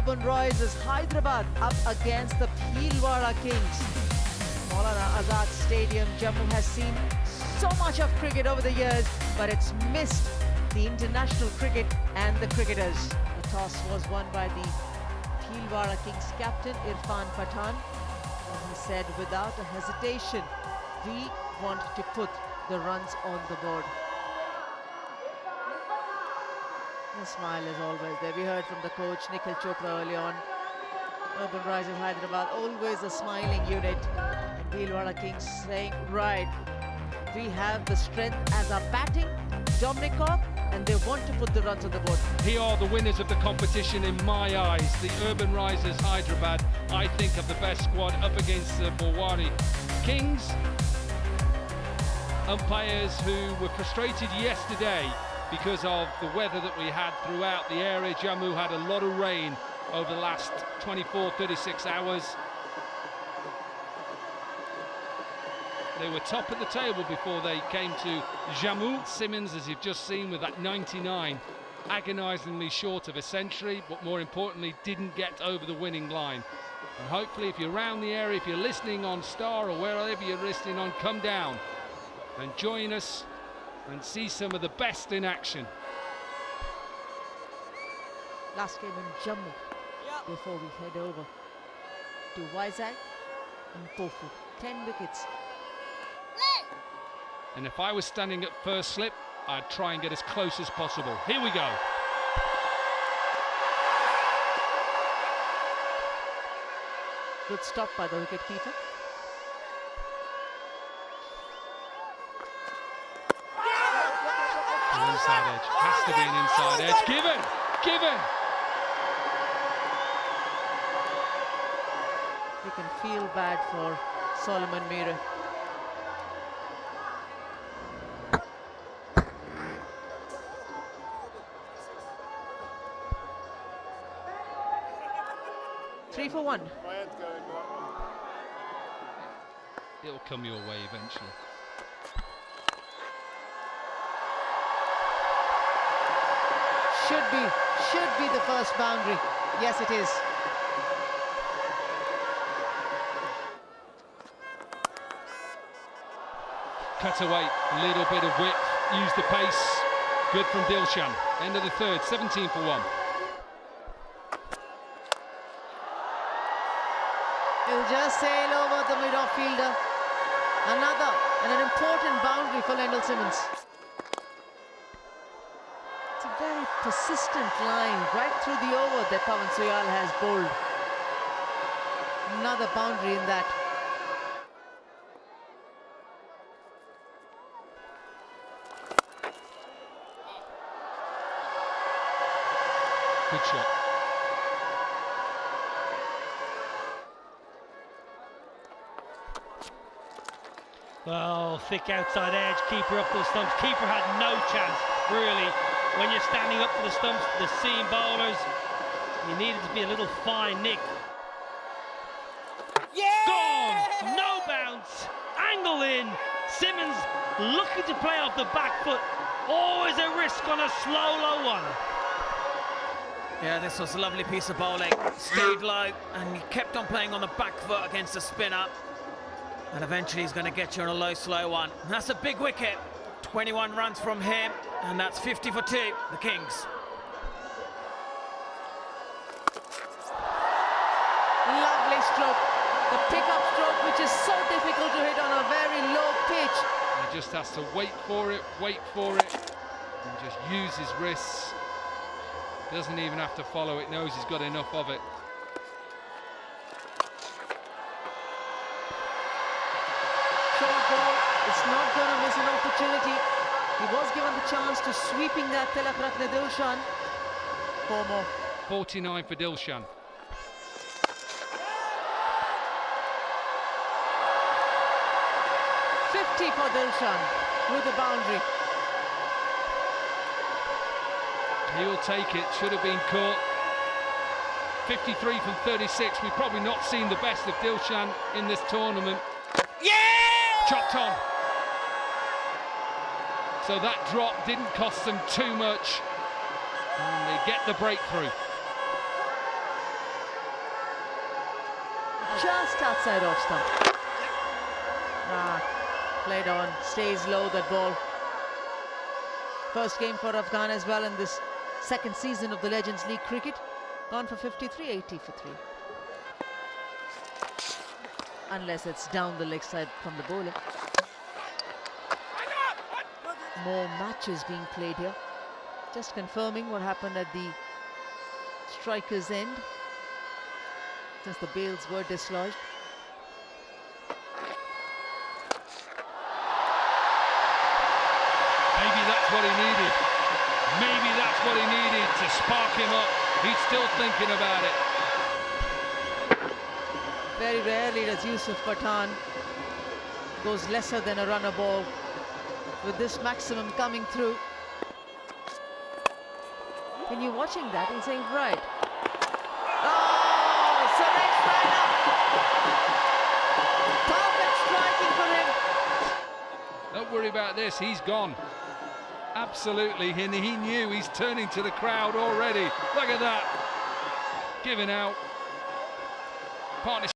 Urban Royals Hyderabad up against the Bhilwara Kings. Maulana Azad Stadium, Jammu has seen so much of cricket over the years, but it's missed the international cricket and the cricketers. The toss was won by the Bhilwara Kings captain Irfan Pathan, and he said without a hesitation, we want to put the runs on the board. The smile is always there. We heard from the coach Nikhil Chopra early on. Urban Risers Hyderabad, always a smiling unit. And Bhilwara Kings saying, right, we have the strength as our batting, Dominic Cock, and they want to put the runs on the board. Here are the winners of the competition in my eyes. The Urban Risers Hyderabad, I think, have the best squad up against the Bhilwara Kings. Umpires who were frustrated yesterday because of the weather that we had throughout the area. Jammu had a lot of rain over the last 24-36 hours. They were top of the table before they came to Jammu. Simmons, as you've just seen, with that 99, agonisingly short of a century, but more importantly, didn't get over the winning line. And hopefully, if you're around the area, if you're listening on Star or wherever you're listening on, come down and join us and see some of the best in action. Last game in Jammu before we head over to Vizag and Pofu. 10 wickets. And if I was standing at first slip, I'd try and get as close as possible. Here we go. Good stop by the wicketkeeper. An inside edge, has to be an inside edge. Given. You can feel bad for Solomon Mira. Three for one. It'll come your way eventually. Should be the first boundary. Yes, it is. Cut away, a little bit of width, use the pace. Good from Dilshan. End of the third, 17 for one. He'll just sail over the mid-off fielder. Another and an important boundary for Lendl Simmons. It's a very persistent line right through the over that Pawan Suyal has bowled. Another boundary in that. Good shot. Well, thick outside edge, keeper up to the stumps. Keeper had no chance, really. When you're standing up to the stumps, the seam bowlers, you needed to be a little fine, Nick. Yeah! Gone! No bounce! Angle in! Simmons looking to play off the back foot. Always a risk on a slow, low one. Yeah, this was a lovely piece of bowling. Stayed low and he kept on playing on the back foot against the spinner. And eventually he's going to get you on a low, slow one. That's a big wicket. 21 runs from him, and that's 50 for 2, the Kings. Lovely stroke. The pickup stroke, which is so difficult to hit on a very low pitch. He just has to wait for it, and just use his wrists. Doesn't even have to follow it, knows he's got enough of it. Short ball, it's not going to miss an opportunity. He was given the chance to sweeping that Tilak Ratne Dilshan. 4 more. 49 for Dilshan. For Dilshan with the boundary. He'll take it, should have been caught. 53 from 36. We've probably not seen the best of Dilshan in this tournament. Yeah! Chopped on. So that drop didn't cost them too much. And they get the breakthrough. just outside off stump. Played on, stays low that ball. First game for Afghan as well in this second season of the Legends League cricket. Gone for 53, 80 for 3. Unless it's down the leg side from the bowler. More matches being played here. Just confirming what happened at the striker's end, since the bails were dislodged. Maybe that's what he needed. Maybe that's what he needed to spark him up. He's still thinking about it. Very rarely does Yusuf Pathan goes lesser than a runner ball. With this maximum coming through, when you're watching that and saying, right, oh, select liner. Perfect striking for him. Don't worry about this, he's gone. Absolutely, and he knew. He's turning to the crowd already. Look at that, giving out. Partnership.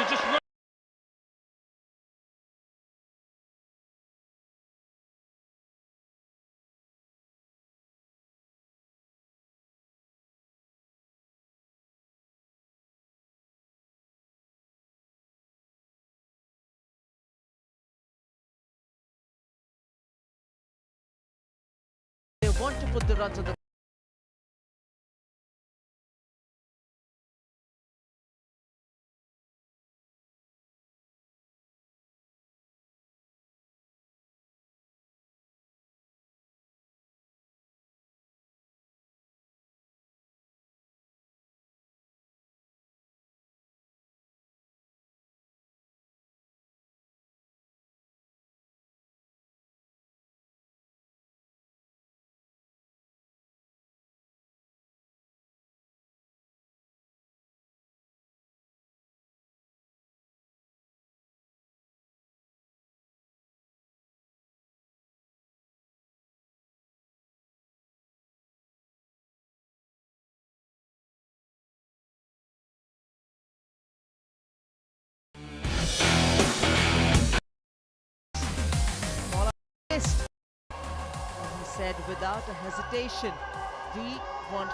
just run. They want to put the runs on the list. And he said without a hesitation, we want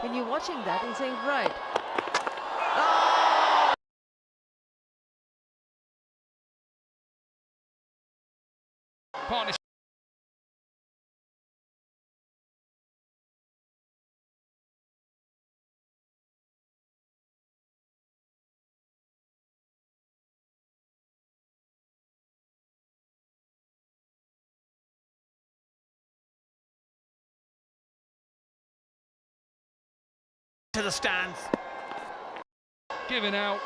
when you're watching that, you're saying, right. Partnership. To the stands. Giving out.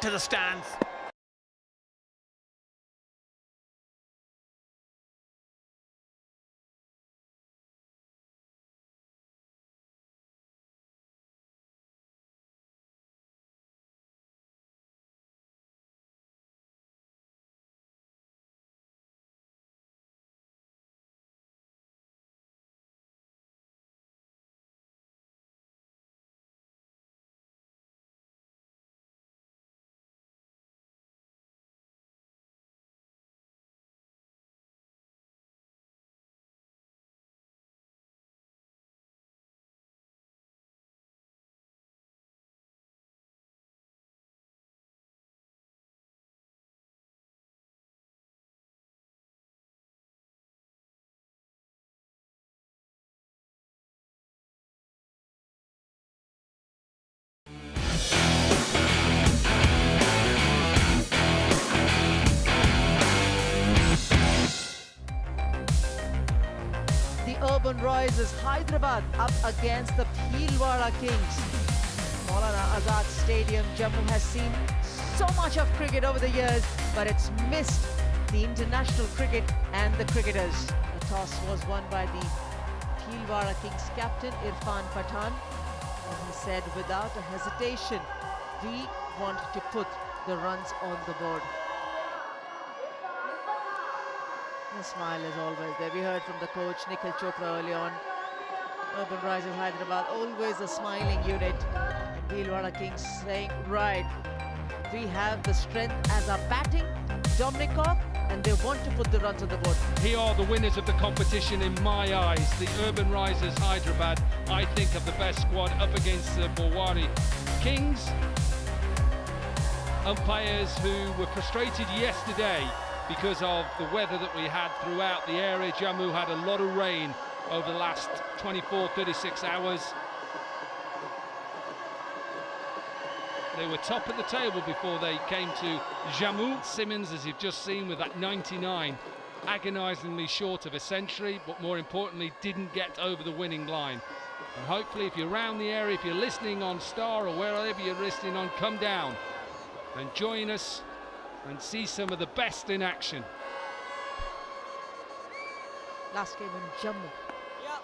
To the stands. Urban Risers Hyderabad up against the Bhilwara Kings. Maulana Azad Stadium, Jammu has seen so much of cricket over the years, but it's missed the international cricket and the cricketers. The toss was won by the Bhilwara Kings captain Irfan Pathan, and he said without a hesitation, we want to put the runs on the board. The smile is always there. We heard from the coach Nikhil Chopra early on. Urban Risers Hyderabad, always a smiling unit. And Bhilwara Kings saying, right, we have the strength as our batting, Dominic Cock, and they want to put the runs on the board. Here are the winners of the competition in my eyes. The Urban Risers Hyderabad, I think, have the best squad up against the Bhilwara Kings. Umpires who were frustrated yesterday because of the weather that we had throughout the area. Jammu had a lot of rain over the last 24-36 hours. They were top of the table before they came to Jammu. Simmons, as you've just seen, with that 99, agonisingly short of a century, but more importantly, didn't get over the winning line. And hopefully, if you're around the area, if you're listening on Star or wherever you're listening on, come down and join us and see some of the best in action. Last game in Jammu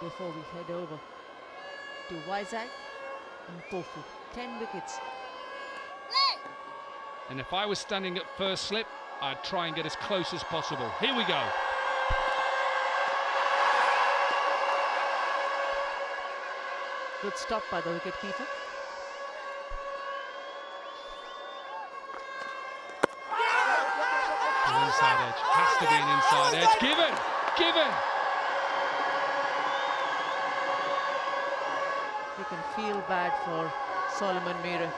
before we head over to Vizag and Pofu. 10 wickets. And if I was standing at first slip, I'd try and get as close as possible. Here we go. Good stop by the wicketkeeper. Inside edge, has to be an inside edge. Given. You can feel bad for Solomon Mira.